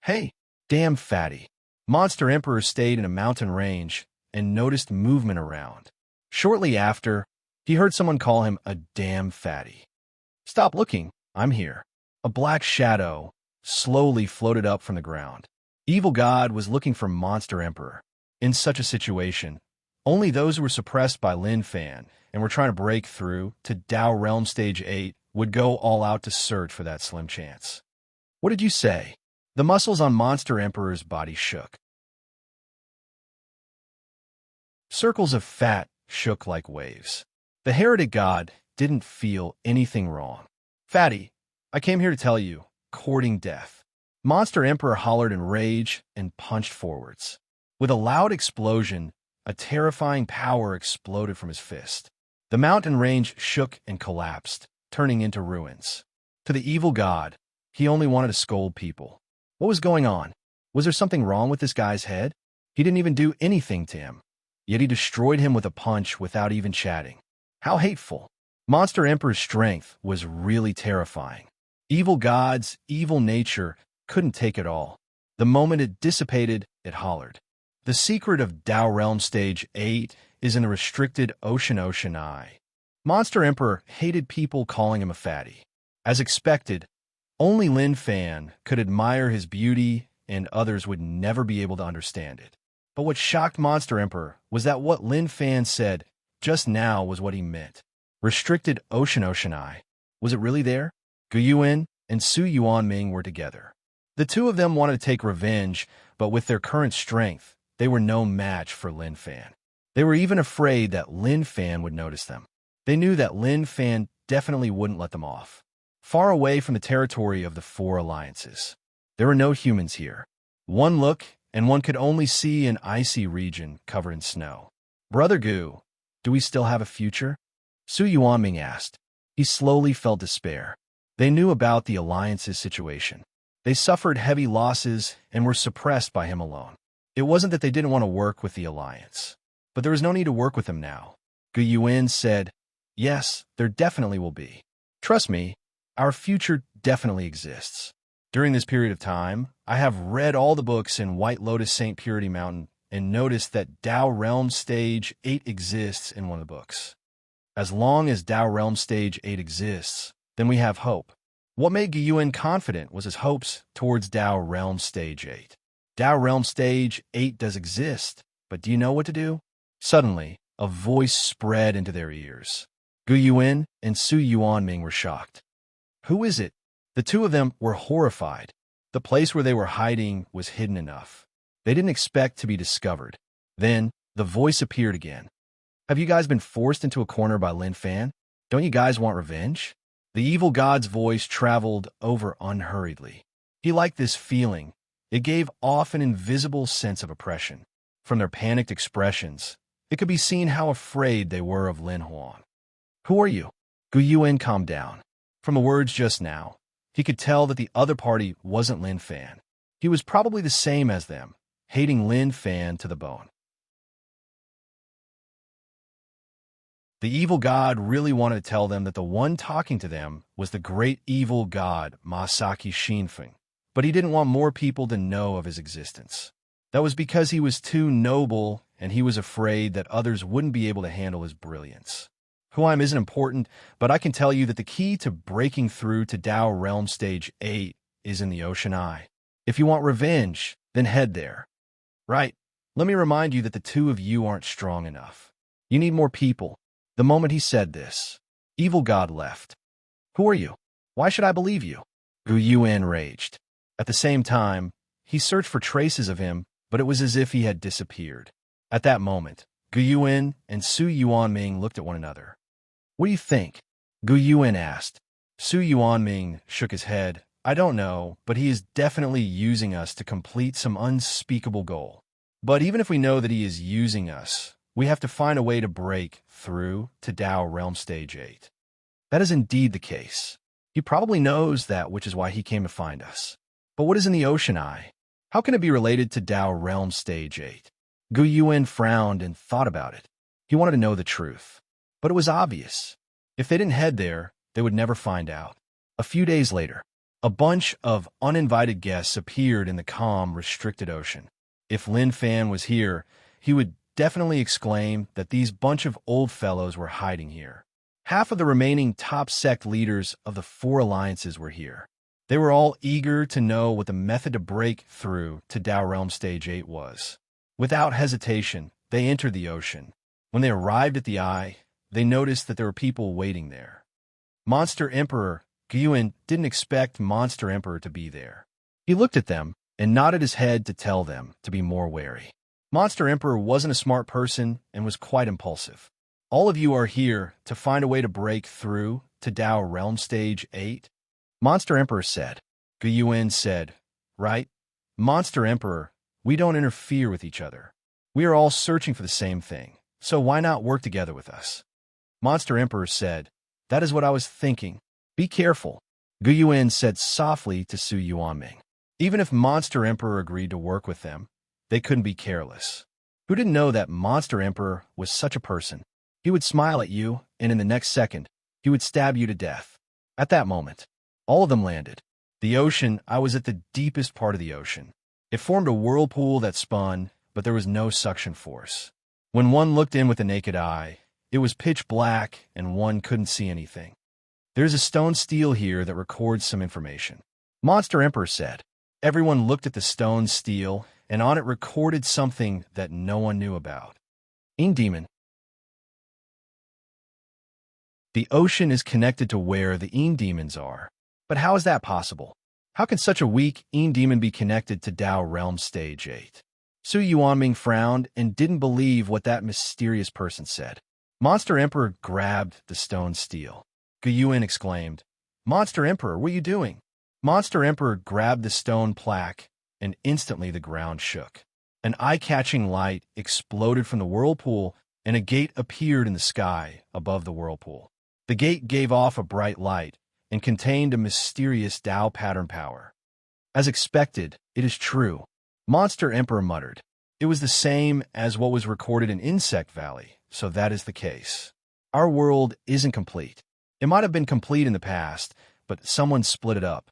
Hey, damn fatty. Monster Emperor stayed in a mountain range and noticed movement around. Shortly after, he heard someone call him a damn fatty. Stop looking, I'm here. A black shadow slowly floated up from the ground. Evil God was looking for Monster Emperor. In such a situation, only those who were suppressed by Lin Fan and were trying to break through to Dao Realm Stage 8 would go all out to search for that slim chance. What did you say? The muscles on Monster Emperor's body shook. Circles of fat shook like waves. The heretic god didn't feel anything wrong. Fatty, I came here to tell you, courting death. Monster Emperor hollered in rage and punched forwards. With a loud explosion, a terrifying power exploded from his fist. The mountain range shook and collapsed, turning into ruins. To the evil god, he only wanted to scold people. What was going on? Was there something wrong with this guy's head? He didn't even do anything to him. Yet he destroyed him with a punch without even chatting. How hateful. Monster Emperor's strength was really terrifying. Evil God's evil nature couldn't take it all. The moment it dissipated, it hollered. The secret of Dao Realm Stage 8 is in the restricted Ocean Eye. Monster Emperor hated people calling him a fatty. As expected, only Lin Fan could admire his beauty and others would never be able to understand it. But what shocked Monster Emperor was that what Lin Fan said just now was what he meant. Restricted Ocean Eye. Was it really there? Gu Yuan and Su Yuanming were together. The two of them wanted to take revenge, but with their current strength, they were no match for Lin Fan. They were even afraid that Lin Fan would notice them. They knew that Lin Fan definitely wouldn't let them off. Far away from the territory of the four alliances. There were no humans here. One look, and one could only see an icy region covered in snow. Brother Gu, do we still have a future? Su Yuanming asked. He slowly felt despair. They knew about the alliance's situation. They suffered heavy losses and were suppressed by him alone. It wasn't that they didn't want to work with the alliance, but there was no need to work with him now. Gu Yuan said, yes, there definitely will be. Trust me, our future definitely exists. During this period of time, I have read all the books in White Lotus Saint Purity Mountain and noticed that Dao Realm Stage 8 exists in one of the books. As long as Dao Realm Stage 8 exists, then we have hope. What made Gyuan confident was his hopes towards Dao Realm Stage 8. Dao Realm Stage 8 does exist, but do you know what to do? Suddenly, a voice spread into their ears. Gu Yuan and Su Yuanming were shocked. Who is it? The two of them were horrified. The place where they were hiding was hidden enough. They didn't expect to be discovered. Then, the voice appeared again. Have you guys been forced into a corner by Lin Fan? Don't you guys want revenge? The evil god's voice traveled over unhurriedly. He liked this feeling. It gave off an invisible sense of oppression. From their panicked expressions, it could be seen how afraid they were of Lin Huang. Who are you? Gu Yuan calmed down. From the words just now, he could tell that the other party wasn't Lin Fan. He was probably the same as them, hating Lin Fan to the bone. The evil god really wanted to tell them that the one talking to them was the great evil god Masaki Shinfeng, but he didn't want more people to know of his existence. That was because he was too noble, and he was afraid that others wouldn't be able to handle his brilliance. Who I am isn't important, but I can tell you that the key to breaking through to Dao Realm Stage 8 is in the Ocean Eye. If you want revenge, then head there. Right, let me remind you that the two of you aren't strong enough. You need more people. The moment he said this, evil god left. Who are you? Why should I believe you? Gu Yuan raged. At the same time, he searched for traces of him, but it was as if he had disappeared. At that moment, Gu Yuan and Su Yuanming looked at one another. What do you think? Gu Yuan asked. Su Yuanming shook his head. I don't know, but he is definitely using us to complete some unspeakable goal. But even if we know that he is using us, we have to find a way to break through to Dao Realm Stage 8. That is indeed the case. He probably knows that, which is why he came to find us. But what is in the Ocean Eye? How can it be related to Dao Realm Stage 8? Gu Yuan frowned and thought about it. He wanted to know the truth. But it was obvious. If they didn't head there, they would never find out. A few days later, a bunch of uninvited guests appeared in the calm, restricted ocean. If Lin Fan was here, he would definitely exclaim that these bunch of old fellows were hiding here. Half of the remaining top sect leaders of the 4 alliances were here. They were all eager to know what the method to break through to Dao Realm Stage 8 was. Without hesitation, they entered the ocean. When they arrived at the eye, they noticed that there were people waiting there. Monster Emperor Gyuan didn't expect Monster Emperor to be there. He looked at them and nodded his head to tell them to be more wary. Monster Emperor wasn't a smart person and was quite impulsive. All of you are here to find a way to break through to Dao Realm Stage 8? Monster Emperor said. Gu Yuan said, right? Monster Emperor, we don't interfere with each other. We are all searching for the same thing, so why not work together with us? Monster Emperor said, that is what I was thinking. Be careful. Gu Yuan said softly to Su Yuanming. Even if Monster Emperor agreed to work with them, they couldn't be careless. Who didn't know that Monster Emperor was such a person? He would smile at you, and in the next second, he would stab you to death. At that moment, all of them landed. The ocean, I was at the deepest part of the ocean. It formed a whirlpool that spun, but there was no suction force. When one looked in with the naked eye, it was pitch black and one couldn't see anything. There's a stone stele here that records some information. Monster Emperor said. Everyone looked at the stone stele, and on it recorded something that no one knew about. Demon. The ocean is connected to where the demons are. But how is that possible? How can such a weak demon be connected to Dao Realm Stage 8? Su Yuanming frowned and didn't believe what that mysterious person said. Monster Emperor grabbed the stone stele. Gu Yuan exclaimed, Monster Emperor, what are you doing? Monster Emperor grabbed the stone plaque, and instantly the ground shook. An eye-catching light exploded from the whirlpool, and a gate appeared in the sky above the whirlpool. The gate gave off a bright light and contained a mysterious Dao pattern power. As expected, it is true. Monster Emperor muttered. It was the same as what was recorded in Insect Valley, so that is the case. Our world isn't complete. It might have been complete in the past, but someone split it up.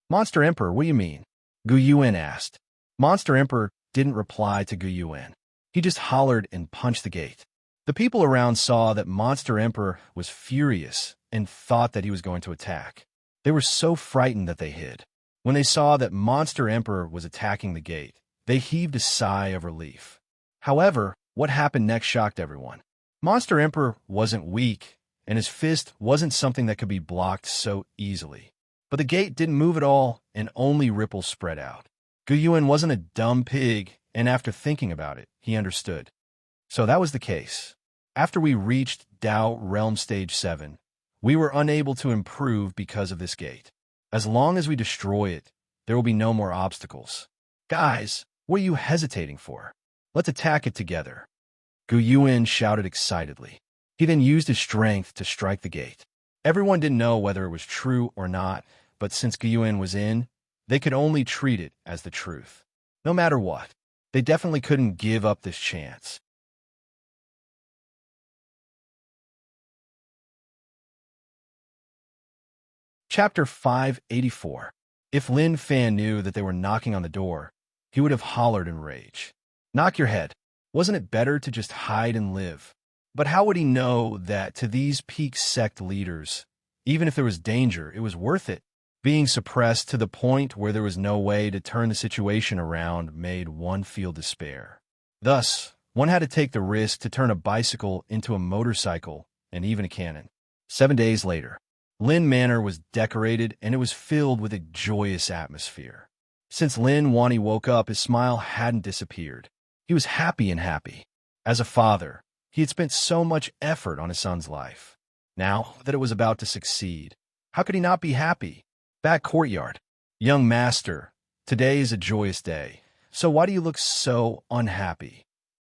Monster Emperor, what do you mean? Gu Yuan asked. Monster Emperor didn't reply to Gu Yuan. He just hollered and punched the gate. The people around saw that Monster Emperor was furious and thought that he was going to attack. They were so frightened that they hid. When they saw that Monster Emperor was attacking the gate, they heaved a sigh of relief. However, what happened next shocked everyone. Monster Emperor wasn't weak, and his fist wasn't something that could be blocked so easily. But the gate didn't move at all, and only ripples spread out. Guyuan wasn't a dumb pig, and after thinking about it, he understood. So that was the case. After we reached Dao Realm Stage 7, we were unable to improve because of this gate. As long as we destroy it, there will be no more obstacles. Guys, what are you hesitating for? Let's attack it together. Guyuan shouted excitedly. He then used his strength to strike the gate. Everyone didn't know whether it was true or not, but since Guyuan was in, they could only treat it as the truth. No matter what, they definitely couldn't give up this chance. Chapter 584. If Lin Fan knew that they were knocking on the door, he would have hollered in rage. Knock your head. Wasn't it better to just hide and live? But how would he know that to these peak sect leaders, even if there was danger, it was worth it? Being suppressed to the point where there was no way to turn the situation around made one feel despair. Thus, one had to take the risk to turn a bicycle into a motorcycle and even a cannon. 7 days later, Lin Manor was decorated and it was filled with a joyous atmosphere. Since Lin Wani woke up, his smile hadn't disappeared. He was happy and happy. As a father, he had spent so much effort on his son's life. Now that it was about to succeed, how could he not be happy? Back courtyard. Young master, today is a joyous day, so why do you look so unhappy?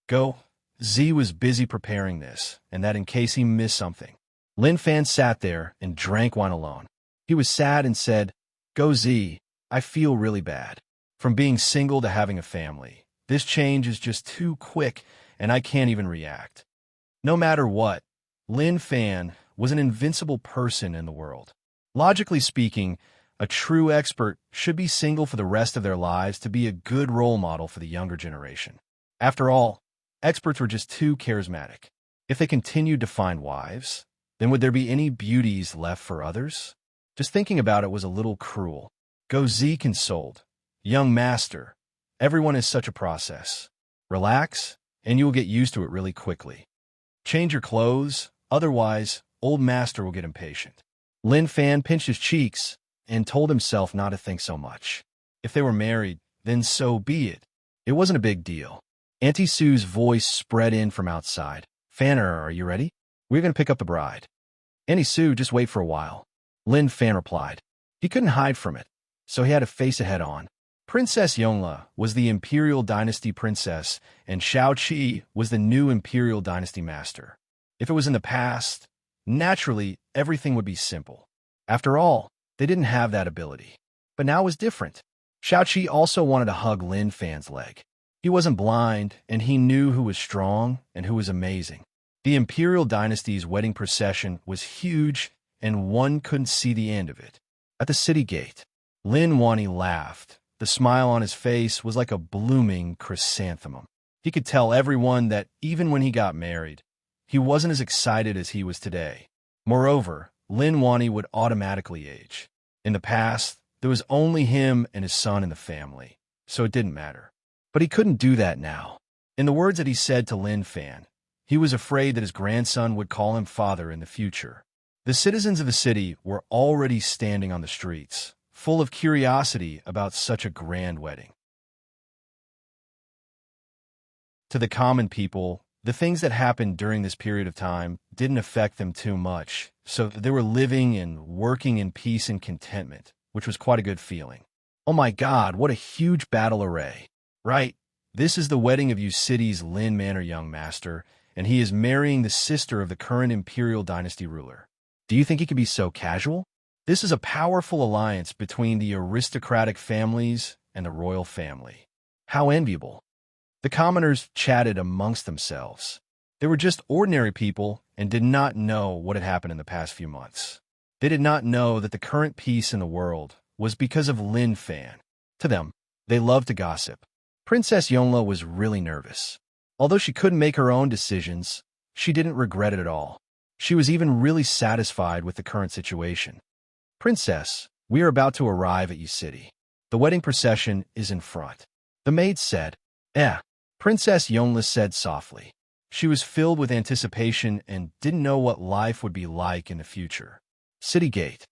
Go. Z was busy preparing this, and that in case he missed something. Lin Fan sat there and drank wine alone. He was sad and said, Go Z, I feel really bad. From being single to having a family, this change is just too quick and I can't even react. No matter what, Lin Fan was an invincible person in the world. Logically speaking, a true expert should be single for the rest of their lives to be a good role model for the younger generation. After all, experts were just too charismatic. If they continued to find wives, then would there be any beauties left for others? Just thinking about it was a little cruel. Go Z consoled. Young master, everyone is such a process. Relax, and you will get used to it really quickly. Change your clothes, otherwise, old master will get impatient. Lin Fan pinched his cheeks and told himself not to think so much. If they were married, then so be it. It wasn't a big deal. Auntie Sue's voice spread in from outside. Fanner, are you ready? We're going to pick up the bride. Auntie Sue, just wait for a while. Lin Fan replied. He couldn't hide from it, so he had to face it head on. Princess Yongla was the Imperial Dynasty princess, and Shao Qi was the new Imperial Dynasty master. If it was in the past, naturally, everything would be simple. After all, they didn't have that ability. But now it was different. Shao Qi also wanted to hug Lin Fan's leg. He wasn't blind, and he knew who was strong and who was amazing. The Imperial Dynasty's wedding procession was huge, and one couldn't see the end of it. At the city gate, Lin Wani laughed. The smile on his face was like a blooming chrysanthemum. He could tell everyone that even when he got married, he wasn't as excited as he was today. Moreover, Lin Wani would automatically age. In the past, there was only him and his son in the family, so it didn't matter. But he couldn't do that now. In the words that he said to Lin Fan, he was afraid that his grandson would call him father in the future. The citizens of the city were already standing on the streets, full of curiosity about such a grand wedding. To the common people, the things that happened during this period of time didn't affect them too much, so they were living and working in peace and contentment, which was quite a good feeling. Oh my God, what a huge battle array. Right, this is the wedding of you city's Lin Manor young master, and he is marrying the sister of the current Imperial Dynasty ruler. Do you think he could be so casual? This is a powerful alliance between the aristocratic families and the royal family. How enviable. The commoners chatted amongst themselves. They were just ordinary people and did not know what had happened in the past few months. They did not know that the current peace in the world was because of Lin Fan. To them, they loved to gossip. Princess Yonla was really nervous. Although she couldn't make her own decisions, she didn't regret it at all. She was even really satisfied with the current situation. Princess, we are about to arrive at Yi City. The wedding procession is in front. The maid said. Princess Yonla said softly. She was filled with anticipation and didn't know what life would be like in the future. City gate.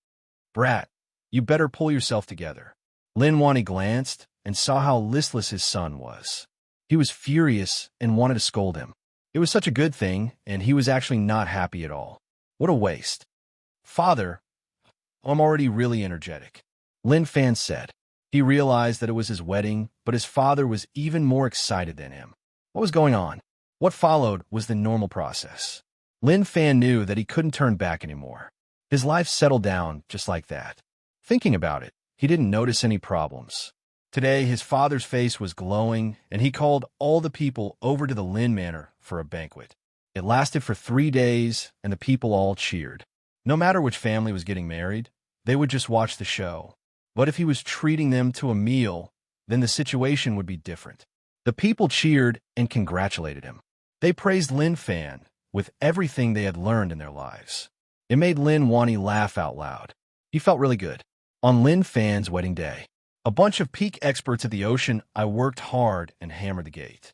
Brat, you better pull yourself together. Lin Wani glanced and saw how listless his son was. He was furious and wanted to scold him. It was such a good thing, and he was actually not happy at all. What a waste. Father, I'm already really energetic, Lin Fan said. He realized that it was his wedding, but his father was even more excited than him. What was going on? What followed was the normal process. Lin Fan knew that he couldn't turn back anymore. His life settled down just like that. Thinking about it, he didn't notice any problems. Today, his father's face was glowing, and he called all the people over to the Lin Manor for a banquet. It lasted for 3 days, and the people all cheered. No matter which family was getting married, they would just watch the show. But if he was treating them to a meal, then the situation would be different. The people cheered and congratulated him. They praised Lin Fan with everything they had learned in their lives. It made Lin Wani laugh out loud. He felt really good. On Lin Fan's wedding day, a bunch of peak experts at the ocean, I worked hard and hammered the gate.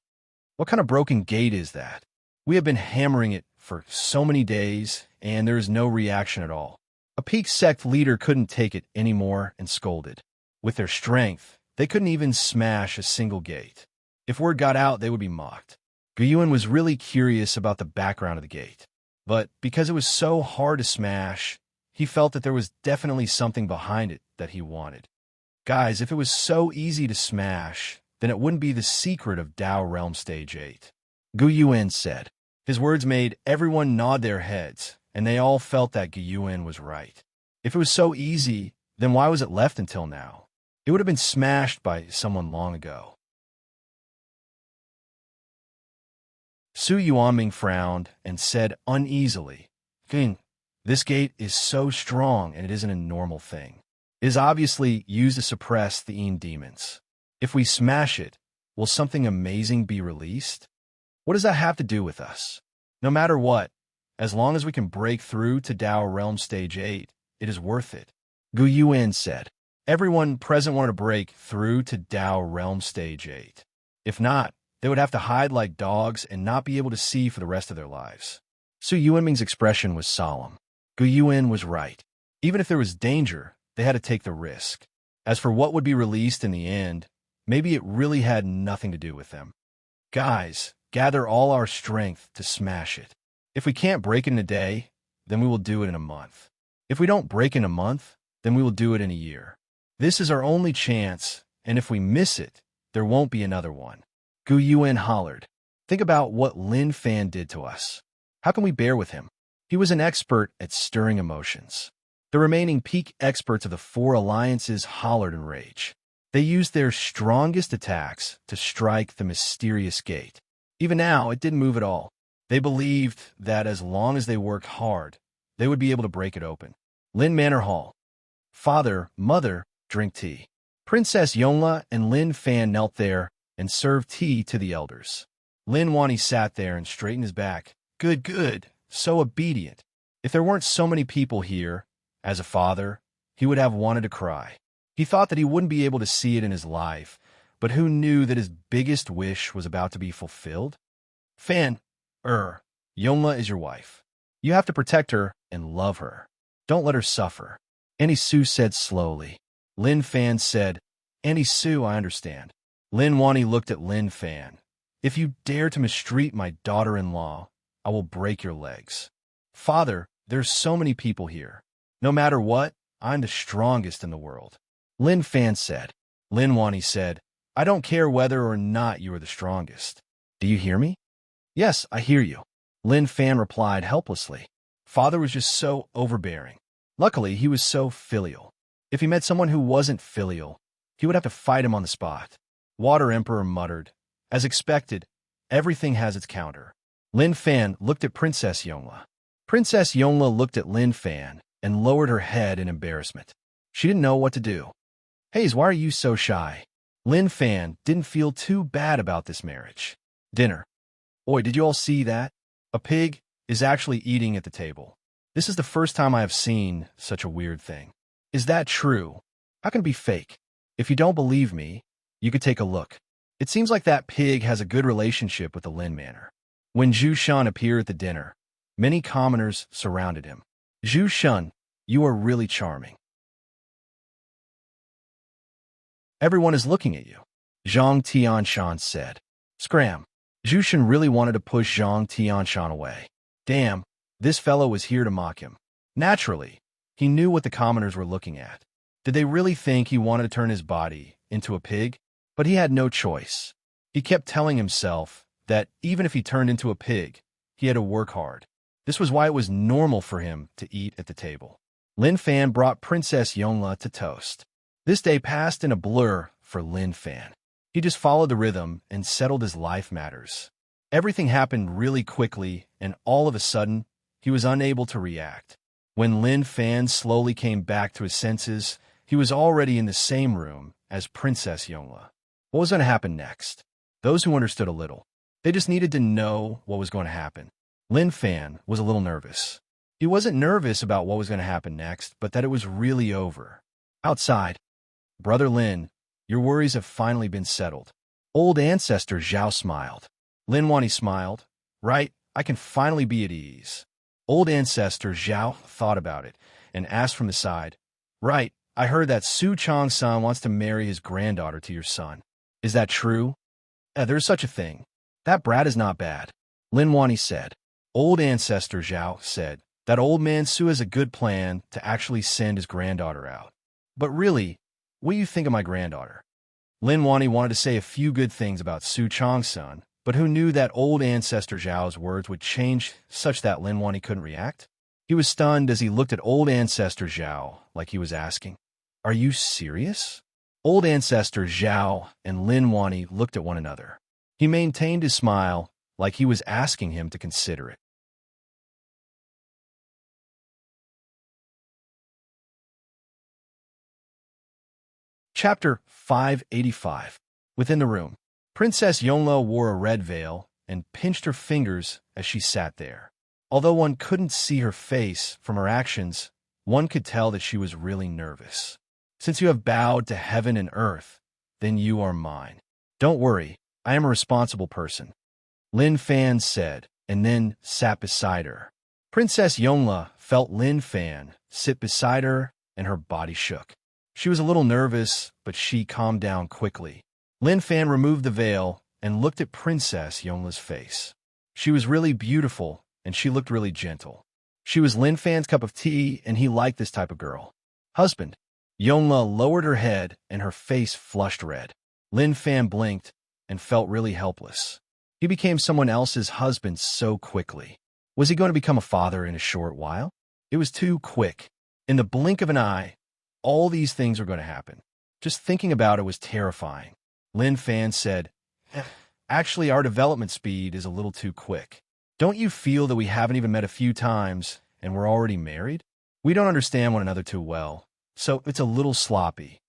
What kind of broken gate is that? We have been hammering it for so many days, and there is no reaction at all. A peak sect leader couldn't take it anymore and scolded. With their strength, they couldn't even smash a single gate. If word got out, they would be mocked. Guyuan was really curious about the background of the gate. But because it was so hard to smash, he felt that there was definitely something behind it that he wanted. Guys, if it was so easy to smash, then it wouldn't be the secret of Dao Realm Stage 8. Guyuan said. His words made everyone nod their heads, and they all felt that Guyuan was right. If it was so easy, then why was it left until now? It would have been smashed by someone long ago. Su Yuanming frowned and said uneasily, this gate is so strong and it isn't a normal thing. It is obviously used to suppress the Yin demons. If we smash it, will something amazing be released? What does that have to do with us? No matter what, as long as we can break through to Dao Realm Stage 8, it is worth it. Guyuan said. Everyone present wanted to break through to Dao Realm Stage 8. If not, they would have to hide like dogs and not be able to see for the rest of their lives. Su Yuanming's expression was solemn. Guyuan was right. Even if there was danger, they had to take the risk. As for what would be released in the end, maybe it really had nothing to do with them. Guys, gather all our strength to smash it. If we can't break it in a day, then we will do it in a month. If we don't break in a month, then we will do it in a year. This is our only chance, and if we miss it, there won't be another one. Guyuan hollered. Think about what Lin Fan did to us. How can we bear with him? He was an expert at stirring emotions. The remaining peak experts of the 4 alliances hollered in rage. They used their strongest attacks to strike the mysterious gate. Even now, it didn't move at all. They believed that as long as they worked hard, they would be able to break it open. Lin Manor Hall. Father, mother, drink tea. Princess Yonla and Lin Fan knelt there and served tea to the elders. Lin Wani sat there and straightened his back. Good, so obedient. If there weren't so many people here, as a father, he would have wanted to cry. He thought that he wouldn't be able to see it in his life, but who knew that his biggest wish was about to be fulfilled? Fan, Yonla is your wife. You have to protect her and love her. Don't let her suffer. Auntie Su said slowly. Lin Fan said, Auntie Su, I understand. Lin Wani looked at Lin Fan. If you dare to mistreat my daughter-in-law, I will break your legs. Father, there's so many people here. No matter what, I'm the strongest in the world. Lin Fan said. Lin Wani said, I don't care whether or not you are the strongest. Do you hear me? Yes, I hear you. Lin Fan replied helplessly. Father was just so overbearing. Luckily, he was so filial. If he met someone who wasn't filial, he would have to fight him on the spot. Water Emperor muttered. As expected, everything has its counter. Lin Fan looked at Princess Yonla. Princess Yonla looked at Lin Fan and lowered her head in embarrassment. She didn't know what to do. Hayes, why are you so shy? Lin Fan didn't feel too bad about this marriage. Dinner. Oi, did you all see that? A pig is actually eating at the table. This is the first time I have seen such a weird thing. Is that true? How can it be fake? If you don't believe me, you could take a look. It seems like that pig has a good relationship with the Lin Manor. When Zhu Shan appeared at the dinner, many commoners surrounded him. Zhu Shan, you are really charming. Everyone is looking at you, Zhang Tianshan said. Scram. Zhu Shan really wanted to push Zhang Tianshan away. Damn, this fellow was here to mock him. Naturally, he knew what the commoners were looking at. Did they really think he wanted to turn his body into a pig? But he had no choice. He kept telling himself that even if he turned into a pig, he had to work hard. This was why it was normal for him to eat at the table. Lin Fan brought Princess Yongle to toast. This day passed in a blur for Lin Fan. He just followed the rhythm and settled his life matters. Everything happened really quickly, and all of a sudden, he was unable to react. When Lin Fan slowly came back to his senses, he was already in the same room as Princess Yongle. What was going to happen next? Those who understood a little, they just needed to know what was going to happen. Lin Fan was a little nervous. He wasn't nervous about what was going to happen next, but that it was really over. Outside, Brother Lin, your worries have finally been settled. Old ancestor Zhao smiled. Lin Wani smiled. Right, I can finally be at ease. Old ancestor Zhao thought about it and asked from the side, Right, I heard that Su Chang-san wants to marry his granddaughter to your son. Is that true? There's such a thing. That brat is not bad. Lin Wani said. Old ancestor Zhao said, that old man Su has a good plan to actually send his granddaughter out. But really, what do you think of my granddaughter? Lin Wani wanted to say a few good things about Su Chang-san, but who knew that old ancestor Zhao's words would change such that Lin Wani couldn't react? He was stunned as he looked at old ancestor Zhao like he was asking, Are you serious? Old ancestor Zhao and Lin Wani looked at one another. He maintained his smile like he was asking him to consider it. Chapter 585. Within the room, Princess Yongle wore a red veil and pinched her fingers as she sat there. Although one couldn't see her face from her actions, one could tell that she was really nervous. Since you have bowed to heaven and earth, then you are mine. Don't worry, I am a responsible person, Lin Fan said, and then sat beside her. Princess Yongle felt Lin Fan sit beside her, and her body shook. She was a little nervous, but she calmed down quickly. Lin Fan removed the veil and looked at Princess Yongle's face. She was really beautiful, and she looked really gentle. She was Lin Fan's cup of tea, and he liked this type of girl. Husband. Yongle lowered her head, and her face flushed red. Lin Fan blinked and felt really helpless. He became someone else's husband so quickly. Was he going to become a father in a short while? It was too quick. In the blink of an eye, all these things were going to happen. Just thinking about it was terrifying. Lin Fan said, Actually, our development speed is a little too quick. Don't you feel that we haven't even met a few times and we're already married? We don't understand one another too well, so it's a little sloppy.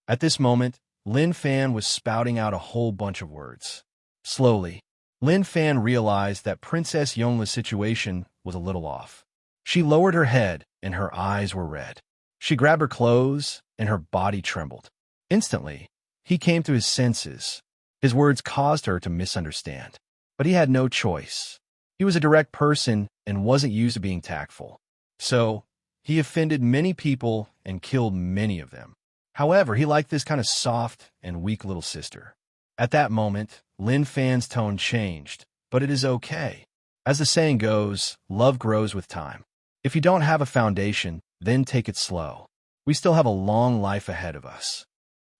At this moment, Lin Fan was spouting out a whole bunch of words. Slowly, Lin Fan realized that Princess Yongle's situation was a little off. She lowered her head and her eyes were red. She grabbed her clothes, and her body trembled. Instantly, he came to his senses. His words caused her to misunderstand. But he had no choice. He was a direct person and wasn't used to being tactful. So, he offended many people and killed many of them. However, he liked this kind of soft and weak little sister. At that moment, Lin Fan's tone changed, but it is okay. As the saying goes, love grows with time. If you don't have a foundation, then take it slow. We still have a long life ahead of us.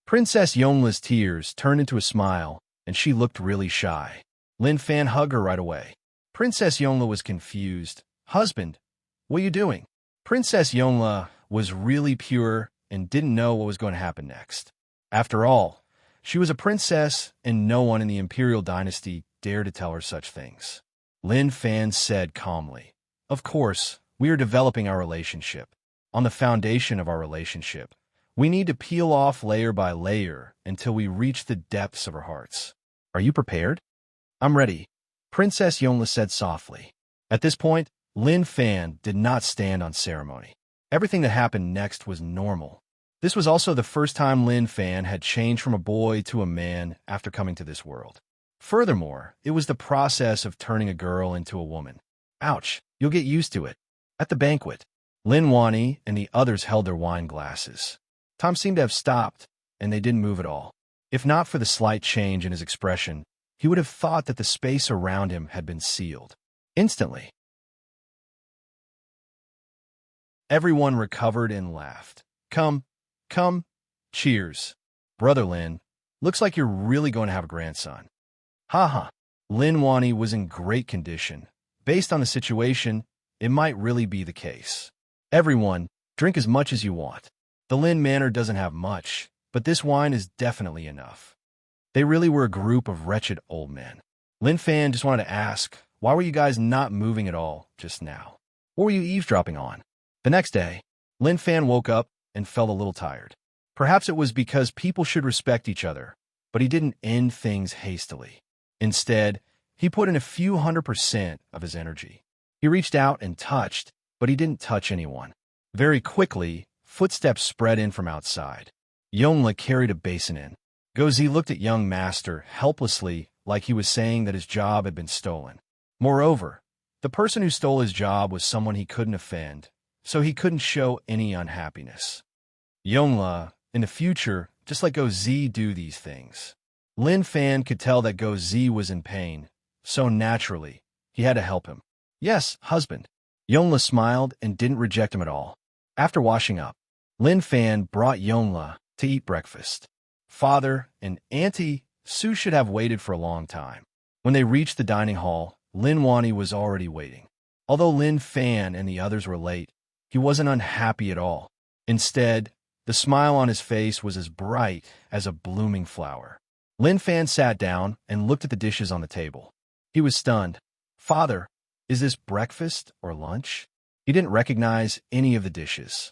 Princess Yongle's tears turned into a smile, and she looked really shy. Lin Fan hugged her right away. Princess Yongle was confused. Husband, what are you doing? Princess Yongle was really pure and didn't know what was going to happen next. After all, she was a princess, and no one in the imperial dynasty dared to tell her such things. Lin Fan said calmly, Of course, we are developing our relationship. On the foundation of our relationship, we need to peel off layer by layer until we reach the depths of our hearts. Are you prepared? I'm ready, Princess Yongle said softly. At this point, Lin Fan did not stand on ceremony. Everything that happened next was normal. This was also the first time Lin Fan had changed from a boy to a man after coming to this world. Furthermore, it was the process of turning a girl into a woman. Ouch, you'll get used to it. At the banquet, Lin Wani and the others held their wine glasses. Tom seemed to have stopped, and they didn't move at all. If not for the slight change in his expression, he would have thought that the space around him had been sealed. Instantly, everyone recovered and laughed. Come, cheers. Brother Lin, looks like you're really going to have a grandson. Haha. Lin Wani was in great condition. Based on the situation, it might really be the case. Everyone, drink as much as you want. The Lin Manor doesn't have much, but this wine is definitely enough. They really were a group of wretched old men. Lin Fan just wanted to ask, why were you guys not moving at all just now? What were you eavesdropping on? The next day, Lin Fan woke up and felt a little tired. Perhaps it was because people should respect each other, but he didn't end things hastily. Instead, he put in a few 100% of his energy. He reached out and touched, but he didn't touch anyone. Very quickly, footsteps spread in from outside. Yongla carried a basin in. Gozi looked at young master helplessly, like he was saying that his job had been stolen. Moreover, the person who stole his job was someone he couldn't offend, so he couldn't show any unhappiness. Yongla, in the future, just let Gozi do these things. Lin Fan could tell that Gozi was in pain, so naturally, he had to help him. Yes, husband. Yongla smiled and didn't reject him at all. After washing up, Lin Fan brought Yongla to eat breakfast. Father and Auntie Su should have waited for a long time. When they reached the dining hall, Lin Wani was already waiting. Although Lin Fan and the others were late, he wasn't unhappy at all. Instead, the smile on his face was as bright as a blooming flower. Lin Fan sat down and looked at the dishes on the table. He was stunned. Father, is this breakfast or lunch? He didn't recognize any of the dishes.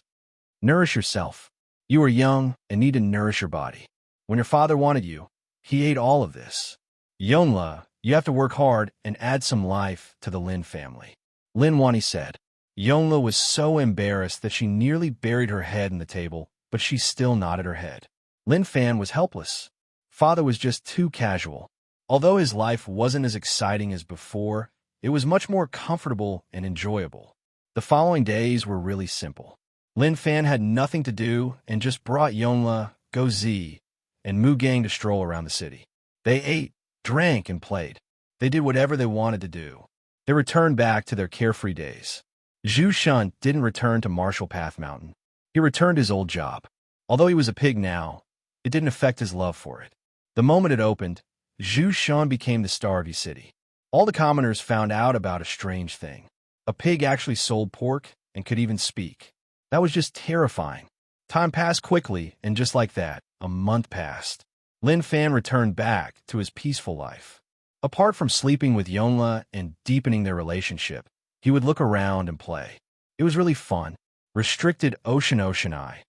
Nourish yourself. You are young and need to nourish your body. When your father wanted you, he ate all of this. Yongla, you have to work hard and add some life to the Lin family. Lin Wani said. Yongla was so embarrassed that she nearly buried her head in the table, but she still nodded her head. Lin Fan was helpless. Father was just too casual. Although his life wasn't as exciting as before, it was much more comfortable and enjoyable. The following days were really simple. Lin Fan had nothing to do and just brought Yongla, Gozi, and Mu Gang to stroll around the city. They ate, drank, and played. They did whatever they wanted to do. They returned back to their carefree days. Zhu Shun didn't return to Marshall Path Mountain. He returned his old job. Although he was a pig now, it didn't affect his love for it. The moment it opened, Zhu Shun became the star of his city. All the commoners found out about a strange thing. A pig actually sold pork and could even speak. That was just terrifying. Time passed quickly, and just like that, a month passed. Lin Fan returned back to his peaceful life. Apart from sleeping with Yongla and deepening their relationship, he would look around and play. It was really fun. Restricted ocean eye.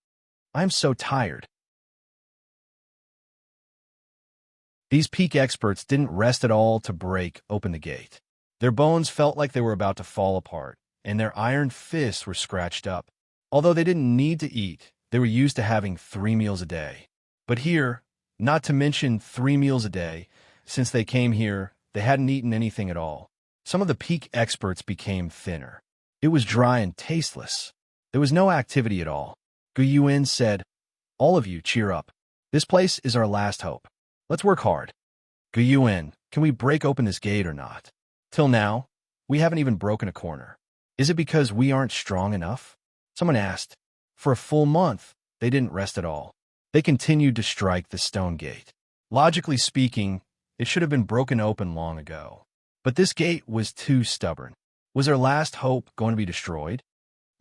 I'm so tired. These peak experts didn't rest at all to break open the gate. Their bones felt like they were about to fall apart, and their iron fists were scratched up. Although they didn't need to eat, they were used to having 3 meals a day. But here, not to mention 3 meals a day, since they came here, they hadn't eaten anything at all. Some of the peak experts became thinner. It was dry and tasteless. There was no activity at all. Gu Yuan said, all of you cheer up. This place is our last hope. Let's work hard. Gu Yuan, can we break open this gate or not? Till now, we haven't even broken a corner. Is it because we aren't strong enough? Someone asked. For a full month, they didn't rest at all. They continued to strike the stone gate. Logically speaking, it should have been broken open long ago. But this gate was too stubborn. Was our last hope going to be destroyed?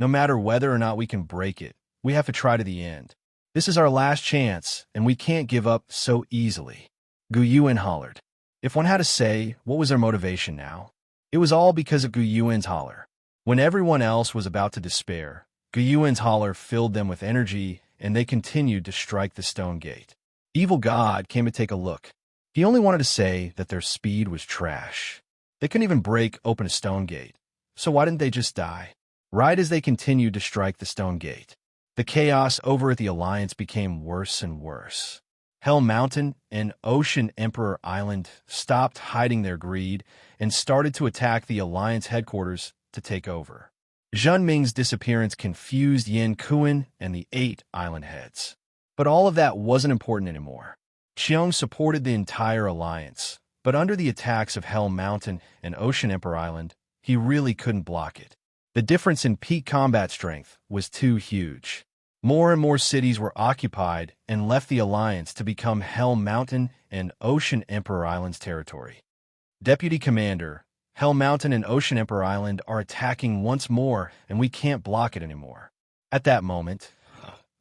No matter whether or not we can break it, we have to try to the end. This is our last chance, and we can't give up so easily. Gu Yuan hollered. If one had to say, what was their motivation now? It was all because of Gu Yuan's holler. When everyone else was about to despair, Gu Yuan's holler filled them with energy, and they continued to strike the stone gate. Evil God came to take a look. He only wanted to say that their speed was trash. They couldn't even break open a stone gate. So why didn't they just die? Right as they continued to strike the stone gate, the chaos over at the Alliance became worse and worse. Hell Mountain and Ocean Emperor Island stopped hiding their greed and started to attack the Alliance headquarters to take over. Zhun Ming's disappearance confused Yin Kuan and the 8 island heads. But all of that wasn't important anymore. Qiong supported the entire Alliance, but under the attacks of Hell Mountain and Ocean Emperor Island, he really couldn't block it. The difference in peak combat strength was too huge. More and more cities were occupied and left the Alliance to become Hell Mountain and Ocean Emperor Island's territory. Deputy Commander, Hell Mountain and Ocean Emperor Island are attacking once more, and we can't block it anymore. At that moment,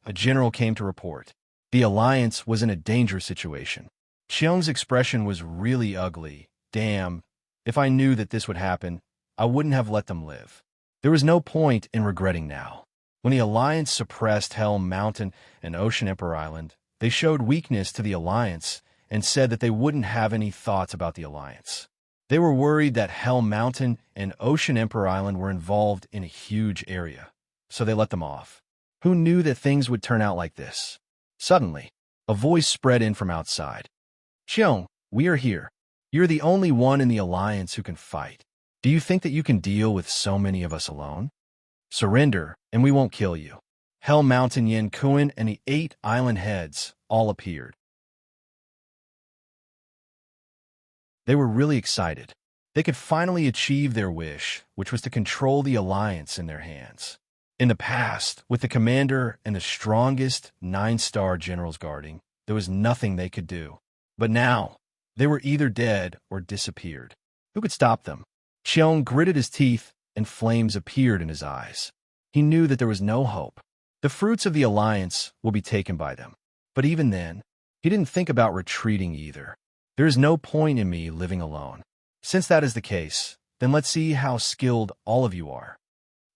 a general came to report. The Alliance was in a dangerous situation. Qiong's expression was really ugly. Damn, if I knew that this would happen, I wouldn't have let them live. There was no point in regretting now. When the Alliance suppressed Hell Mountain and Ocean Emperor Island, they showed weakness to the Alliance and said that they wouldn't have any thoughts about the Alliance. They were worried that Hell Mountain and Ocean Emperor Island were involved in a huge area, so they let them off. Who knew that things would turn out like this? Suddenly, a voice spread in from outside. Qiong, we are here. You're the only one in the Alliance who can fight. Do you think that you can deal with so many of us alone? Surrender, and we won't kill you. Hell Mountain Yin Kuan and the 8 island heads all appeared. They were really excited. They could finally achieve their wish, which was to control the Alliance in their hands. In the past, with the commander and the strongest 9-star generals guarding, there was nothing they could do. But now, they were either dead or disappeared. Who could stop them? Qiong gritted his teeth, and flames appeared in his eyes. He knew that there was no hope. The fruits of the Alliance will be taken by them. But even then, he didn't think about retreating either. There is no point in me living alone. Since that is the case, then let's see how skilled all of you are.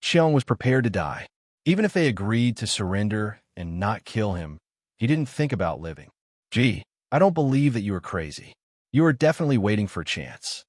Qiong was prepared to die. Even if they agreed to surrender and not kill him, he didn't think about living. Gee, I don't believe that you are crazy. You are definitely waiting for a chance.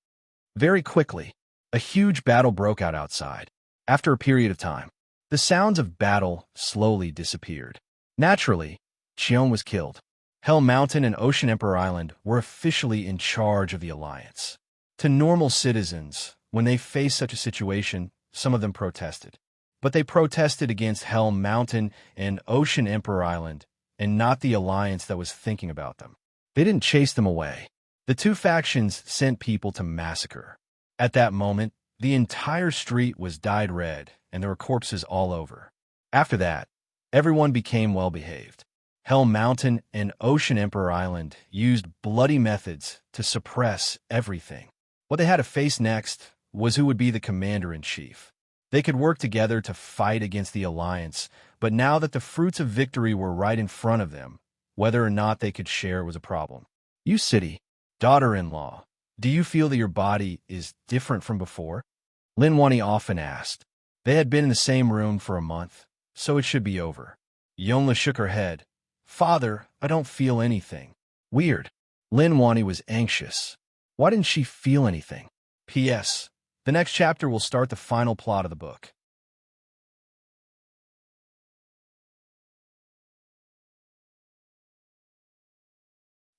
Very quickly, a huge battle broke out outside. After a period of time, the sounds of battle slowly disappeared. Naturally, Qiong was killed. Hell Mountain and Ocean Emperor Island were officially in charge of the Alliance. To normal citizens, when they faced such a situation, some of them protested. But they protested against Hell Mountain and Ocean Emperor Island, and not the Alliance that was thinking about them. They didn't chase them away. The two factions sent people to massacre. At that moment, the entire street was dyed red, and there were corpses all over. After that, everyone became well-behaved. Hell Mountain and Ocean Emperor Island used bloody methods to suppress everything. What they had to face next was who would be the commander-in-chief. They could work together to fight against the Alliance, but now that the fruits of victory were right in front of them, whether or not they could share was a problem. You city, daughter-in-law, do you feel that your body is different from before? Lin Wani often asked. They had been in the same room for a month, so it should be over. Yonla shook her head. Father, I don't feel anything. Weird. Lin Wani was anxious. Why didn't she feel anything? P.S. The next chapter will start the final plot of the book.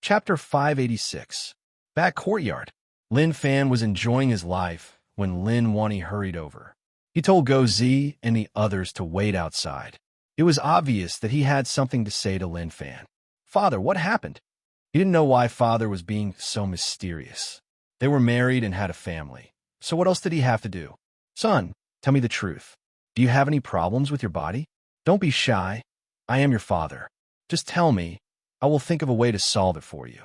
Chapter 586. Back courtyard. Lin Fan was enjoying his life when Lin Wani hurried over. He told Go Zi and the others to wait outside. It was obvious that he had something to say to Lin Fan. Father, what happened? He didn't know why Father was being so mysterious. They were married and had a family. So what else did he have to do? Son, tell me the truth. Do you have any problems with your body? Don't be shy. I am your father. Just tell me. I will think of a way to solve it for you.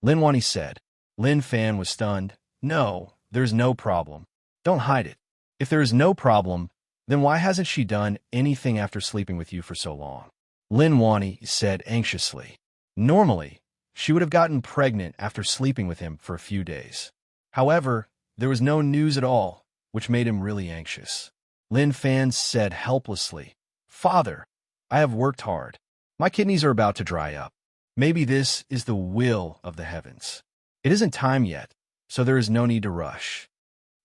Lin Wani said. Lin Fan was stunned. No, there's no problem. Don't hide it. If there is no problem, then why hasn't she done anything after sleeping with you for so long? Lin Wani said anxiously. Normally, she would have gotten pregnant after sleeping with him for a few days. However, there was no news at all, which made him really anxious. Lin Fan said helplessly, Father, I have worked hard. My kidneys are about to dry up. Maybe this is the will of the heavens. It isn't time yet, so there is no need to rush.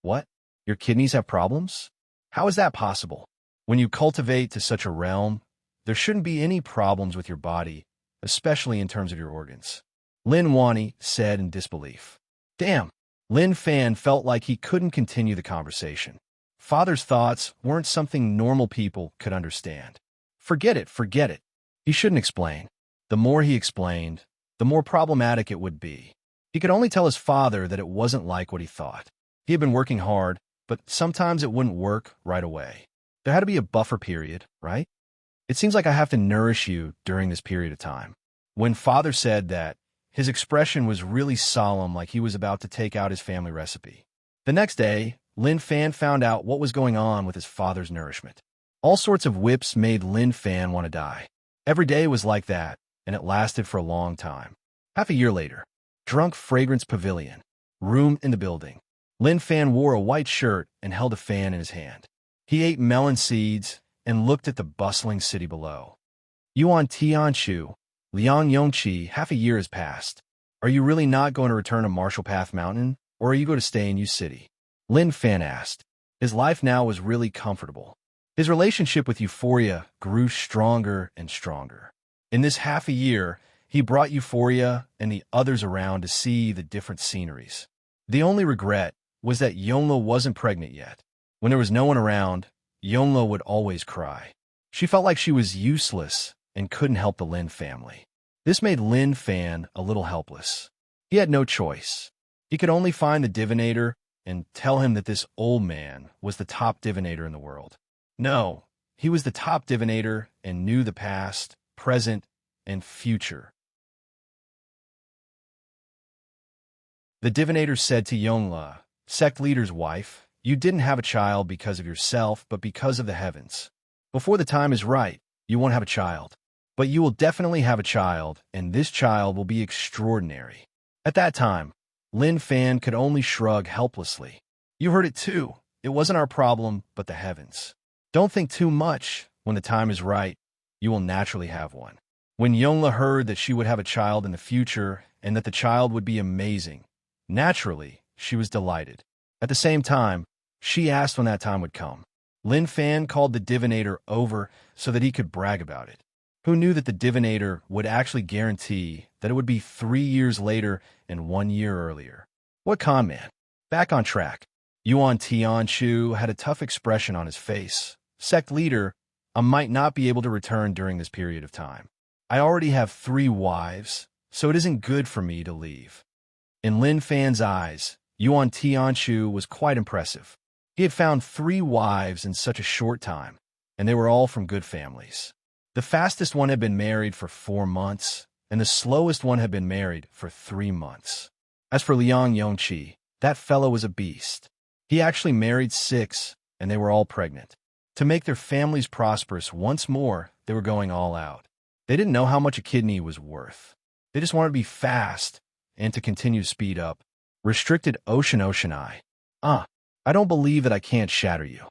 What? Your kidneys have problems? How is that possible? When you cultivate to such a realm, there shouldn't be any problems with your body, especially in terms of your organs. Lin Wani said in disbelief. Damn. Lin Fan felt like he couldn't continue the conversation. Father's thoughts weren't something normal people could understand. Forget it, forget it. He shouldn't explain. The more he explained, the more problematic it would be. He could only tell his father that it wasn't like what he thought. He had been working hard, but sometimes it wouldn't work right away. There had to be a buffer period, right? It seems like I have to nourish you during this period of time. When father said that, his expression was really solemn, like he was about to take out his family recipe. The next day, Lin Fan found out what was going on with his father's nourishment. All sorts of whips made Lin Fan want to die. Every day was like that, and it lasted for a long time. Half a year later, drunk fragrance pavilion, room in the building. Lin Fan wore a white shirt and held a fan in his hand. He ate melon seeds and looked at the bustling city below. Yuan Tianshu, Liang Yongqi, half a year has passed. Are you really not going to return to Marshall Path Mountain, or are you going to stay in U City? Lin Fan asked. His life now was really comfortable. His relationship with Euphoria grew stronger and stronger. In this half a year, he brought Euphoria and the others around to see the different sceneries. The only regret was that Yonla wasn't pregnant yet. When there was no one around, Yonla would always cry. She felt like she was useless and couldn't help the Lin family. This made Lin Fan a little helpless. He had no choice. He could only find the divinator and tell him that this old man was the top divinator in the world. No, he was the top divinator and knew the past, present, and future. The divinator said to Yonla, sect leader's wife, you didn't have a child because of yourself, but because of the heavens. Before the time is right, you won't have a child. But you will definitely have a child, and this child will be extraordinary. At that time, Lin Fan could only shrug helplessly. You heard it too. It wasn't our problem, but the heavens. Don't think too much. When the time is right, you will naturally have one. When Yonla heard that she would have a child in the future and that the child would be amazing, naturally, she was delighted. At the same time, she asked when that time would come. Lin Fan called the divinator over so that he could brag about it. Who knew that the divinator would actually guarantee that it would be 3 years later and 1 year earlier? What con man? Back on track. Yuan Tianshu had a tough expression on his face. Sect leader, I might not be able to return during this period of time. I already have 3 wives, so it isn't good for me to leave. In Lin Fan's eyes, Yuan Tianshu was quite impressive. He had found 3 wives in such a short time, and they were all from good families. The fastest one had been married for 4 months, and the slowest one had been married for 3 months. As for Liang Yongqi, that fellow was a beast. He actually married 6, and they were all pregnant. To make their families prosperous once more, they were going all out. They didn't know how much a kidney was worth. They just wanted to be fast and to continue to speed up. Restricted Ocean Eye. I don't believe that I can't shatter you.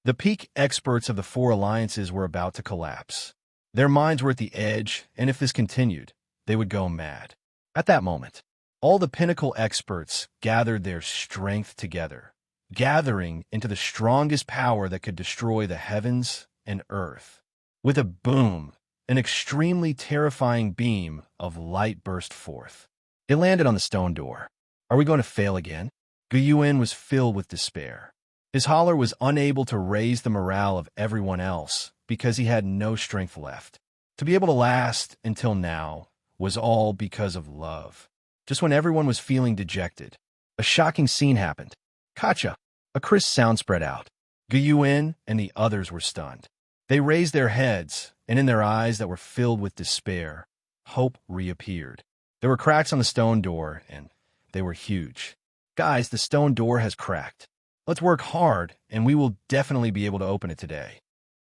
The peak experts of the 4 alliances were about to collapse. Their minds were at the edge, and if this continued, they would go mad. At that moment, all the pinnacle experts gathered their strength together, gathering into the strongest power that could destroy the heavens and earth. With a boom, an extremely terrifying beam of light burst forth. It landed on the stone door. Are we going to fail again? Guyuan was filled with despair. His holler was unable to raise the morale of everyone else because he had no strength left. To be able to last until now was all because of love. Just when everyone was feeling dejected, a shocking scene happened. Kacha! A crisp sound spread out. Guyuan and the others were stunned. They raised their heads, and in their eyes that were filled with despair, hope reappeared. There were cracks on the stone door, and they were huge. Guys, the stone door has cracked. Let's work hard, and we will definitely be able to open it today.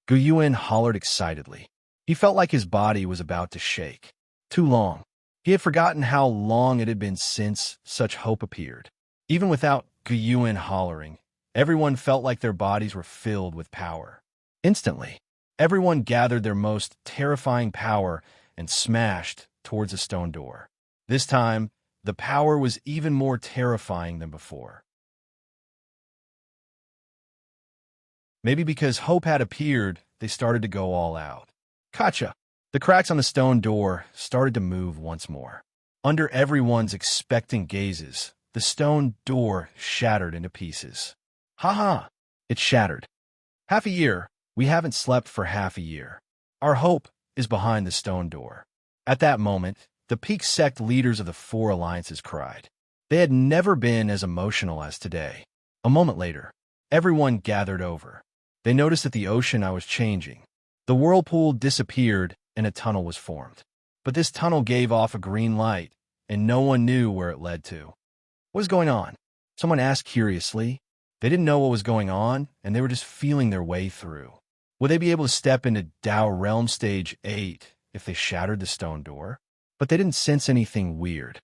Guyuan hollered excitedly. He felt like his body was about to shake. Too long. He had forgotten how long it had been since such hope appeared. Even without Guyuan hollering, everyone felt like their bodies were filled with power. Instantly, everyone gathered their most terrifying power and smashed towards the stone door. This time, the power was even more terrifying than before. Maybe because hope had appeared, they started to go all out. Gotcha! The cracks on the stone door started to move once more. Under everyone's expectant gazes, the stone door shattered into pieces. Ha ha! It shattered. Half a year. We haven't slept for half a year. Our hope is behind the stone door. At that moment, the peak sect leaders of the four alliances cried. They had never been as emotional as today. A moment later, everyone gathered over. They noticed that the ocean I was changing. The whirlpool disappeared and a tunnel was formed. But this tunnel gave off a green light, and no one knew where it led to. What is going on? Someone asked curiously. They didn't know what was going on, and they were just feeling their way through. Would they be able to step into Tao Realm Stage 8 if they shattered the stone door? But they didn't sense anything weird.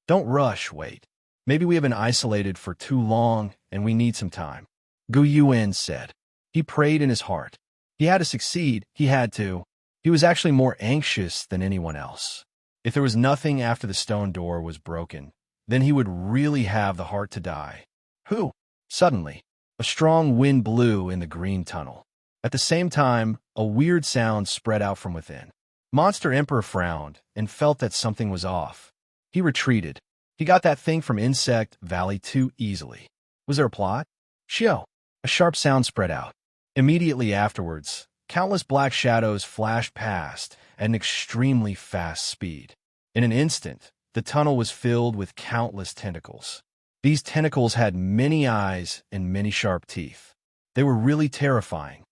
Don't rush, wait. Maybe we have been isolated for too long, and we need some time. Gu Yuan said. He prayed in his heart. He had to succeed, he had to. He was actually more anxious than anyone else. If there was nothing after the stone door was broken, then he would really have the heart to die. Who? Suddenly, a strong wind blew in the green tunnel. At the same time, a weird sound spread out from within. Monster Emperor frowned and felt that something was off. He retreated. He got that thing from Insect Valley too easily. Was there a plot? Shio! A sharp sound spread out. Immediately afterwards, countless black shadows flashed past at an extremely fast speed. In an instant, the tunnel was filled with countless tentacles. These tentacles had many eyes and many sharp teeth. They were really terrifying.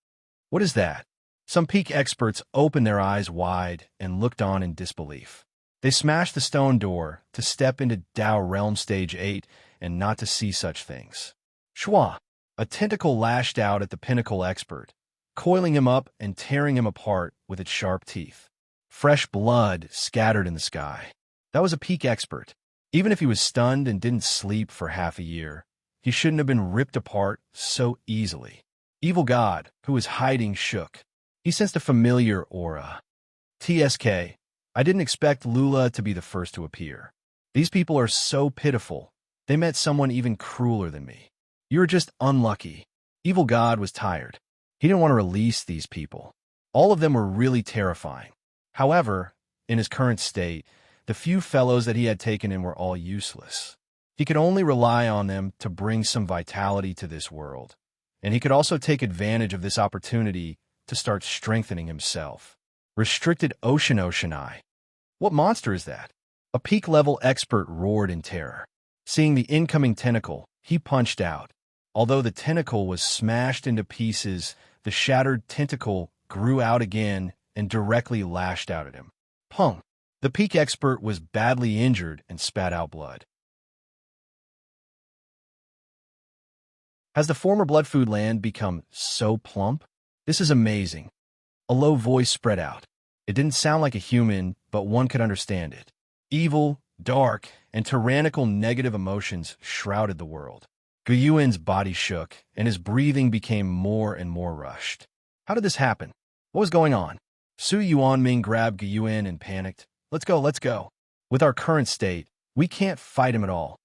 What is that? Some peak experts opened their eyes wide and looked on in disbelief. They smashed the stone door to step into Tao Realm Stage 8 and not to see such things. Shua! A tentacle lashed out at the pinnacle expert, coiling him up and tearing him apart with its sharp teeth. Fresh blood scattered in the sky. That was a peak expert. Even if he was stunned and didn't sleep for half a year, he shouldn't have been ripped apart so easily. Evil God, who was hiding, shook. He sensed a familiar aura. TSK, I didn't expect Lula to be the first to appear. These people are so pitiful. They met someone even crueler than me. You were just unlucky. Evil God was tired. He didn't want to release these people. All of them were really terrifying. However, in his current state, the few fellows that he had taken in were all useless. He could only rely on them to bring some vitality to this world. And he could also take advantage of this opportunity to start strengthening himself. Restricted Ocean Eye. What monster is that? A peak-level expert roared in terror. Seeing the incoming tentacle, he punched out. Although the tentacle was smashed into pieces, the shattered tentacle grew out again and directly lashed out at him. Pung! The peak expert was badly injured and spat out blood. Has the former blood food land become so plump? This is amazing. A low voice spread out. It didn't sound like a human, but one could understand it. Evil, dark, and tyrannical negative emotions shrouded the world. Guyuan's body shook, and his breathing became more and more rushed. How did this happen? What was going on? Su Yuanming grabbed Guyuan and panicked. Let's go, let's go. With our current state, we can't fight him at all.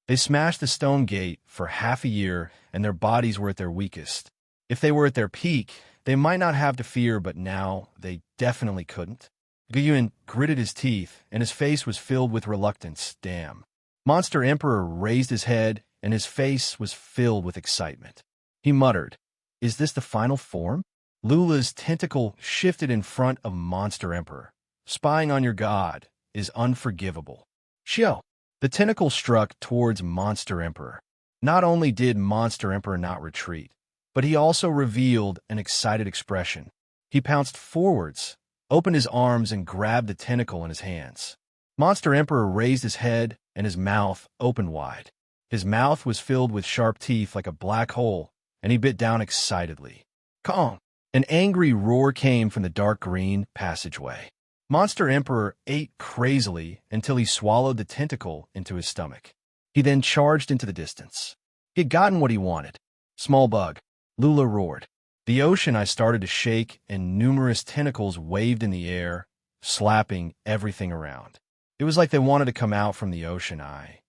They smashed the stone gate for half a year, and their bodies were at their weakest. If they were at their peak, they might not have to fear, but now they definitely couldn't. Guyuan gritted his teeth, and his face was filled with reluctance. Damn. Monster Emperor raised his head, and his face was filled with excitement. He muttered, "Is this the final form?" Lula's tentacle shifted in front of Monster Emperor. Spying on your god is unforgivable. Shio! The tentacle struck towards Monster Emperor. Not only did Monster Emperor not retreat, but he also revealed an excited expression. He pounced forwards, opened his arms, and grabbed the tentacle in his hands. Monster Emperor raised his head, and his mouth opened wide. His mouth was filled with sharp teeth like a black hole, and he bit down excitedly. Kong! An angry roar came from the dark green passageway. Monster Emperor ate crazily until he swallowed the tentacle into his stomach. He then charged into the distance. He had gotten what he wanted. Small bug. Lula roared. The ocean I started to shake, and numerous tentacles waved in the air, slapping everything around. It was like they wanted to come out from the ocean eye.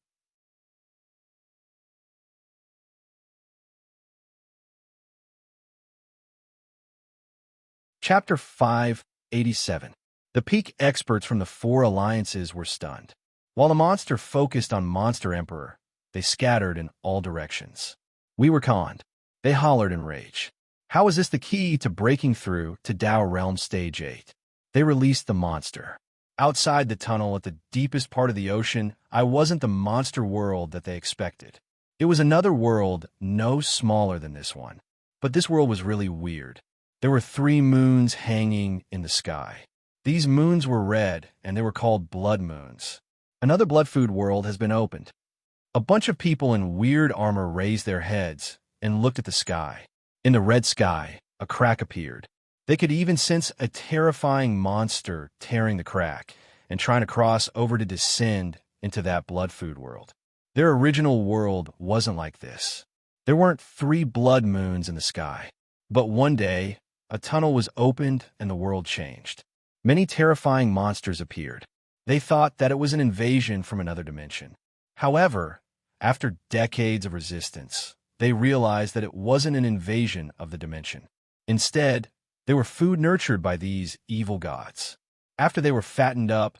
Chapter 587. The peak experts from the four alliances were stunned. While the monster focused on Monster Emperor, they scattered in all directions. We were conned. They hollered in rage. How is this the key to breaking through to Dow Realm Stage 8? They released the monster. Outside the tunnel at the deepest part of the ocean, I wasn't the monster world that they expected. It was another world no smaller than this one. But this world was really weird. There were 3 moons hanging in the sky. These moons were red, and they were called blood moons. Another blood food world has been opened. A bunch of people in weird armor raised their heads and looked at the sky. In the red sky, a crack appeared. They could even sense a terrifying monster tearing the crack and trying to cross over to descend into that blood food world. Their original world wasn't like this. There weren't 3 blood moons in the sky. But one day, a tunnel was opened and the world changed. Many terrifying monsters appeared. They thought that it was an invasion from another dimension. However, after decades of resistance, they realized that it wasn't an invasion of the dimension. Instead, they were food nurtured by these evil gods. After they were fattened up,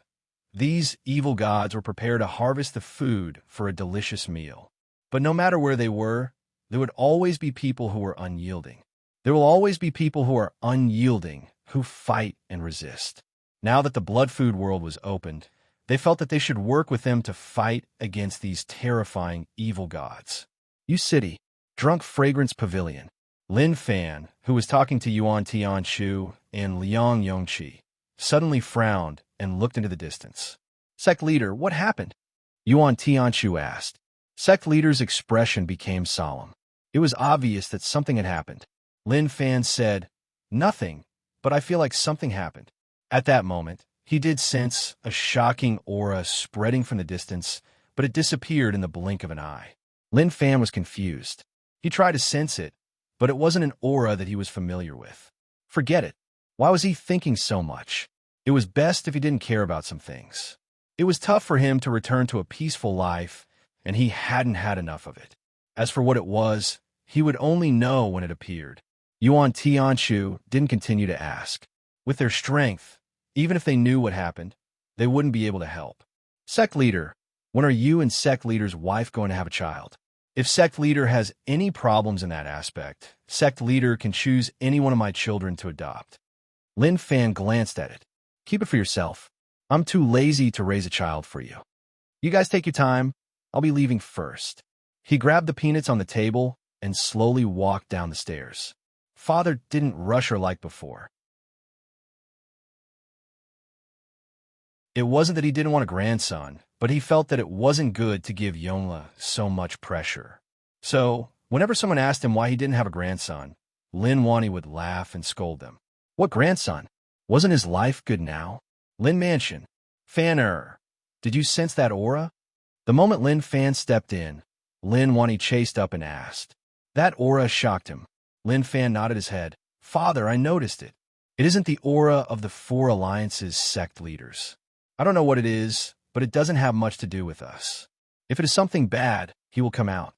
these evil gods were prepared to harvest the food for a delicious meal. But no matter where they were, there would always be people who were unyielding. There will always be people who are unyielding, who fight and resist. Now that the blood food world was opened, they felt that they should work with them to fight against these terrifying evil gods. Yu City, Drunk Fragrance Pavilion. Lin Fan, who was talking to Yuan Tianshu and Liang Yongqi, suddenly frowned and looked into the distance. Sect leader, what happened? Yuan Tianshu asked. Sect leader's expression became solemn. It was obvious that something had happened. Lin Fan said, nothing, but I feel like something happened. At that moment, he did sense a shocking aura spreading from the distance, but it disappeared in the blink of an eye. Lin Fan was confused. He tried to sense it, but it wasn't an aura that he was familiar with. Forget it. Why was he thinking so much? It was best if he didn't care about some things. It was tough for him to return to a peaceful life, and he hadn't had enough of it. As for what it was, he would only know when it appeared. Yuan Tianshu didn't continue to ask. With their strength, even if they knew what happened, they wouldn't be able to help. Sect leader, when are you and sect leader's wife going to have a child? If sect leader has any problems in that aspect, sect leader can choose any one of my children to adopt. Lin Fan glanced at it. Keep it for yourself. I'm too lazy to raise a child for you. You guys take your time. I'll be leaving first. He grabbed the peanuts on the table and slowly walked down the stairs. Father didn't rush her like before. It wasn't that he didn't want a grandson, but he felt that it wasn't good to give Yongla so much pressure. So, whenever someone asked him why he didn't have a grandson, Lin Wani would laugh and scold them. What grandson? Wasn't his life good now? Lin Mansion. Fan did you sense that aura? The moment Lin Fan stepped in, Lin Wani chased up and asked. That aura shocked him. Lin Fan nodded his head. Father, I noticed it. It isn't the aura of the 4 alliances sect leaders. I don't know what it is, but it doesn't have much to do with us. If it is something bad, he will come out.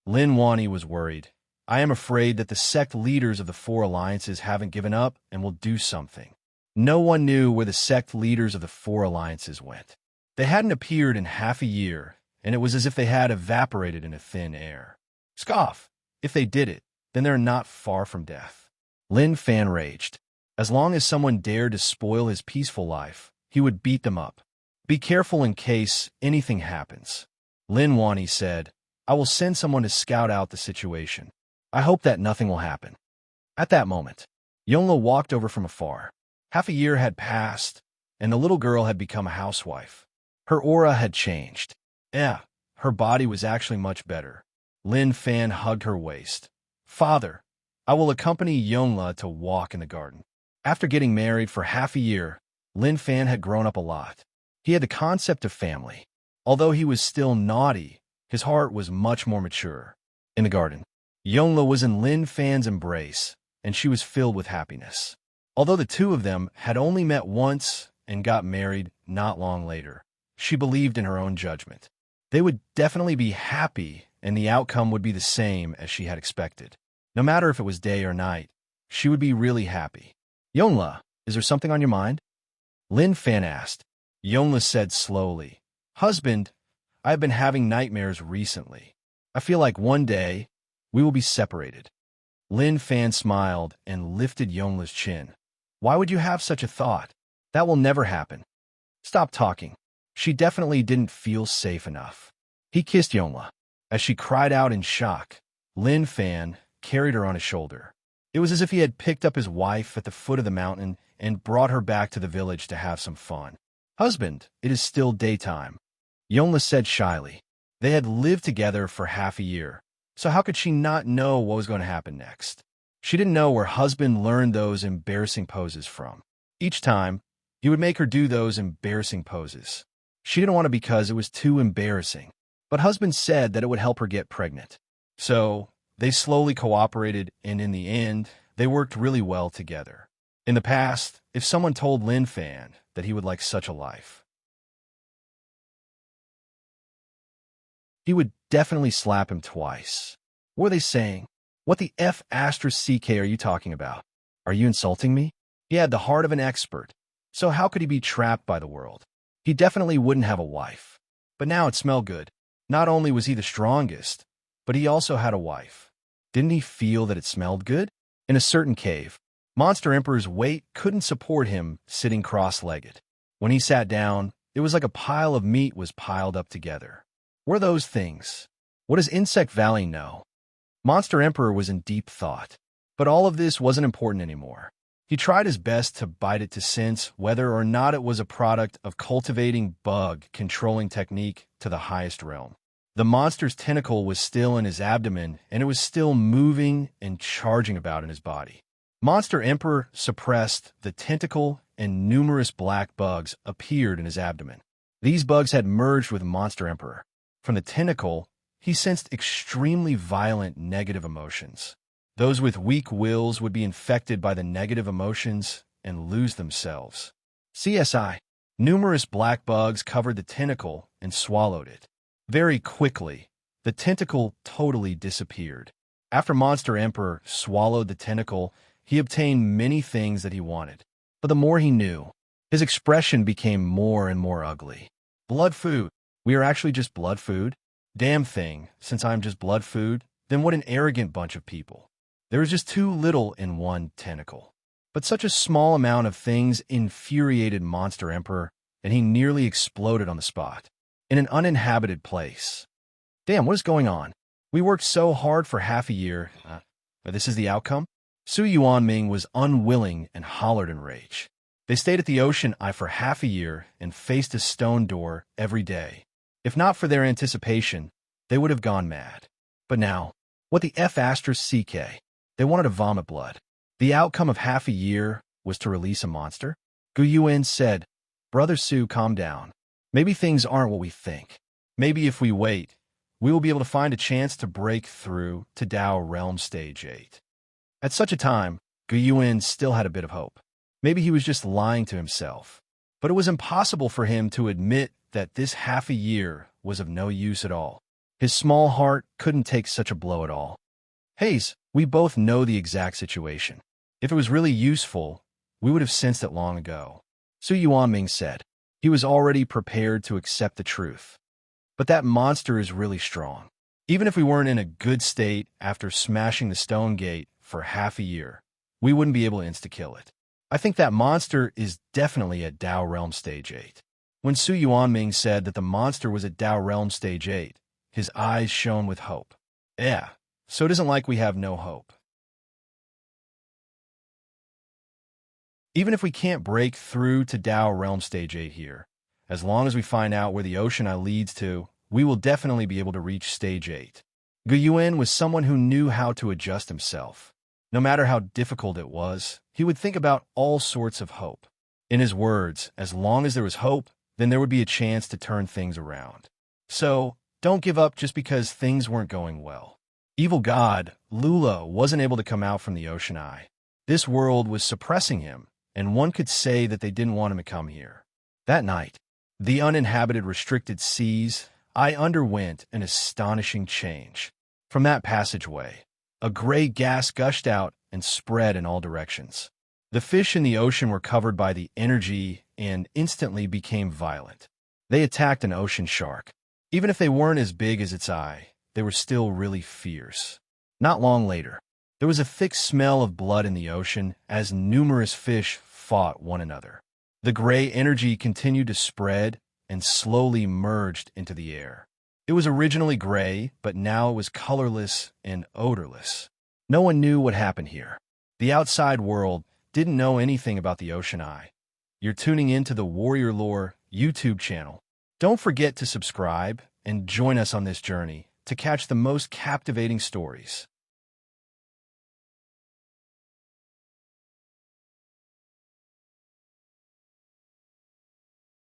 Lin Wani was worried. I am afraid that the sect leaders of the 4 alliances haven't given up and will do something. No one knew where the sect leaders of the 4 alliances went. They hadn't appeared in half a year, and it was as if they had evaporated into thin air. Scoff! If they did it, then they're not far from death. Lin Fan raged. As long as someone dared to spoil his peaceful life, he would beat them up. Be careful in case anything happens. Lin Wani said, I will send someone to scout out the situation. I hope that nothing will happen. At that moment, Yongla walked over from afar. Half a year had passed, and the little girl had become a housewife. Her aura had changed. Her body was actually much better. Lin Fan hugged her waist. Father, I will accompany Yongla to walk in the garden. After getting married for half a year, Lin Fan had grown up a lot. He had the concept of family. Although he was still naughty, his heart was much more mature. In the garden, Yongla was in Lin Fan's embrace, and she was filled with happiness. Although the two of them had only met once and got married not long later, she believed in her own judgment. They would definitely be happy, and the outcome would be the same as she had expected. No matter if it was day or night, she would be really happy. Yonla, is there something on your mind? Lin Fan asked. Yonla said slowly, Husband, I have been having nightmares recently. I feel like one day we will be separated. Lin Fan smiled and lifted Yonla's chin. Why would you have such a thought? That will never happen. Stop talking. She definitely didn't feel safe enough. He kissed Yonla. As she cried out in shock, Lin Fan carried her on his shoulder. It was as if he had picked up his wife at the foot of the mountain and brought her back to the village to have some fun. Husband, it is still daytime. Yonla said shyly. They had lived together for half a year, so how could she not know what was going to happen next? She didn't know where husband learned those embarrassing poses from. Each time, he would make her do those embarrassing poses. She didn't want to because it was too embarrassing, but husband said that it would help her get pregnant. So, they slowly cooperated, and in the end, they worked really well together. In the past, if someone told Lin Fan that he would like such a life, he would definitely slap him twice. What were they saying? What the F*** are you talking about? Are you insulting me? He had the heart of an expert, so how could he be trapped by the world? He definitely wouldn't have a wife. But now it smelled good. Not only was he the strongest, but he also had a wife. Didn't he feel that it smelled good? In a certain cave, Monster Emperor's weight couldn't support him sitting cross-legged. When he sat down, it was like a pile of meat was piled up together. What are those things? What does Insect Valley know? Monster Emperor was in deep thought. But all of this wasn't important anymore. He tried his best to bite it to sense whether or not it was a product of cultivating bug controlling technique to the highest realm. The monster's tentacle was still in his abdomen, and it was still moving and charging about in his body. Monster Emperor suppressed the tentacle, and numerous black bugs appeared in his abdomen. These bugs had merged with Monster Emperor. From the tentacle, he sensed extremely violent negative emotions. Those with weak wills would be infected by the negative emotions and lose themselves. CSI. Numerous black bugs covered the tentacle and swallowed it. Very quickly, the tentacle totally disappeared. After Monster Emperor swallowed the tentacle, he obtained many things that he wanted. But the more he knew, his expression became more and more ugly. Blood food. We are actually just blood food? Damn thing, since I'm just blood food, then what an arrogant bunch of people. There was just too little in one tentacle. But such a small amount of things infuriated Monster Emperor, and he nearly exploded on the spot. In an uninhabited place. Damn, what is going on? We worked so hard for half a year, but this is the outcome? Su Yuanming was unwilling and hollered in rage. They stayed at the ocean eye for half a year and faced a stone door every day. If not for their anticipation, they would have gone mad. But now, what the F***? They wanted to vomit blood. The outcome of half a year was to release a monster? Gu Yuan said, Brother Su, calm down. Maybe things aren't what we think. Maybe if we wait, we will be able to find a chance to break through to Dao Realm Stage 8. At such a time, Gu Yuan still had a bit of hope. Maybe he was just lying to himself. But it was impossible for him to admit that this half a year was of no use at all. His small heart couldn't take such a blow at all. Hayes, we both know the exact situation. If it was really useful, we would have sensed it long ago. Su Yuanming said. He was already prepared to accept the truth. But that monster is really strong. Even if we weren't in a good state after smashing the stone gate for half a year, we wouldn't be able to insta-kill it. I think that monster is definitely at Dao Realm Stage 8. When Su Yuanming said that the monster was at Dao Realm Stage 8, his eyes shone with hope. Yeah, so it isn't like we have no hope. Even if we can't break through to Dao Realm Stage 8 here, as long as we find out where the ocean eye leads to, we will definitely be able to reach Stage 8. Gu Yuan was someone who knew how to adjust himself. No matter how difficult it was, he would think about all sorts of hope. In his words, as long as there was hope, then there would be a chance to turn things around. So, don't give up just because things weren't going well. Evil God, Lula, wasn't able to come out from the ocean eye. This world was suppressing him, and one could say that they didn't want him to come here. That night, the uninhabited restricted seas, I underwent an astonishing change. From that passageway, a gray gas gushed out and spread in all directions. The fish in the ocean were covered by the energy and instantly became violent. They attacked an ocean shark. Even if they weren't as big as its eye, they were still really fierce. Not long later, there was a thick smell of blood in the ocean as numerous fish fought one another. The gray energy continued to spread and slowly merged into the air. It was originally gray, but now it was colorless and odorless. No one knew what happened here. The outside world didn't know anything about the ocean eye. You're tuning into the Warrior Lore YouTube channel. Don't forget to subscribe and join us on this journey to catch the most captivating stories.